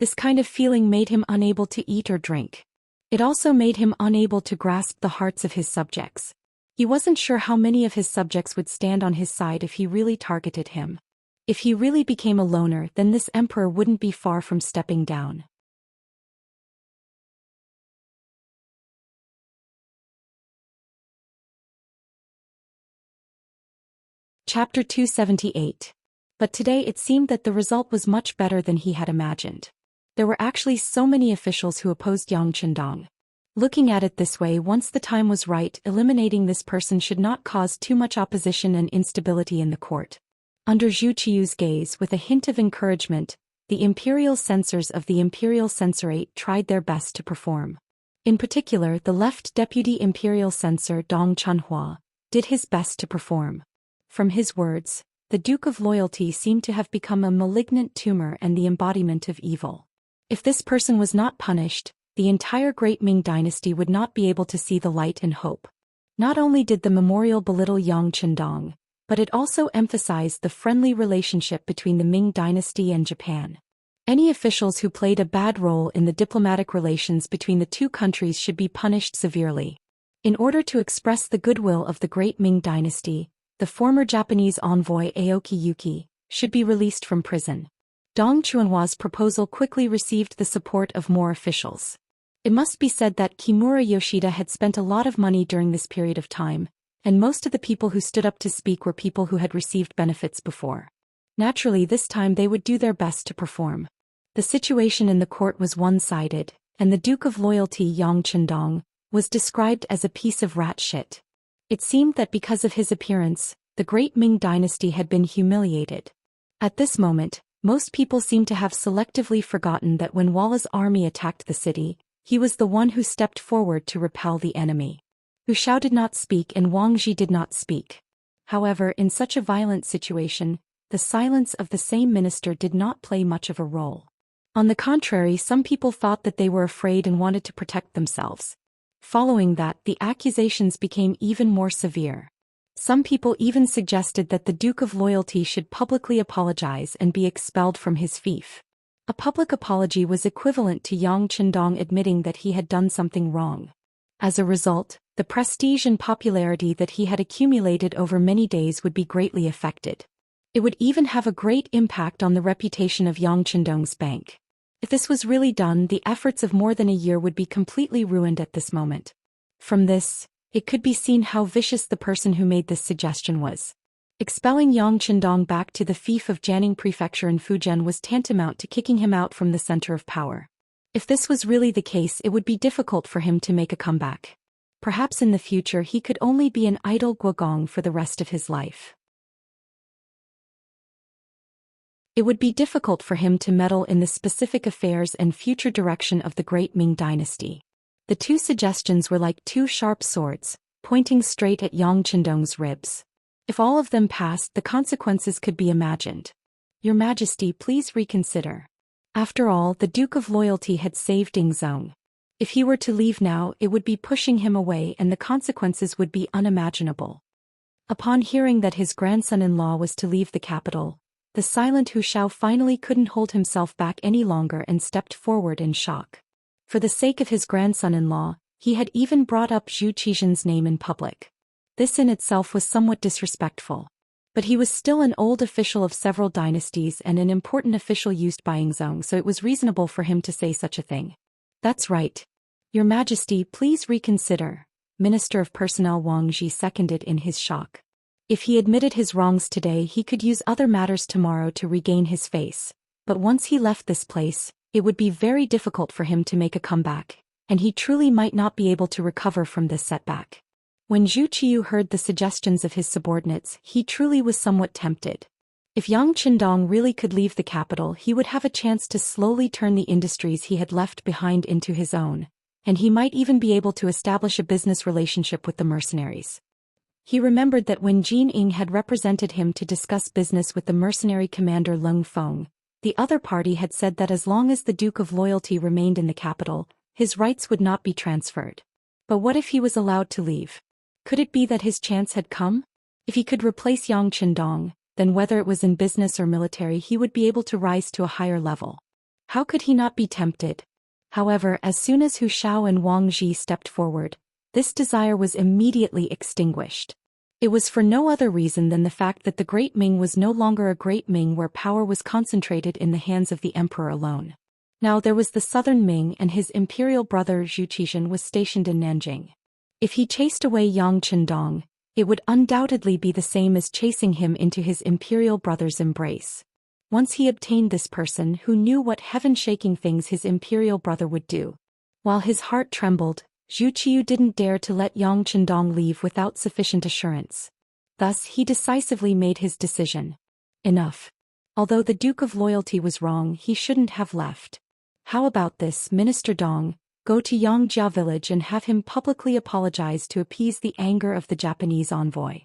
This kind of feeling made him unable to eat or drink. It also made him unable to grasp the hearts of his subjects. He wasn't sure how many of his subjects would stand on his side if he really targeted him. If he really became a loner, then this emperor wouldn't be far from stepping down. Chapter 278. But today it seemed that the result was much better than he had imagined. There were actually so many officials who opposed Yang Chendong. Looking at it this way, once the time was right, eliminating this person should not cause too much opposition and instability in the court. Under Zhu Qiu's gaze, with a hint of encouragement, the imperial censors of the imperial censorate tried their best to perform. In particular, the left deputy imperial censor Dong Chunhua did his best to perform. From his words, the Duke of Loyalty seemed to have become a malignant tumor and the embodiment of evil. If this person was not punished, the entire Great Ming dynasty would not be able to see the light and hope. Not only did the memorial belittle Yang Chendong, but it also emphasized the friendly relationship between the Ming dynasty and Japan. Any officials who played a bad role in the diplomatic relations between the two countries should be punished severely. In order to express the goodwill of the Great Ming dynasty, the former Japanese envoy Aoki Yuki should be released from prison. Dong Chunhua's proposal quickly received the support of more officials. It must be said that Kimura Yoshida had spent a lot of money during this period of time, and most of the people who stood up to speak were people who had received benefits before. Naturally, this time they would do their best to perform. The situation in the court was one-sided, and the Duke of Loyalty Yang Chendong was described as a piece of rat shit. It seemed that because of his appearance, the Great Ming dynasty had been humiliated. At this moment, most people seemed to have selectively forgotten that when Walla's army attacked the city, he was the one who stepped forward to repel the enemy. Hu Shao did not speak and Wang Ji did not speak. However, in such a violent situation, the silence of the same minister did not play much of a role. On the contrary, some people thought that they were afraid and wanted to protect themselves. Following that, the accusations became even more severe. Some people even suggested that the Duke of Loyalty should publicly apologize and be expelled from his fief. A public apology was equivalent to Yang Chendong admitting that he had done something wrong. As a result, the prestige and popularity that he had accumulated over many days would be greatly affected. It would even have a great impact on the reputation of Yang Chendong's bank. If this was really done, the efforts of more than a year would be completely ruined at this moment. From this, it could be seen how vicious the person who made this suggestion was. Expelling Yang Chendong back to the fief of Jianing Prefecture in Fujian was tantamount to kicking him out from the center of power. If this was really the case, it would be difficult for him to make a comeback. Perhaps in the future he could only be an idle guogong for the rest of his life. It would be difficult for him to meddle in the specific affairs and future direction of the Great Ming dynasty. The two suggestions were like two sharp swords, pointing straight at Yang Chendong's ribs. If all of them passed, the consequences could be imagined. Your Majesty, please reconsider. After all, the Duke of Loyalty had saved Ding Zong. If he were to leave now, it would be pushing him away and the consequences would be unimaginable. Upon hearing that his grandson-in-law was to leave the capital, the silent Hu Shao finally couldn't hold himself back any longer and stepped forward in shock. For the sake of his grandson-in-law, he had even brought up Zhou Xian's name in public. This in itself was somewhat disrespectful. But he was still an old official of several dynasties and an important official used by Yingzong, so it was reasonable for him to say such a thing. That's right. Your Majesty, please reconsider, Minister of Personnel Wang Ji seconded in his shock. If he admitted his wrongs today, he could use other matters tomorrow to regain his face. But once he left this place, it would be very difficult for him to make a comeback, and he truly might not be able to recover from this setback. When Zhu Qiyu heard the suggestions of his subordinates, he truly was somewhat tempted. If Yang Qindong really could leave the capital, he would have a chance to slowly turn the industries he had left behind into his own, and he might even be able to establish a business relationship with the mercenaries. He remembered that when Jin Ying had represented him to discuss business with the mercenary commander Leng Feng, the other party had said that as long as the Duke of Loyalty remained in the capital, his rights would not be transferred. But what if he was allowed to leave? Could it be that his chance had come? If he could replace Yang Qindong, then whether it was in business or military, he would be able to rise to a higher level. How could he not be tempted? However, as soon as Hu Shao and Wang Ji stepped forward, this desire was immediately extinguished. It was for no other reason than the fact that the Great Ming was no longer a Great Ming where power was concentrated in the hands of the emperor alone. Now there was the Southern Ming, and his imperial brother Zhu Qian was stationed in Nanjing. If he chased away Yang Qindong, it would undoubtedly be the same as chasing him into his imperial brother's embrace. Once he obtained this person, who knew what heaven-shaking things his imperial brother would do. While his heart trembled, Zhu Qiyu didn't dare to let Yang Qindong leave without sufficient assurance. Thus he decisively made his decision. Enough. Although the Duke of Loyalty was wrong, he shouldn't have left. How about this, Minister Dong? Go to Yangjia village and have him publicly apologize to appease the anger of the Japanese envoy.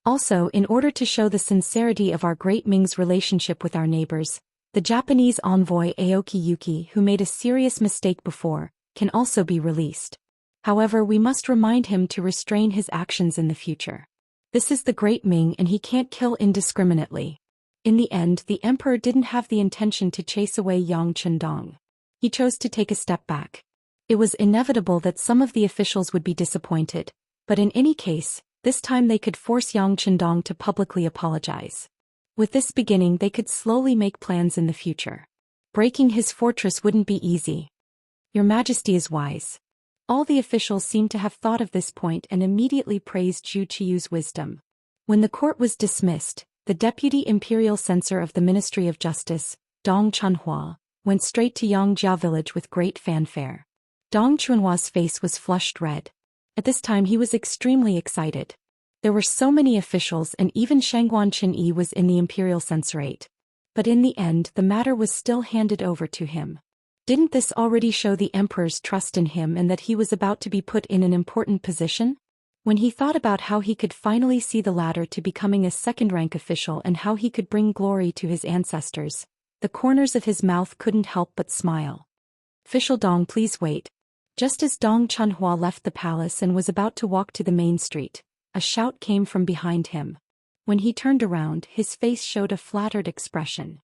Also, in order to show the sincerity of our Great Ming's relationship with our neighbors, the Japanese envoy Aoki Yuki, who made a serious mistake before, can also be released. However, we must remind him to restrain his actions in the future. This is the Great Ming and he can't kill indiscriminately. In the end, the emperor didn't have the intention to chase away Yang Qindong. He chose to take a step back. It was inevitable that some of the officials would be disappointed, but in any case, this time they could force Yang Qindong to publicly apologize. With this beginning, they could slowly make plans in the future. Breaking his fortress wouldn't be easy. Your Majesty is wise. All the officials seemed to have thought of this point and immediately praised Zhu Qiyu's wisdom. When the court was dismissed, the deputy imperial censor of the Ministry of Justice, Dong Chunhua, went straight to Yangjia village with great fanfare. Dong Chunhua's face was flushed red. At this time he was extremely excited. There were so many officials and even Shangguan Qinyi was in the imperial censorate. But in the end the matter was still handed over to him. Didn't this already show the emperor's trust in him and that he was about to be put in an important position? When he thought about how he could finally see the ladder to becoming a second-rank official and how he could bring glory to his ancestors, the corners of his mouth couldn't help but smile. Official Dong, please wait. Just as Dong Chunhua left the palace and was about to walk to the main street, a shout came from behind him. When he turned around, his face showed a flattered expression.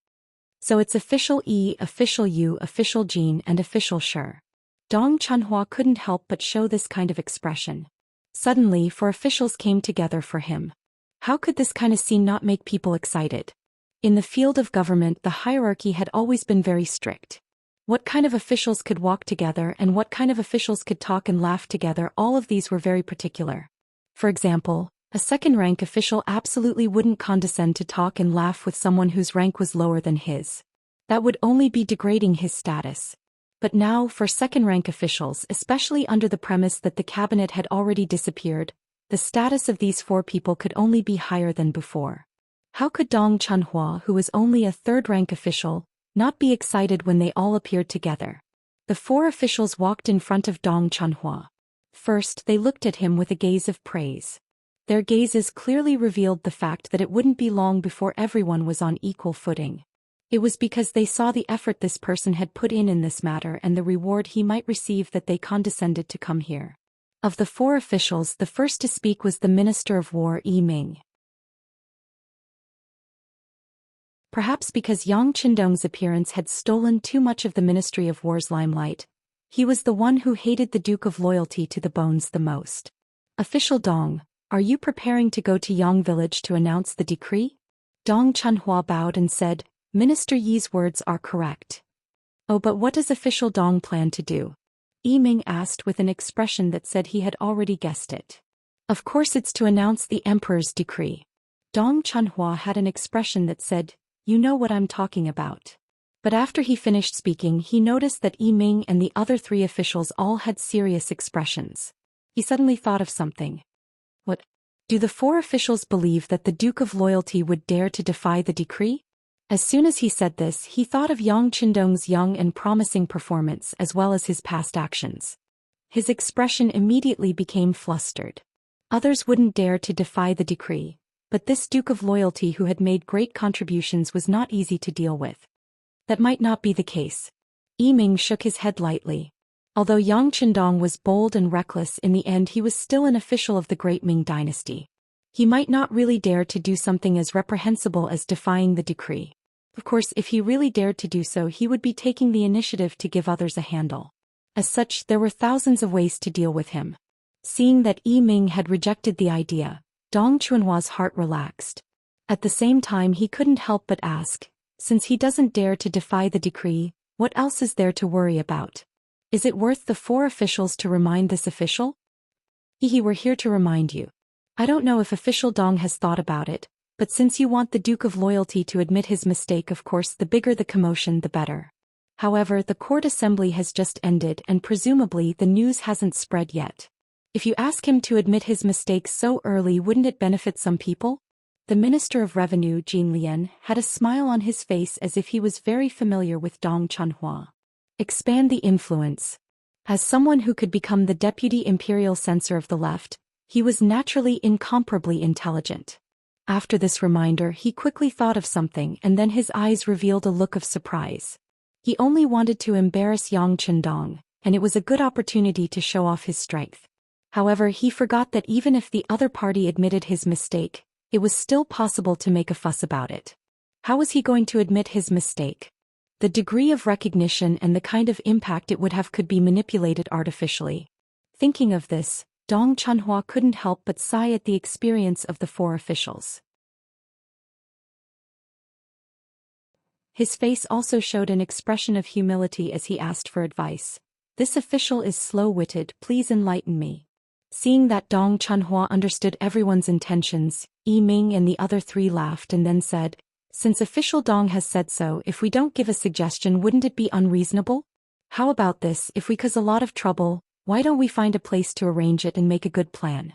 So it's official E, official U, official Jin, and official Shi. Dong Chunhua couldn't help but show this kind of expression. Suddenly, four officials came together for him. How could this kind of scene not make people excited? In the field of government, the hierarchy had always been very strict. What kind of officials could walk together and what kind of officials could talk and laugh together, all of these were very particular. For example, a second-rank official absolutely wouldn't condescend to talk and laugh with someone whose rank was lower than his. That would only be degrading his status. But now, for second-rank officials, especially under the premise that the cabinet had already disappeared, the status of these four people could only be higher than before. How could Dong Chunhua, who was only a third-rank official, not be excited when they all appeared together? The four officials walked in front of Dong Chunhua. First, they looked at him with a gaze of praise. Their gazes clearly revealed the fact that it wouldn't be long before everyone was on equal footing. It was because they saw the effort this person had put in this matter and the reward he might receive that they condescended to come here. Of the 4 officials, the first to speak was the Minister of War Yi Ming. Perhaps because Yang Qindong's appearance had stolen too much of the Ministry of War's limelight, he was the one who hated the Duke of Loyalty to the bones the most. Official Dong, are you preparing to go to Yang village to announce the decree? Dong Chunhua bowed and said, Minister Yi's words are correct. Oh, but what does official Dong plan to do? Yi Ming asked with an expression that said he had already guessed it. Of course it's to announce the emperor's decree. Dong Chunhua had an expression that said, you know what I'm talking about. But after he finished speaking, he noticed that Yi Ming and the other 3 officials all had serious expressions. He suddenly thought of something. What? Do the 4 officials believe that the Duke of Loyalty would dare to defy the decree? As soon as he said this, he thought of Yang Qindong's young and promising performance as well as his past actions. His expression immediately became flustered. Others wouldn't dare to defy the decree, but this Duke of Loyalty who had made great contributions was not easy to deal with. That might not be the case. Yi Ming shook his head lightly. Although Yang Qindong was bold and reckless, in the end he was still an official of the great Ming dynasty. He might not really dare to do something as reprehensible as defying the decree. Of course, if he really dared to do so, he would be taking the initiative to give others a handle. As such, there were thousands of ways to deal with him. Seeing that Yi Ming had rejected the idea, Dong Chunhua's heart relaxed. At the same time, he couldn't help but ask, since he doesn't dare to defy the decree, what else is there to worry about? Is it worth the 4 officials to remind this official? We're here to remind you. I don't know if official Dong has thought about it, but since you want the Duke of Loyalty to admit his mistake, of course the bigger the commotion the better. However, the court assembly has just ended and presumably the news hasn't spread yet. If you ask him to admit his mistakes so early, wouldn't it benefit some people? The Minister of Revenue, Jin Lian, had a smile on his face as if he was very familiar with Dong Chunhua. Expand the influence. As someone who could become the deputy imperial censor of the left, he was naturally incomparably intelligent. After this reminder, he quickly thought of something and then his eyes revealed a look of surprise. He only wanted to embarrass Yang Qindong, and it was a good opportunity to show off his strength. However, he forgot that even if the other party admitted his mistake, it was still possible to make a fuss about it. How was he going to admit his mistake? The degree of recognition and the kind of impact it would have could be manipulated artificially. Thinking of this, Dong Chunhua couldn't help but sigh at the experience of the 4 officials. His face also showed an expression of humility as he asked for advice. This official is slow-witted, please enlighten me. Seeing that Dong Chunhua understood everyone's intentions, Yi Ming and the other 3 laughed and then said, since official Dong has said so, if we don't give a suggestion, wouldn't it be unreasonable? How about this, if we cause a lot of trouble, why don't we find a place to arrange it and make a good plan?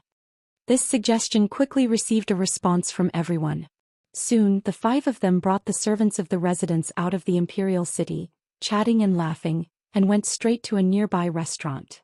This suggestion quickly received a response from everyone. Soon, the 5 of them brought the servants of the residents out of the imperial city, chatting and laughing, and went straight to a nearby restaurant.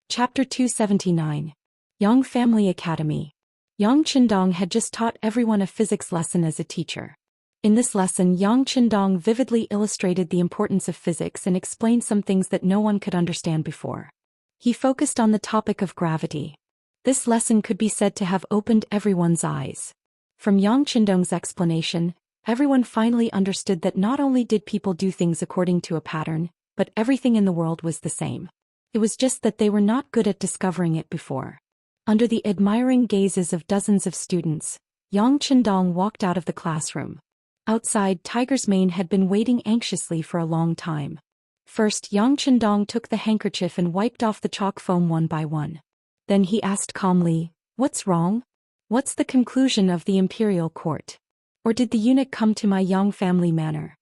Chapter 279. Yang Family Academy. Yang Qindong had just taught everyone a physics lesson as a teacher. In this lesson, Yang Qindong vividly illustrated the importance of physics and explained some things that no one could understand before. He focused on the topic of gravity. This lesson could be said to have opened everyone's eyes. From Yang Qindong's explanation, everyone finally understood that not only did people do things according to a pattern, but everything in the world was the same. It was just that they were not good at discovering it before. Under the admiring gazes of dozens of students, Yang Qindong walked out of the classroom. Outside, Tiger's Mane had been waiting anxiously for a long time. First, Yang Qindong took the handkerchief and wiped off the chalk foam one by one. Then he asked calmly, "What's wrong? What's the conclusion of the imperial court? Or did the eunuch come to my Yang family manor?"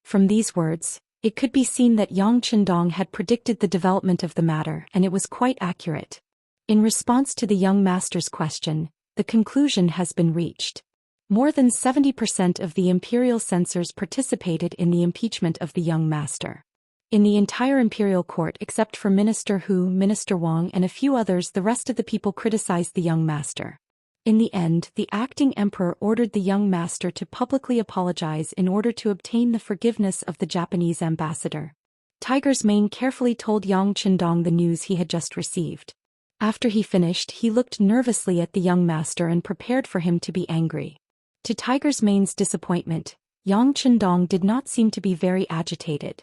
From these words, it could be seen that Yang Qindong had predicted the development of the matter, and it was quite accurate. In response to the young master's question, the conclusion has been reached. More than 70% of the imperial censors participated in the impeachment of the young master. In the entire imperial court except for Minister Hu, Minister Wang and a few others, the rest of the people criticized the young master. In the end, the acting emperor ordered the young master to publicly apologize in order to obtain the forgiveness of the Japanese ambassador. Tiger's Mane carefully told Yang Qindong the news he had just received. After he finished, he looked nervously at the young master and prepared for him to be angry. To Tiger's Mane's disappointment, Yang Qindong did not seem to be very agitated.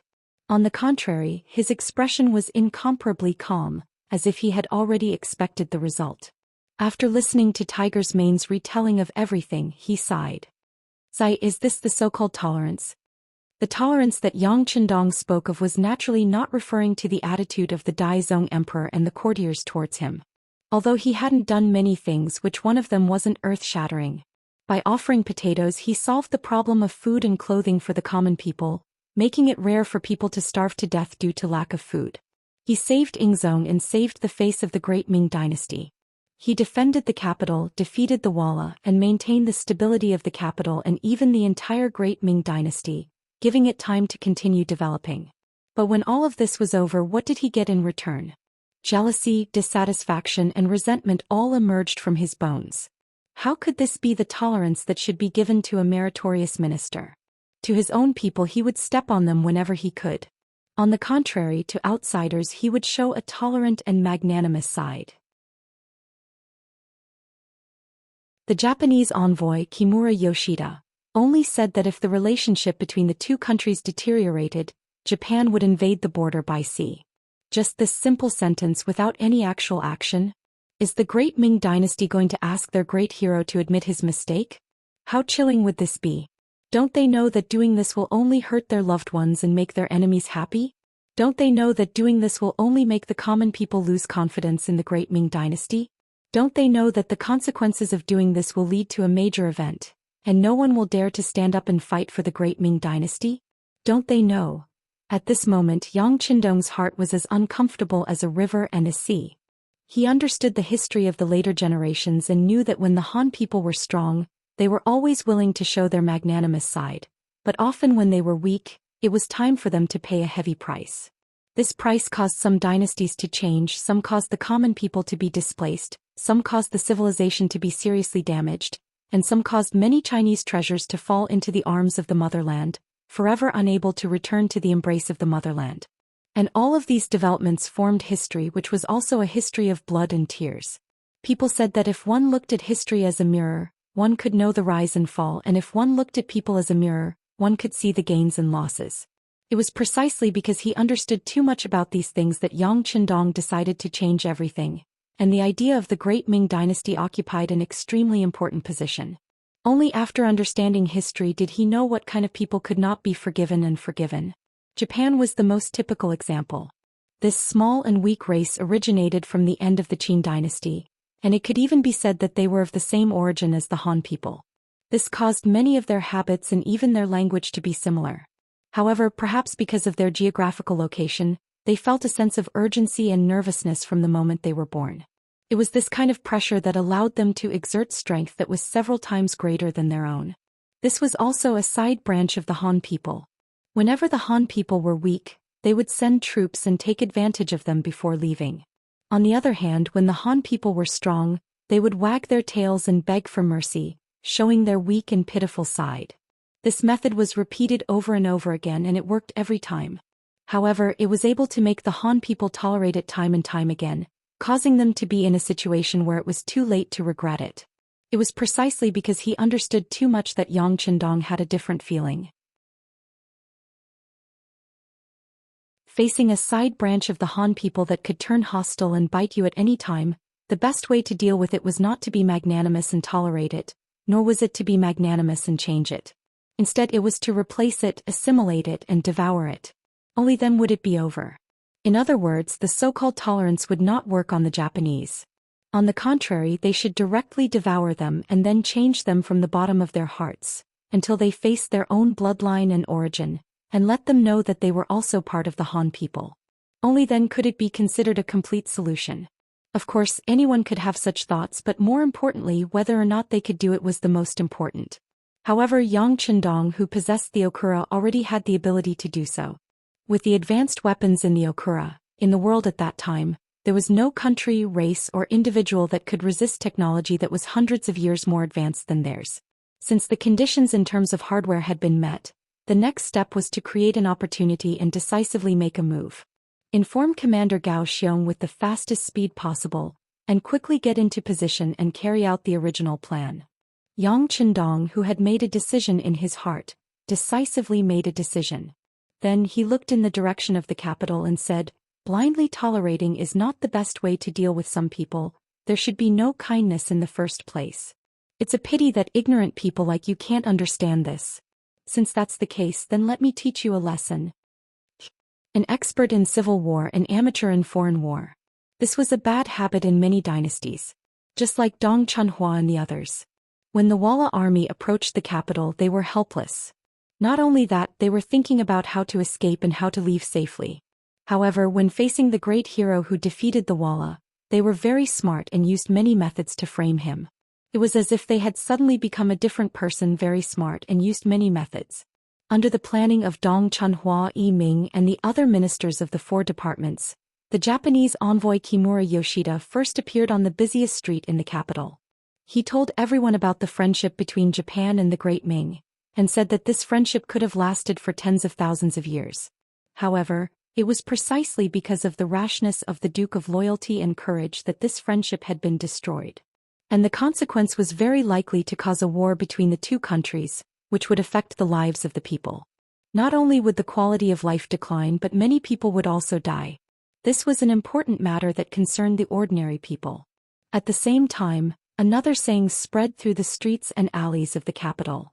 On the contrary, his expression was incomparably calm, as if he had already expected the result. After listening to Tiger's Mane's retelling of everything, he sighed. Is this the so-called tolerance? The tolerance that Yang Qindong spoke of was naturally not referring to the attitude of the Daizong emperor and the courtiers towards him. Although he hadn't done many things, which one of them wasn't earth-shattering. By offering potatoes, he solved the problem of food and clothing for the common people, making it rare for people to starve to death due to lack of food. He saved Ingzong and saved the face of the great Ming dynasty. He defended the capital, defeated the Walla, and maintained the stability of the capital and even the entire great Ming dynasty, giving it time to continue developing. But when all of this was over, what did he get in return? Jealousy, dissatisfaction, and resentment all emerged from his bones. How could this be the tolerance that should be given to a meritorious minister? To his own people he would step on them whenever he could. On the contrary, to outsiders he would show a tolerant and magnanimous side. The Japanese envoy, Kimura Yoshida, only said that if the relationship between the two countries deteriorated, Japan would invade the border by sea. Just this simple sentence without any actual action? Is the great Ming dynasty going to ask their great hero to admit his mistake? How chilling would this be? Don't they know that doing this will only hurt their loved ones and make their enemies happy? Don't they know that doing this will only make the common people lose confidence in the great Ming dynasty? Don't they know that the consequences of doing this will lead to a major event, and no one will dare to stand up and fight for the great Ming dynasty? Don't they know? At this moment Yang Qindong's heart was as uncomfortable as a river and a sea. He understood the history of the later generations and knew that when the Han people were strong, they were always willing to show their magnanimous side, but often when they were weak, it was time for them to pay a heavy price. This price caused some dynasties to change, some caused the common people to be displaced, some caused the civilization to be seriously damaged, and some caused many Chinese treasures to fall into the arms of the motherland, forever unable to return to the embrace of the motherland. And all of these developments formed history, which was also a history of blood and tears. People said that if one looked at history as a mirror, one could know the rise and fall, and if one looked at people as a mirror, one could see the gains and losses. It was precisely because he understood too much about these things that Yang Qindong decided to change everything, and the idea of the great Ming dynasty occupied an extremely important position. Only after understanding history did he know what kind of people could not be forgiven and forgiven. Japan was the most typical example. This small and weak race originated from the end of the Qin dynasty, and it could even be said that they were of the same origin as the Han people. This caused many of their habits and even their language to be similar. However, perhaps because of their geographical location, they felt a sense of urgency and nervousness from the moment they were born. It was this kind of pressure that allowed them to exert strength that was several times greater than their own. This was also a side branch of the Han people. Whenever the Han people were weak, they would send troops and take advantage of them before leaving. On the other hand, when the Han people were strong, they would wag their tails and beg for mercy, showing their weak and pitiful side. This method was repeated over and over again, and it worked every time. However, it was able to make the Han people tolerate it time and time again, causing them to be in a situation where it was too late to regret it. It was precisely because he understood too much that Yang Qindong had a different feeling. Facing a side branch of the Han people that could turn hostile and bite you at any time, the best way to deal with it was not to be magnanimous and tolerate it, nor was it to be magnanimous and change it. Instead, it was to replace it, assimilate it, and devour it. Only then would it be over. In other words, the so-called tolerance would not work on the Japanese. On the contrary, they should directly devour them and then change them from the bottom of their hearts, until they faced their own bloodline and origin, and let them know that they were also part of the Han people. Only then could it be considered a complete solution. Of course, anyone could have such thoughts, but more importantly, whether or not they could do it was the most important. However, Yang Qindong, who possessed the Okura, already had the ability to do so. With the advanced weapons in the Okura, in the world at that time, there was no country, race, or individual that could resist technology that was hundreds of years more advanced than theirs. Since the conditions in terms of hardware had been met, the next step was to create an opportunity and decisively make a move. Inform Commander Gao Xiong with the fastest speed possible, and quickly get into position and carry out the original plan. Yang Qindong, who had made a decision in his heart, decisively made a decision. Then he looked in the direction of the capital and said, "Blindly tolerating is not the best way to deal with some people. There should be no kindness in the first place. It's a pity that ignorant people like you can't understand this. Since that's the case, then let me teach you a lesson." An expert in civil war, an amateur in foreign war. This was a bad habit in many dynasties. Just like Dong Chunhua and the others. When the Walla army approached the capital, they were helpless. Not only that, they were thinking about how to escape and how to leave safely. However, when facing the great hero who defeated the Walla, they were very smart and used many methods to frame him. It was as if they had suddenly become a different person, very smart, and used many methods. Under the planning of Dong Chunhua, Yi Ming, and the other ministers of the 4 departments, the Japanese envoy Kimura Yoshida first appeared on the busiest street in the capital. He told everyone about the friendship between Japan and the Great Ming, and said that this friendship could have lasted for tens of thousands of years. However, it was precisely because of the rashness of the Duke of Loyalty and Courage that this friendship had been destroyed. And the consequence was very likely to cause a war between the two countries, which would affect the lives of the people. Not only would the quality of life decline, but many people would also die. This was an important matter that concerned the ordinary people. At the same time, another saying spread through the streets and alleys of the capital.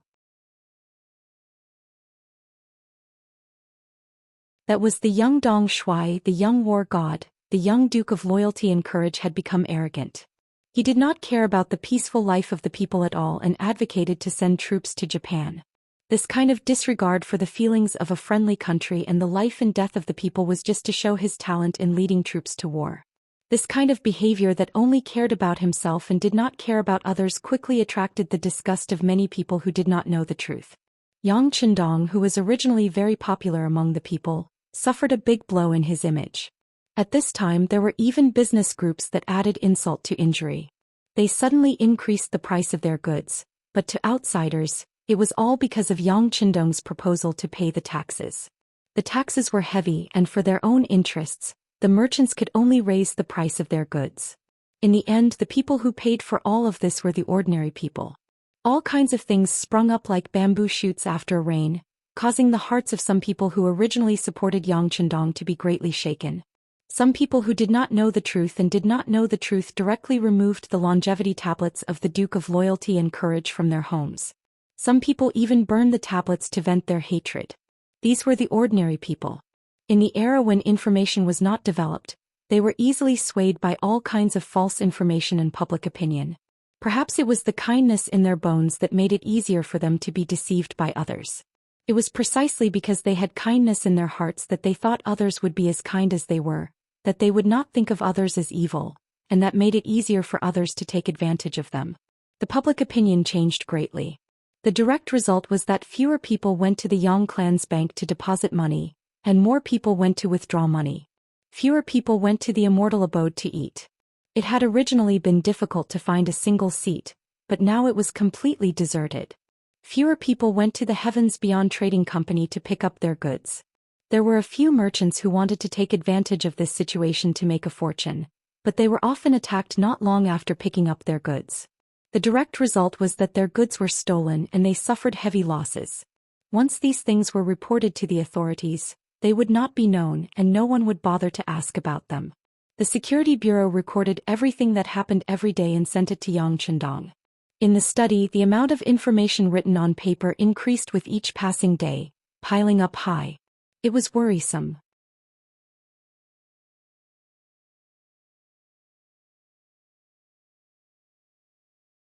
That was the young Dong Shuai, the young war god, the young Duke of Loyalty and Courage, had become arrogant. He did not care about the peaceful life of the people at all and advocated to send troops to Japan. This kind of disregard for the feelings of a friendly country and the life and death of the people was just to show his talent in leading troops to war. This kind of behavior that only cared about himself and did not care about others quickly attracted the disgust of many people who did not know the truth. Yang Qindong, who was originally very popular among the people, suffered a big blow in his image. At this time there were even business groups that added insult to injury. They suddenly increased the price of their goods, but to outsiders, it was all because of Yang Qindong's proposal to pay the taxes. The taxes were heavy, and for their own interests, the merchants could only raise the price of their goods. In the end, the people who paid for all of this were the ordinary people. All kinds of things sprung up like bamboo shoots after rain, causing the hearts of some people who originally supported Yang Qindong to be greatly shaken. Some people who did not know the truth and did not know the truth directly removed the longevity tablets of the Duke of Loyalty and Courage from their homes. Some people even burned the tablets to vent their hatred. These were the ordinary people. In the era when information was not developed, they were easily swayed by all kinds of false information and public opinion. Perhaps it was the kindness in their bones that made it easier for them to be deceived by others. It was precisely because they had kindness in their hearts that they thought others would be as kind as they were, that they would not think of others as evil, and that made it easier for others to take advantage of them. The public opinion changed greatly. The direct result was that fewer people went to the Yang clan's bank to deposit money, and more people went to withdraw money. Fewer people went to the Immortal abode to eat. It had originally been difficult to find a single seat, but now it was completely deserted. Fewer people went to the Heavens Beyond Trading Company to pick up their goods. There were a few merchants who wanted to take advantage of this situation to make a fortune, but they were often attacked not long after picking up their goods. The direct result was that their goods were stolen and they suffered heavy losses. Once these things were reported to the authorities, they would not be known and no one would bother to ask about them. The Security Bureau recorded everything that happened every day and sent it to Yang Qindong. In the study, the amount of information written on paper increased with each passing day, piling up high. It was worrisome.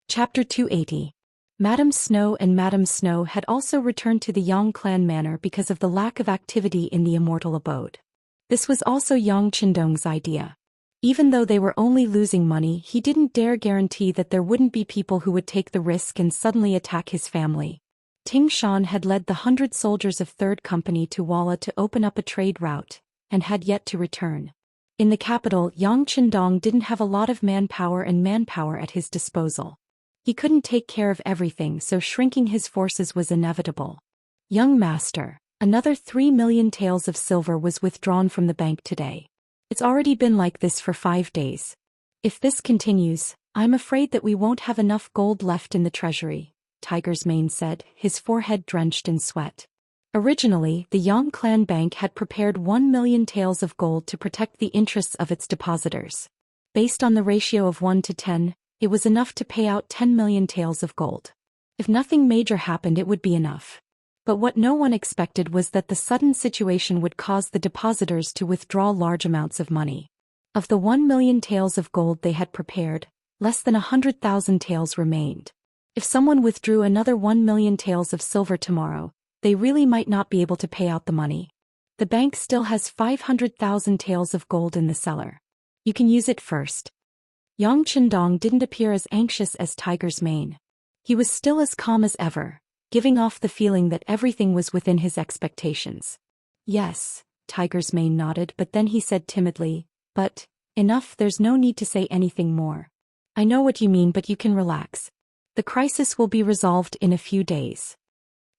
Chapter 280. Madame Snow and Madame Snow had also returned to the Yang clan manor because of the lack of activity in the Immortal abode. This was also Yang Qindong's idea. Even though they were only losing money, he didn't dare guarantee that there wouldn't be people who would take the risk and suddenly attack his family. Ting Shan had led the 100 soldiers of Third Company to Walla to open up a trade route, and had yet to return. In the capital, Yang Qindong didn't have a lot of manpower at his disposal. He couldn't take care of everything, so shrinking his forces was inevitable. Young master, another 3 million taels of silver was withdrawn from the bank today. It's already been like this for 5 days. If this continues, I'm afraid that we won't have enough gold left in the treasury, Tiger's Mane said, his forehead drenched in sweat. Originally, the Yang clan bank had prepared 1 million taels of gold to protect the interests of its depositors. Based on the ratio of 1 to 10, it was enough to pay out 10 million taels of gold. If nothing major happened, it would be enough. But what no one expected was that the sudden situation would cause the depositors to withdraw large amounts of money. Of the 1 million taels of gold they had prepared, less than 100,000 taels remained. If someone withdrew another 1 million taels of silver tomorrow, they really might not be able to pay out the money. The bank still has 500,000 taels of gold in the cellar. You can use it first. Yang Qindong didn't appear as anxious as Tiger's Mane. He was still as calm as ever, giving off the feeling that everything was within his expectations. Yes, Tiger's Mane nodded, but then he said timidly, but, enough, there's no need to say anything more. I know what you mean, but you can relax. The crisis will be resolved in a few days.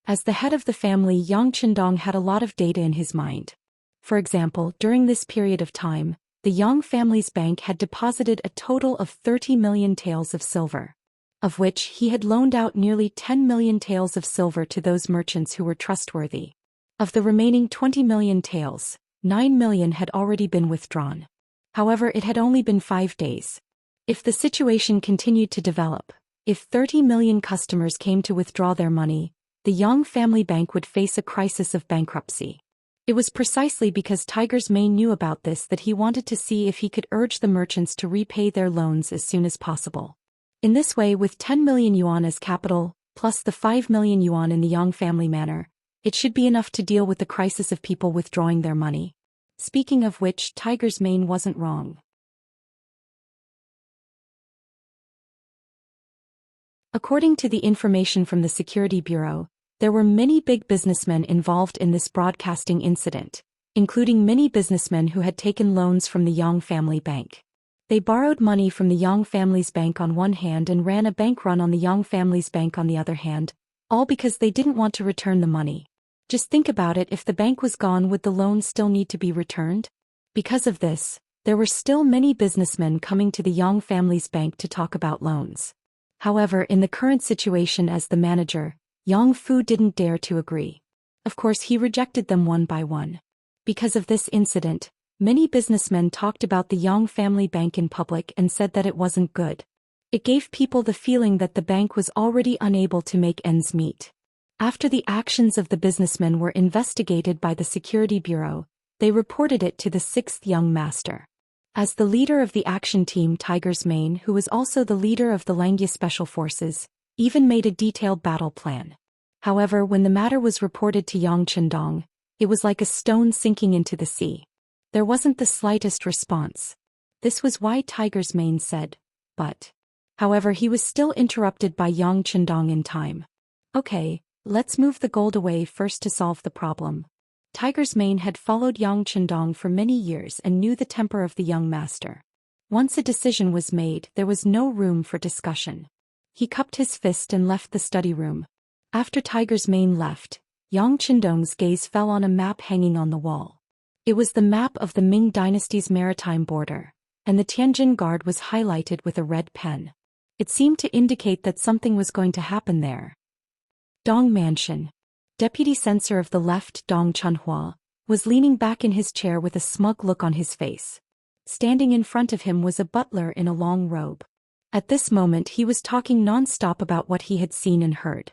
As the head of the family, Yang Qindong had a lot of data in his mind. For example, during this period of time, the Yang family's bank had deposited a total of 30 million taels of silver, of which he had loaned out nearly 10 million taels of silver to those merchants who were trustworthy. Of the remaining 20 million taels, 9 million had already been withdrawn. However, it had only been 5 days. If the situation continued to develop, if 30 million customers came to withdraw their money, the Yang family bank would face a crisis of bankruptcy. It was precisely because Tiger's Mane knew about this that he wanted to see if he could urge the merchants to repay their loans as soon as possible. In this way, with 10 million yuan as capital, plus the 5 million yuan in the Yang family manor, it should be enough to deal with the crisis of people withdrawing their money. Speaking of which, Tiger's Mane wasn't wrong. According to the information from the Security Bureau, there were many big businessmen involved in this broadcasting incident, including many businessmen who had taken loans from the Yang family bank. They borrowed money from the Yang family's bank on one hand and ran a bank run on the Yang family's bank on the other hand, all because they didn't want to return the money. Just think about it, if the bank was gone, would the loan still need to be returned? Because of this, there were still many businessmen coming to the Yang family's bank to talk about loans. However, in the current situation as the manager, Yang Fu didn't dare to agree. Of course, he rejected them one by one. Because of this incident, many businessmen talked about the Yang family bank in public and said that it wasn't good. It gave people the feeling that the bank was already unable to make ends meet. After the actions of the businessmen were investigated by the Security Bureau, they reported it to the 6th Young Master. As the leader of the action team, Tiger's Mane, who was also the leader of the Langia Special Forces, even made a detailed battle plan. However, when the matter was reported to Yang Qindong, it was like a stone sinking into the sea. There wasn't the slightest response. This was why Tiger's Mane said, but. However, he was still interrupted by Yang Qindong in time. Okay, let's move the gold away first to solve the problem. Tiger's Mane had followed Yang Qindong for many years and knew the temper of the young master. Once a decision was made, there was no room for discussion. He cupped his fist and left the study room. After Tiger's Mane left, Yang Qindong's gaze fell on a map hanging on the wall. It was the map of the Ming dynasty's maritime border, and the Tianjin Guard was highlighted with a red pen. It seemed to indicate that something was going to happen there. Dong Mansion. Deputy Censor of the Left, Dong Chunhua, was leaning back in his chair with a smug look on his face. Standing in front of him was a butler in a long robe. At this moment he was talking non-stop about what he had seen and heard.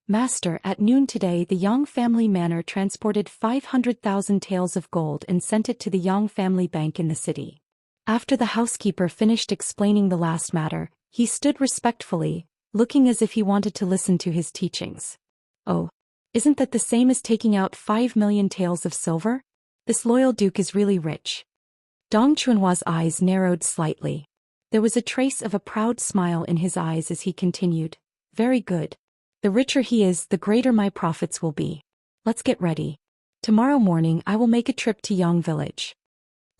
Master, at noon today the Yang family manor transported 500,000 taels of gold and sent it to the Yang family bank in the city. After the housekeeper finished explaining the last matter, he stood respectfully, looking as if he wanted to listen to his teachings. Oh. Isn't that the same as taking out 5 million taels of silver? This loyal duke is really rich. Dong Chunhua's eyes narrowed slightly. There was a trace of a proud smile in his eyes as he continued. Very good. The richer he is, the greater my profits will be. Let's get ready. Tomorrow morning I will make a trip to Yang village.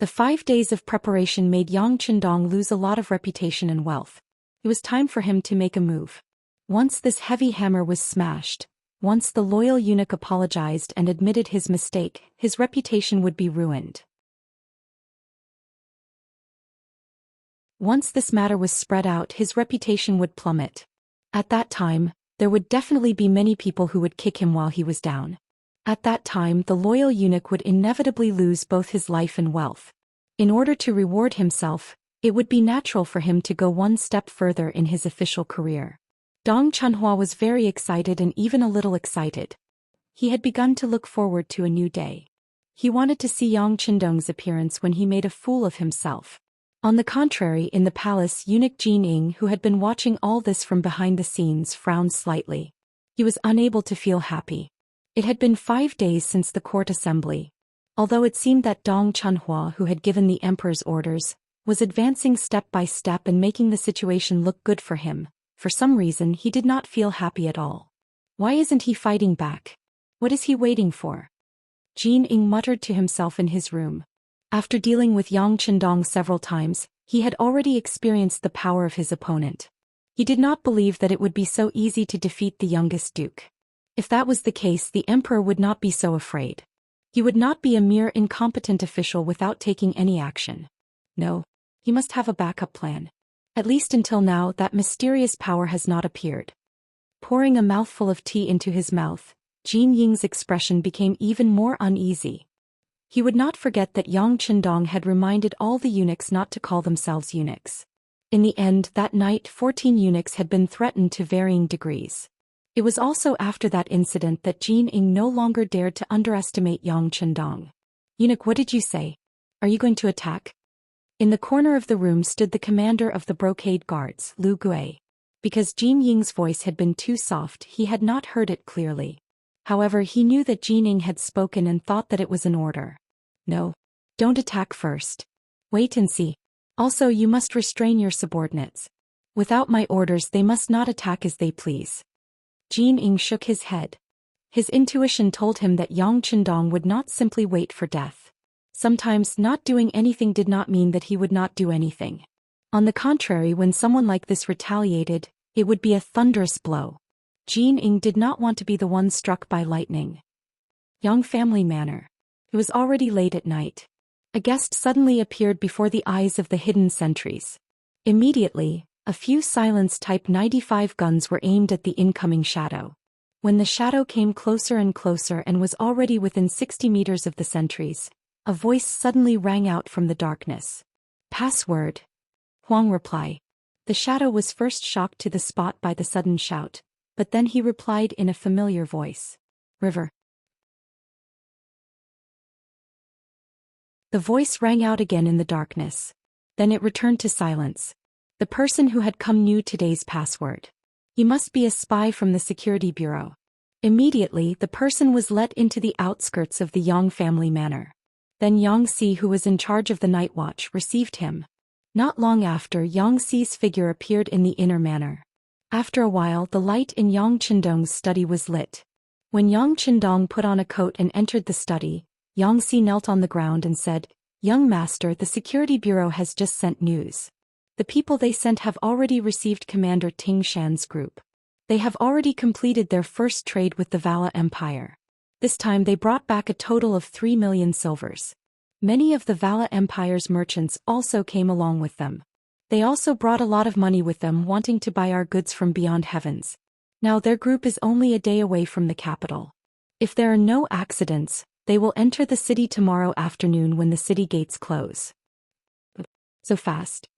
The 5 days of preparation made Yang Qindong lose a lot of reputation and wealth. It was time for him to make a move. Once this heavy hammer was smashed, once the loyal eunuch apologized and admitted his mistake, his reputation would be ruined. Once this matter was spread out, his reputation would plummet. At that time, there would definitely be many people who would kick him while he was down. At that time, the loyal eunuch would inevitably lose both his life and wealth. In order to reward himself, it would be natural for him to go one step further in his official career. Dong Chunhua was very excited and even a little excited. He had begun to look forward to a new day. He wanted to see Yang Qindong's appearance when he made a fool of himself. On the contrary, in the palace, eunuch Jin Ying, who had been watching all this from behind the scenes, frowned slightly. He was unable to feel happy. It had been 5 days since the court assembly. Although it seemed that Dong Chunhua, who had given the emperor's orders, was advancing step by step and making the situation look good for him, for some reason he did not feel happy at all. Why isn't he fighting back? What is he waiting for? Jin Ying muttered to himself in his room. After dealing with Yang Qindong several times, he had already experienced the power of his opponent. He did not believe that it would be so easy to defeat the youngest duke. If that was the case, the emperor would not be so afraid. He would not be a mere incompetent official without taking any action. No, he must have a backup plan. At least until now, that mysterious power has not appeared. Pouring a mouthful of tea into his mouth, Jin Ying's expression became even more uneasy. He would not forget that Yang Qindong had reminded all the eunuchs not to call themselves eunuchs. In the end, that night 14 eunuchs had been threatened to varying degrees. It was also after that incident that Jin Ying no longer dared to underestimate Yang Qindong. "Eunuch, what did you say? Are you going to attack?" In the corner of the room stood the commander of the brocade guards, Lu Gui. Because Jin Ying's voice had been too soft, he had not heard it clearly. However, he knew that Jin Ying had spoken and thought that it was an order. "No. Don't attack first. Wait and see. Also, you must restrain your subordinates. Without my orders, they must not attack as they please." Jin Ying shook his head. His intuition told him that Yang Qindong would not simply wait for death. Sometimes not doing anything did not mean that he would not do anything. On the contrary, when someone like this retaliated, it would be a thunderous blow. Jin Ying did not want to be the one struck by lightning. Yang family manor. It was already late at night. A guest suddenly appeared before the eyes of the hidden sentries. Immediately, a few Silence Type 95 guns were aimed at the incoming shadow. When the shadow came closer and closer and was already within 60 meters of the sentries, a voice suddenly rang out from the darkness. "Password." Huang reply. The shadow was first shocked to the spot by the sudden shout, but then he replied in a familiar voice. "River." The voice rang out again in the darkness. Then it returned to silence. The person who had come knew today's password. He must be a spy from the security bureau. Immediately, the person was let into the outskirts of the Yang family manor. Then Yang Si, who was in charge of the night watch, received him. Not long after, Yang Si's figure appeared in the inner manor. After a while, the light in Yang Qindong's study was lit. When Yang Qindong put on a coat and entered the study, Yang Si knelt on the ground and said, "Young master, the security bureau has just sent news. The people they sent have already received Commander Ting Shan's group. They have already completed their first trade with the Vala Empire. This time they brought back a total of 3 million silvers. Many of the Vala Empire's merchants also came along with them. They also brought a lot of money with them, wanting to buy our goods from beyond heavens. Now their group is only a day away from the capital. If there are no accidents, they will enter the city tomorrow afternoon when the city gates close." So fast.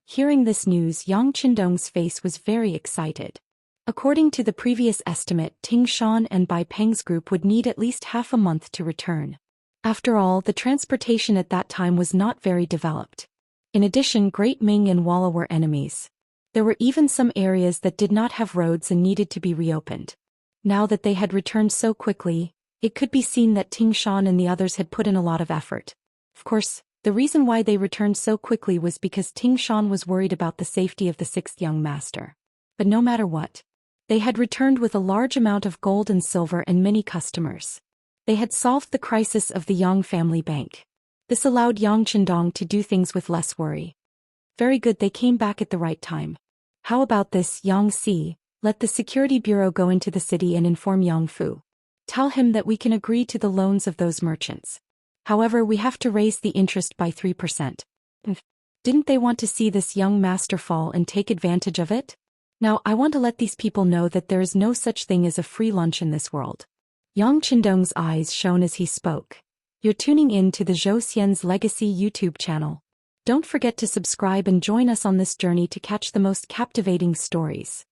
Hearing this news, Yang Qindong's face was very excited. According to the previous estimate, Ting Shan and Bai Peng's group would need at least half a month to return. After all, the transportation at that time was not very developed. In addition, Great Ming and Walla were enemies. There were even some areas that did not have roads and needed to be reopened. Now that they had returned so quickly, it could be seen that Ting Shan and the others had put in a lot of effort. Of course, the reason why they returned so quickly was because Ting Shan was worried about the safety of the 6th young master. But no matter what, They had returned with a large amount of gold and silver and many customers. They had solved the crisis of the Yang family bank. This allowed Yang Chendong to do things with less worry. Very good, they came back at the right time. How about this, Yang Si? Let the security bureau go into the city and inform Yang Fu. Tell him that we can agree to the loans of those merchants. However, we have to raise the interest by 3%. Didn't they want to see this young master fall and take advantage of it? Now I want to let these people know that there is no such thing as a free lunch in this world. Yang Chendong's eyes shone as he spoke. You're tuning in to the Zhou Xian's Legacy YouTube channel. Don't forget to subscribe and join us on this journey to catch the most captivating stories.